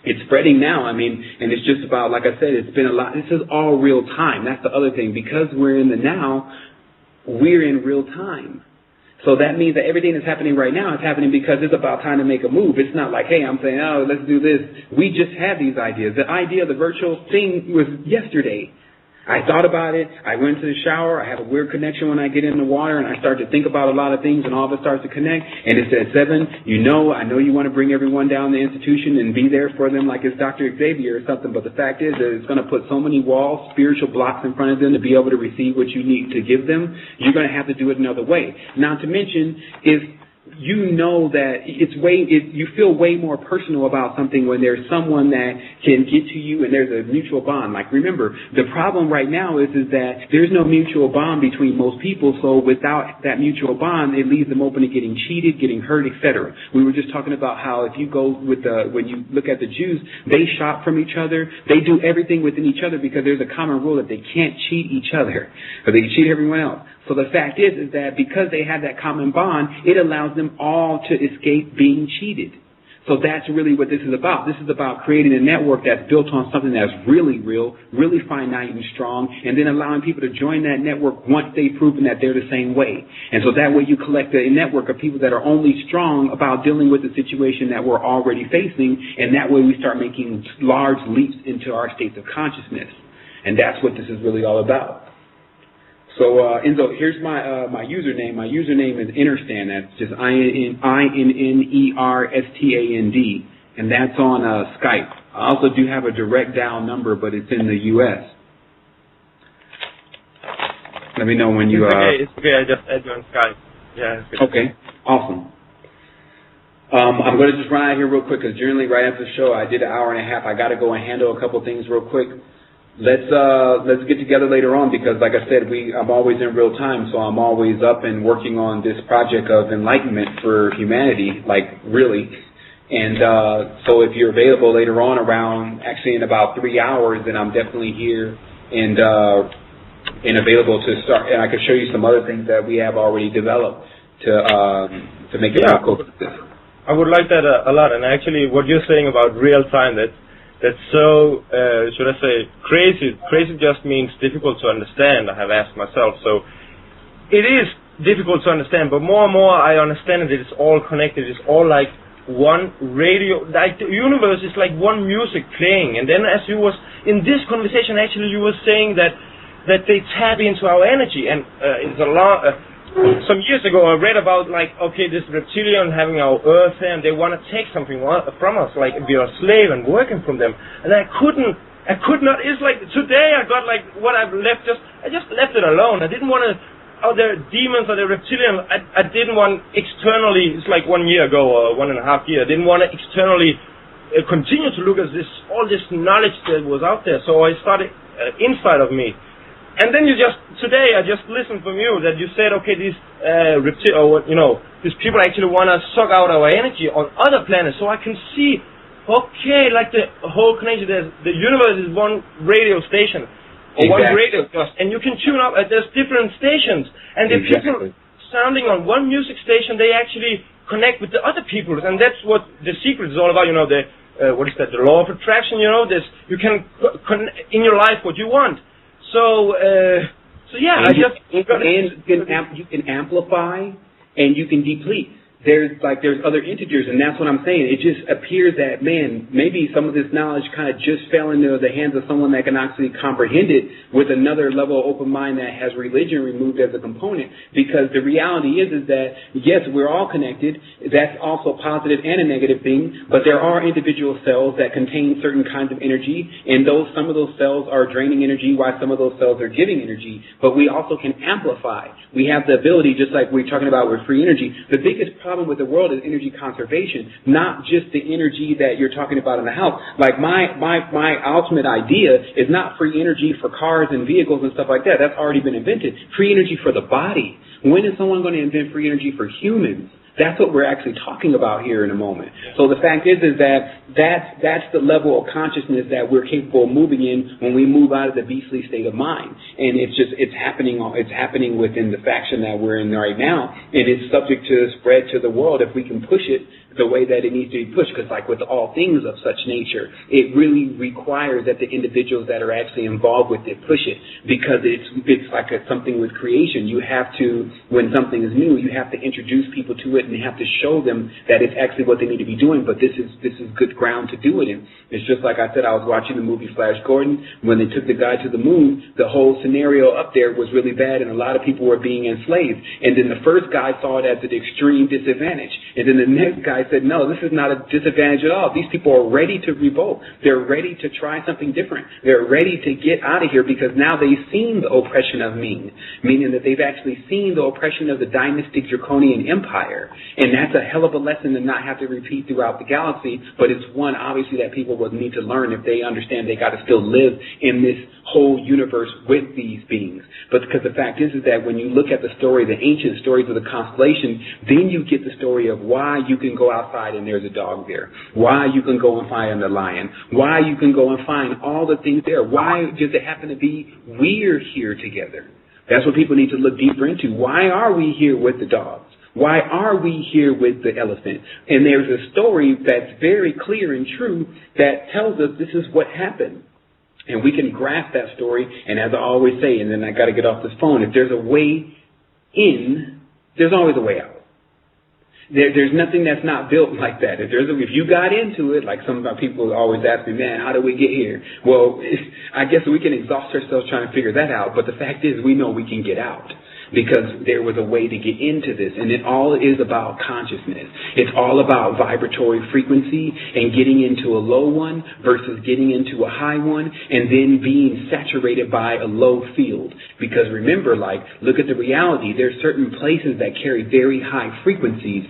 It's spreading now. I mean, and it's just about, like I said, it's been a lot. This is all real time. That's the other thing. Because we're in the now, we're in real time. So that means that everything that's happening right now is happening because it's about time to make a move. It's not like, hey, I'm saying, oh, let's do this. We just had these ideas. The idea of the virtual thing was yesterday. I thought about it. I went to the shower. I have a weird connection when I get in the water, and I start to think about a lot of things, and all of it starts to connect. And it said, Sevan, I know you want to bring everyone down the institution and be there for them like it's Dr. Xavier or something, but the fact is that it's going to put so many walls, spiritual blocks in front of them to be able to receive what you need to give them. You're going to have to do it another way. Not to mention, if you know that you feel way more personal about something when there's someone that can get to you and there's a mutual bond. Like, remember, the problem right now is that there's no mutual bond between most people, so without that mutual bond, it leaves them open to getting cheated, getting hurt, etc. We were just talking about how if you go when you look at the Jews, they shop from each other, they do everything within each other because there's a common rule that they can't cheat each other, or they can cheat everyone else. So the fact is that because they have that common bond, it allows them all to escape being cheated. So that's really what this is about. This is about creating a network that's built on something that's really real, really finite and strong, and then allowing people to join that network once they've proven that they're the same way. And so that way you collect a network of people that are only strong about dealing with the situation that we're already facing, and that way we start making large leaps into our states of consciousner. And that's what this is really all about. So, Enzo, here's my username. My username is Innerstand. That's just INNERSTAND, and that's on Skype. I also do have a direct dial number, but it's in the U.S. Let me know when you... It's okay. I just add you on Skype. Yeah. Okay. Awesome. I'm going to just run out here real quick because generally right after the show I did an hour and a half. I got to go and handle a couple things real quick. Let's get together later on because, like I said, I'm always in real time, so I'm always up and working on this project of enlightenment for humanity, like really. And so if you're available later on in about 3 hours, then I'm definitely here and available to start. And I can show you some other things that we have already developed to make it cool. I would like that a lot. And actually, what you're saying about real time, that's so, should I say, crazy. Crazy just means difficult to understand, I have asked myself. So it is difficult to understand, but more and more I understand that it's all connected. It's all like one radio, like the universe is like one music playing. And then as you was, in this conversation, actually you were saying that they tap into our energy. And it's a lot... some years ago, I read about this reptilian having our Earth here, and they want to take something from us, like we are a slave and working from them. And I could not. It's like today I got what I've left. I just left it alone. I didn't want to. Oh, they're demons or they're reptilian. I didn't want externally. It's like 1 year ago or 1.5 years. I didn't want to externally continue to look at all this knowledge that was out there. So I started inside of me. And then today I just listened from you that you said, okay, these these people actually want to suck out our energy on other planets. So I can see, okay, like the whole connection, the universe is one radio station, or one radio just, and you can tune up, there's different stations. And the people sounding on one music station, they actually connect with the other people. And that's what the secret is all about, the law of attraction, you can in your life what you want. So yeah, you can amplify and you can deplete. there's other integers, and that's what I'm saying. It just appears that, man, maybe some of this knowledge kind of just fell into the hands of someone that can actually comprehend it with another level of open mind that has religion removed as a component. Because the reality is that, yes, we're all connected. That's also a positive and a negative thing, but there are individual cells that contain certain kinds of energy, and some of those cells are draining energy while some of those cells are giving energy. But we also can amplify. We have the ability, just like we're talking about with free energy. The biggest problem with the world is energy conservation, not just the energy that you're talking about in the house. Like my ultimate idea is not free energy for cars and vehicles and stuff like that. That's already been invented. Free energy for the body. When is someone going to invent free energy for humans? That's what we're actually talking about here in a moment. So the fact is that's the level of consciousness that we're capable of moving in when we move out of the beastly state of mind. And it's happening within the faction that we're in right now, and it's subject to spread to the world if we can push it the way that it needs to be pushed, because like with all things of such nature, it really requires that the individuals that are actually involved with it push it, because it's like something with creation. You have to, when something is new, you have to introduce people to it, and you have to show them that it's actually what they need to be doing, but this is good ground to do it in. It's just like I said, I was watching the movie Flash Gordon. When they took the guy to the moon, the whole scenario up there was really bad, and a lot of people were being enslaved. And then the first guy saw it as an extreme disadvantage, and then the next guy said, no, this is not a disadvantage at all. These people are ready to revolt. They're ready to try something different. They're ready to get out of here because now they've seen the oppression of Ming, meaning that they've actually seen the oppression of the dynastic draconian empire. And that's a hell of a lesson to not have to repeat throughout the galaxy, but it's one, obviously, that people will need to learn if they understand they got to still live in this whole universe with these beings. But because the fact is that when you look at the story, the ancient stories of the constellation, then you get the story of why you can go outside and there's a dog there, why you can go and find a lion, why you can go and find all the things there. Why does it happen to be we're here together? That's what people need to look deeper into. Why are we here with the dogs? Why are we here with the elephant? And there's a story that's very clear and true that tells us this is what happened. And we can grasp that story, and as I always say, and then I got to get off this phone, if there's a way in, there's always a way out. There's nothing that's not built like that. If you got into it, like some of our people always ask me, man, how do we get here? Well, I guess we can exhaust ourselves trying to figure that out, but the fact is we know we can get out, because there was a way to get into this. And it all is about consciousness. It's all about vibratory frequency and getting into a low one versus getting into a high one, and then being saturated by a low field. Because remember, look at the reality. There's certain places that carry very high frequencies,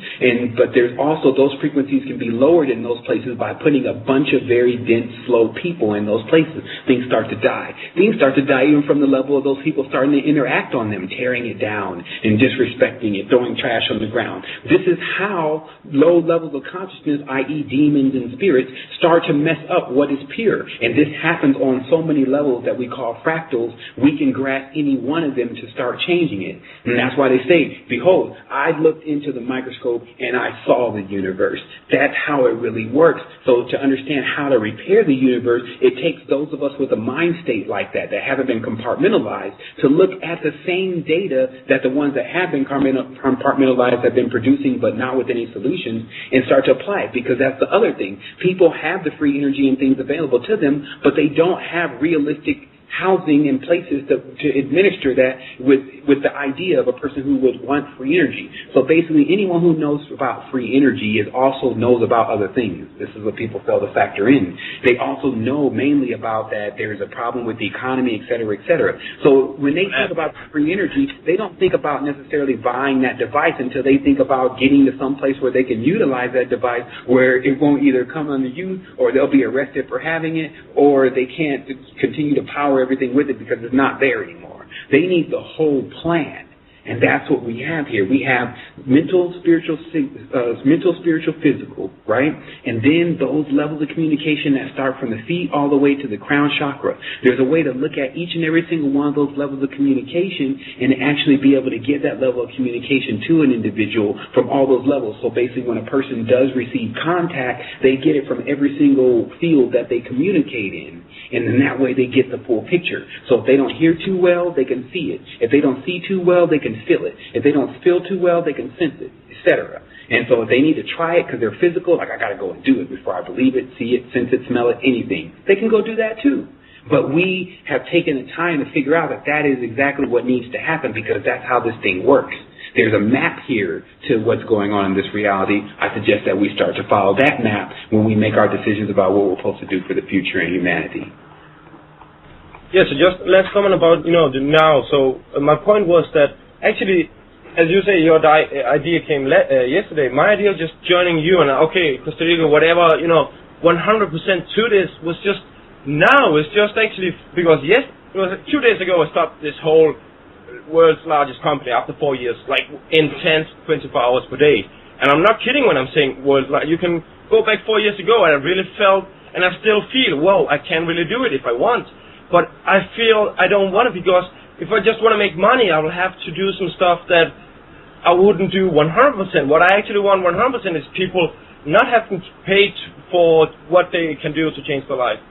but there's also those frequencies can be lowered in those places by putting a bunch of very dense, slow people in those places. Things start to die. Things start to die even from the level of those people starting to interact on them, tearing it down and disrespecting it, throwing trash on the ground. This is how low levels of consciousness, i.e. demons and spirits, start to mess up what is pure. And this happens on so many levels that we call fractals. We can grasp any one of them to start changing it. And that's why they say, behold, I looked into the microscope and I saw the universe. That's how it really works. So to understand how to repair the universe, it takes those of us with a mind state like that haven't been compartmentalized, to look at the same data that the ones that have been compartmentalized have been producing, but not with any solutions, and start to apply it. Because that's the other thing. People have the free energy and things available to them, but they don't have realistic housing and places to administer that with the idea of a person who would want free energy. So basically, anyone who knows about free energy also knows about other things. This is what people fail to factor in. They also know mainly about that there's a problem with the economy, et cetera, et cetera. So when they think about free energy, they don't think about necessarily buying that device until they think about getting to some place where they can utilize that device, where it won't either come under use, or they'll be arrested for having it, or they can't continue to power everything with it because it's not there anymore. They need the whole plan. And that's what we have here. We have mental, spiritual, physical, right? And then those levels of communication that start from the feet all the way to the crown chakra. There's a way to look at each and every single one of those levels of communication and actually be able to get that level of communication to an individual from all those levels. So basically, when a person does receive contact, they get it from every single field that they communicate in. And in that way, they get the full picture. So if they don't hear too well, they can see it. If they don't see too well, they can feel it. If they don't feel too well, they can sense it, etc. And so if they need to try it because they're physical, like I got to go and do it before I believe it, see it, sense it, smell it, anything, they can go do that too. But we have taken the time to figure out that is exactly what needs to happen because that's how this thing works. There's a map here to what's going on in this reality. I suggest that we start to follow that map when we make our decisions about what we're supposed to do for the future in humanity. Yeah, so just let's comment about, the now. So my point was that actually, as you say, your idea came yesterday. My idea of just joining you and, okay, Costa Rica, whatever, 100% to this was just now. It's just actually because, it was 2 days ago I started this whole world's largest company after 4 years, like intense 24 hours per day. And I'm not kidding when I'm saying world's largest. You can go back 4 years ago and I really felt, and I still feel, whoa, I can really do it if I want. But I feel I don't want it because if I just want to make money, I will have to do some stuff that I wouldn't do 100%. What I actually want 100% is people not having to pay for what they can do to change their life.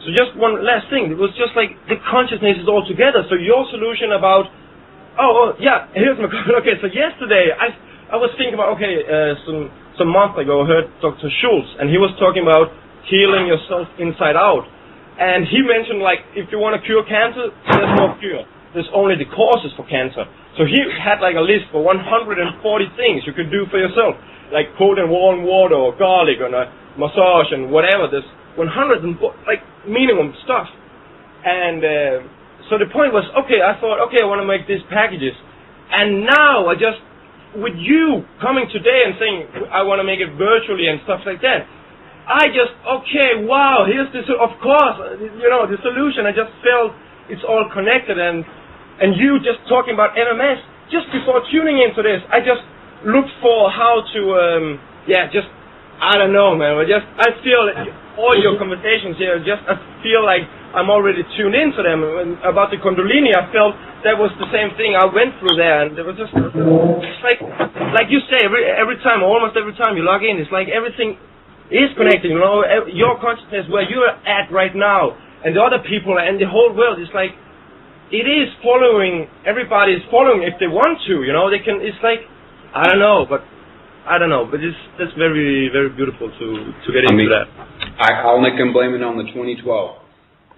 So just one last thing. It was just like the consciousness is all together. So your solution about, here's my okay. So yesterday I was thinking about some month ago I heard Dr. Schultz and he was talking about healing yourself inside out. And he mentioned like if you want to cure cancer, there's no cure. There's only the causes for cancer. So he had like a list for 140 things you could do for yourself, like coating warm water or garlic and a massage and whatever. There's 100 like minimum stuff. And so the point was, I thought, I want to make these packages. And now I just, with you coming today and saying I want to make it virtually and stuff like that, I just, wow, here's this, of course, the solution. I just felt it's all connected and you just talking about MMS, just before tuning into this, I just looked for how to, I don't know, man. I feel all your conversations here, I feel like I'm already tuned into them. And about the Kundalini, I felt that was the same thing I went through there. And there was just, it's like you say, every time, almost every time you log in, it's like everything is connected, your consciousness where you're at right now, and the other people and the whole world is like, it is following, everybody is following if they want to, they can, it's like, I don't know, but that's very, very beautiful to get into that. I'll make them blame it on the 2012,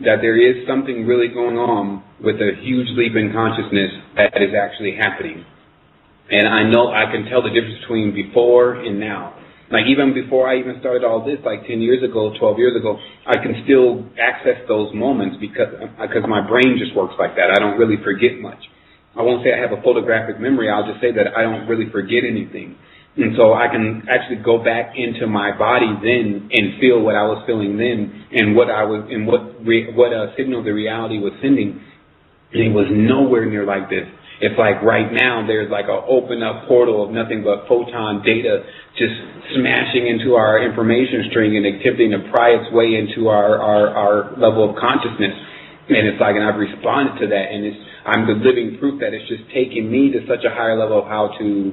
that there is something really going on with a huge leap in consciousness that is actually happening. And I know I can tell the difference between before and now. Like even before I even started all this, like 10 years ago, 12 years ago, I can still access those moments because my brain just works like that. I don't really forget much. I won't say I have a photographic memory. I'll just say that I don't really forget anything. And so I can actually go back into my body then and feel what I was feeling then and what signal the reality was sending. And it was nowhere near like this. It's like right now there's like an open up portal of nothing but photon data just smashing into our information string and attempting to pry its way into our level of consciousness. And it's like, and I've responded to that, and I'm the living proof that it's just taking me to such a higher level of how to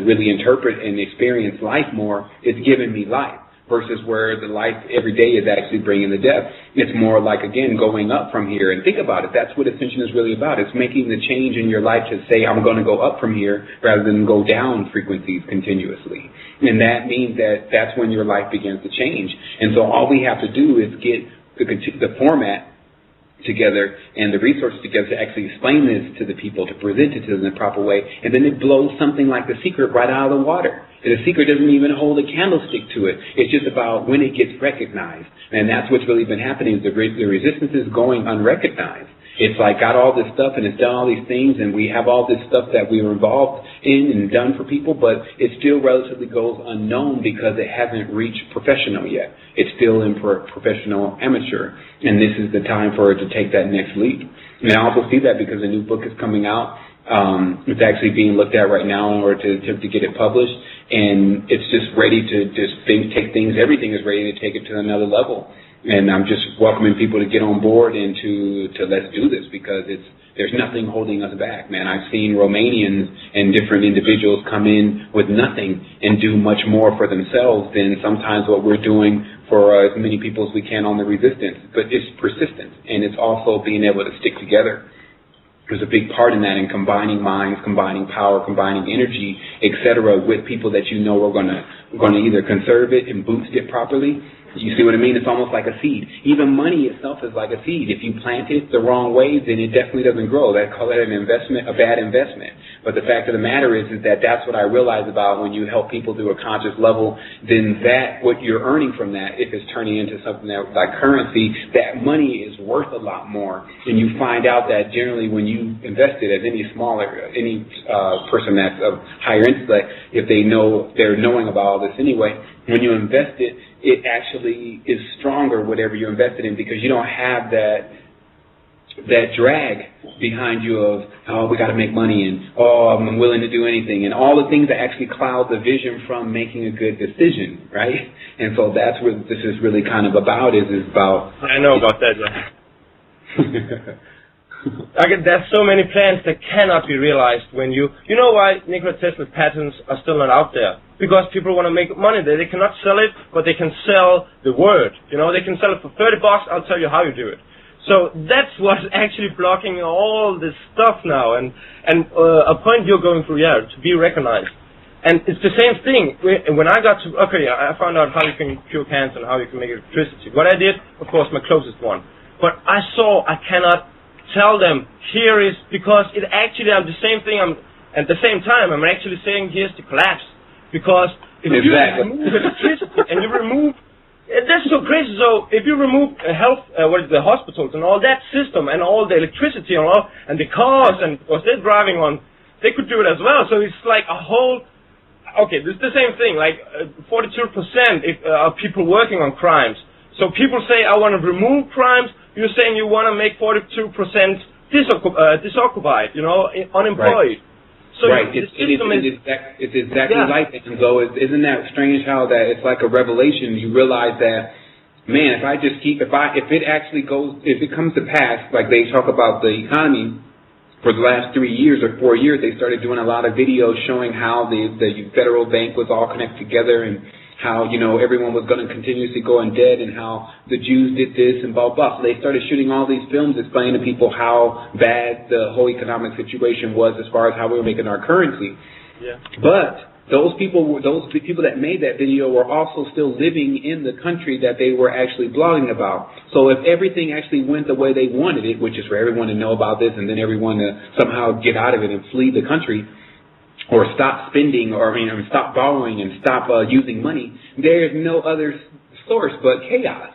really interpret and experience life more. It's given me life. Versus where the life every day is actually bringing the death. It's more like, again, going up from here. And think about it. That's what ascension is really about. It's making the change in your life to say, I'm going to go up from here rather than go down frequencies continuously. And that means that's when your life begins to change. And so all we have to do is get the format together and the resources together to actually explain this to the people, to present it to them in the proper way, and then it blows something like The Secret right out of the water. And The Secret doesn't even hold a candlestick to it. It's just about when it gets recognized. And that's what's really been happening. The resistance is going unrecognized. It's like got all this stuff and it's done all these things and we have all this stuff that we were involved in and done for people, but it still relatively goes unknown because it hasn't reached professional yet. It's still in professional amateur, and this is the time for it to take that next leap. And I also see that because a new book is coming out. It's actually being looked at right now in order to attempt to get it published, and it's just ready to take things, everything is ready to take it to another level. And I'm just welcoming people to get on board and to let's do this because there's nothing holding us back, man. I've seen Romanians and different individuals come in with nothing and do much more for themselves than sometimes what we're doing for as many people as we can on the resistance. But it's persistence, and it's also being able to stick together. There's a big part in that, in combining minds, combining power, combining energy, etc., with people that you know are going to either conserve it and boost it properly. You see what I mean? It's almost like a seed. Even money itself is like a seed. If you plant it the wrong way, then it definitely doesn't grow. They call that an investment, a bad investment. But the fact of the matter is that that's what I realize about when you help people to a conscious level, then that, what you're earning from that, if it's turning into something that, like currency, that money is worth a lot more. And you find out that generally when you invest it, as any person that's of higher intellect, if they know, they're knowing about all this anyway, when you invest it, it actually is stronger, whatever you invested in, because you don't have that drag behind you of, oh, we got to make money, and oh, I'm willing to do anything, and all the things that actually cloud the vision from making a good decision, right? And so that's what this is really kind of about, is about... I know about that, yeah. There's so many plans that cannot be realized when you know why Nikola Tesla's patents are still not out there? Because people want to make money there. They cannot sell it, but they can sell the word. They can sell it for $30. I'll tell you how you do it. So that's what's actually blocking all this stuff now, and a point you're going through, to be recognized. And it's the same thing. When I got to, I found out how you can cure cancer and how you can make electricity. What I did, of course, my closest one. But I cannot tell them, here is, because it actually, I'm the same thing, at the same time, I'm actually saying, here's the collapse. Because if you remove electricity and you remove, that's so crazy. So if you remove the hospitals and all that system and all the electricity and all, and the cars and what they're driving on, they could do it as well. So it's like a whole, this is the same thing, like 42% of people working on crimes. So people say, I want to remove crimes. You're saying you want to make 42% disoccupied, unemployed. Right. So right. It's exactly like that. And so isn't that strange how that it's like a revelation? You realize that, man, if it comes to pass, like they talk about the economy, for the last 3 years or 4 years, they started doing a lot of videos showing how the federal bank was all connected together, and how, everyone was going to continuously go in debt, and how the Jews did this and blah, blah. So they started shooting all these films explaining to people how bad the whole economic situation was as far as how we were making our currency. Yeah. But those people that made that video were also still living in the country that they were actually blogging about. So if everything actually went the way they wanted it, which is for everyone to know about this and then everyone to somehow get out of it and flee the country, or stop spending, or stop borrowing and stop using money, there is no other source but chaos.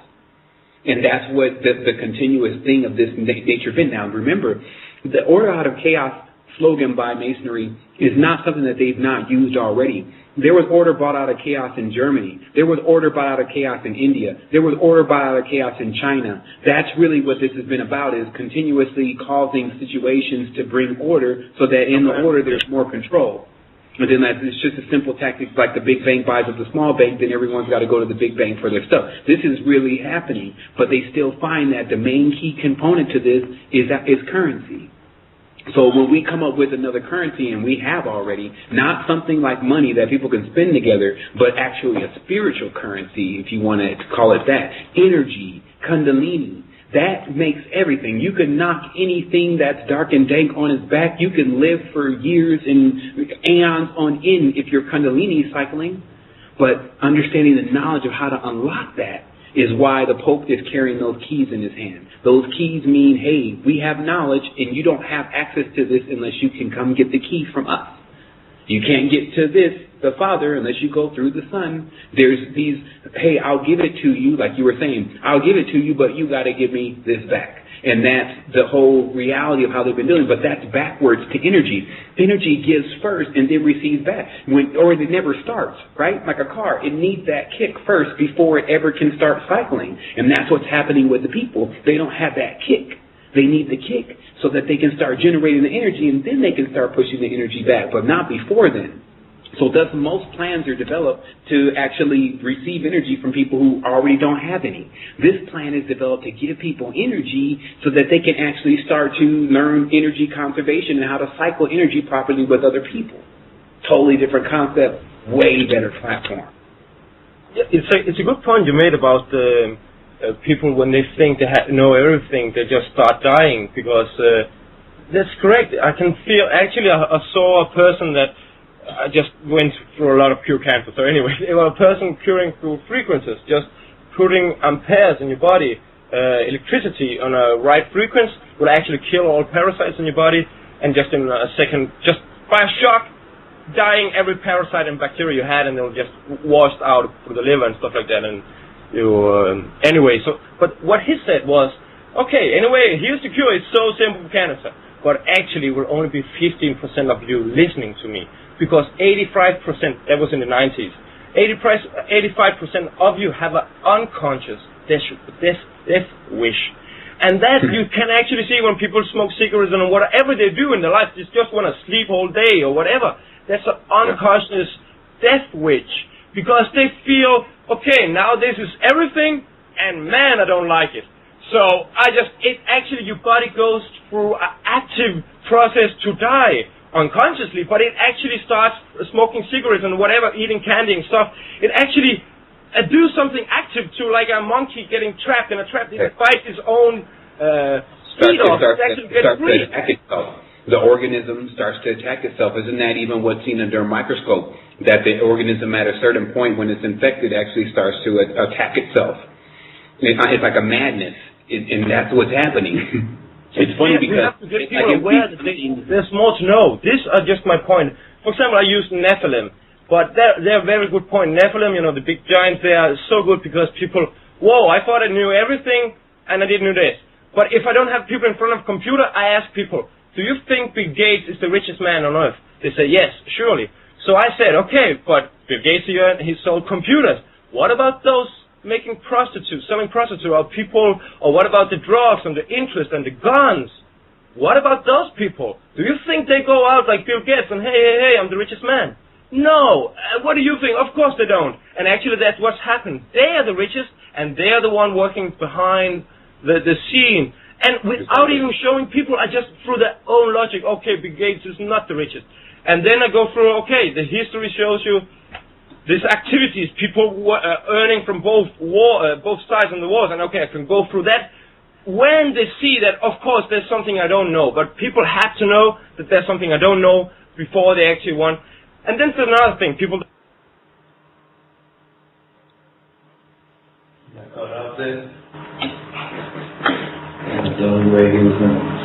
And that's what the continuous thing of this nature been. Now, remember, the order out of chaos slogan by Masonry is not something that they've not used already. There was order brought out of chaos in Germany. There was order brought out of chaos in India. There was order brought out of chaos in China. That's really what this has been about, is continuously causing situations to bring order so that in the order there's more control. And then it's just a simple tactic, like the big bank buys up the small bank, then everyone's got to go to the big bank for their stuff. This is really happening, but they still find that the main key component to this is currency. So when we come up with another currency, and we have already, not something like money that people can spend together, but actually a spiritual currency, if you want to call it that, energy, kundalini, that makes everything. You can knock anything that's dark and dank on its back. You can live for years and aeons on end if you're kundalini cycling. But understanding the knowledge of how to unlock that is why the Pope is carrying those keys in his hand. Those keys mean, hey, we have knowledge, and you don't have access to this unless you can come get the keys from us. You can't get to this, the Father, unless you go through the Son. There's these, hey, I'll give it to you, like you were saying. I'll give it to you, but you got to give me this back. And that's the whole reality of how they've been doing. But that's backwards to energy. Energy gives first and then receives back. Or it never starts, right? Like a car. It needs that kick first before it ever can start cycling. And that's what's happening with the people. They don't have that kick. They need the kick so that they can start generating the energy, and then they can start pushing the energy back, but not before then. So thus most plans are developed to actually receive energy from people who already don't have any. This plan is developed to give people energy so that they can actually start to learn energy conservation and how to cycle energy properly with other people. Totally different concept, way better platform. Yeah, it's a good point you made about people when they think they know everything, they just start dying because That's correct. I can feel, actually I saw a person that I just went through a lot of pure cancer. So anyway, they were a person curing through frequencies, just putting amperes in your body, electricity on a right frequency will actually kill all parasites in your body, and just in a second, just by a shock, dying every parasite and bacteria you had, and they'll just washed out through the liver and stuff like that. And you, anyway, so, but what he said was, okay, anyway, here's the cure, it's so simple for cancer, but actually will only be 15% of you listening to me, because 85%, that was in the 90s, 85% of you have an unconscious death wish. And that you can actually see when people smoke cigarettes and whatever they do in their life, they just want to sleep all day or whatever. That's an unconscious death wish, because they feel, okay, now this is everything, and man, I don't like it. So actually your body goes through an active process to die unconsciously, but it actually starts smoking cigarettes and whatever, eating candy and stuff. It actually do something active to, like a monkey getting trapped in a trap. It fights its own speed off. It actually gets free. The organism starts to attack itself. Isn't that even what's seen under a microscope? That the organism at a certain point when it's infected actually starts to attack itself. It's like a madness, and that's what's happening. It's funny because we have to get people aware that there's more to know. These are just my point. For example, I used Nephilim, but they're a very good point. Nephilim, you know, the big giants, they are so good because people, whoa, I thought I knew everything, and I didn't know this. But if I don't have people in front of a computer, I ask people, do you think Bill Gates is the richest man on earth? They say, yes, surely. So I said, okay, but Bill Gates here, he sold computers. What about those making prostitutes, selling prostitutes, or people, or what about the drugs and the interest and the guns? What about those people? Do you think they go out like Bill Gates and, hey, I'm the richest man? No. What do you think? Of course they don't. And actually that's what's happened. They are the richest, and they are the one working behind the scene. And without even showing people, I just, through their own logic, okay, Bill Gates is not the richest. And then I go through, okay, the history shows you these activities, people earning from both sides of the wars, and okay, I can go through that. When they see that, of course, there's something I don't know, but people have to know that there's something I don't know before they actually want. And then there's another thing, people... Got out there. That's the only way he was going to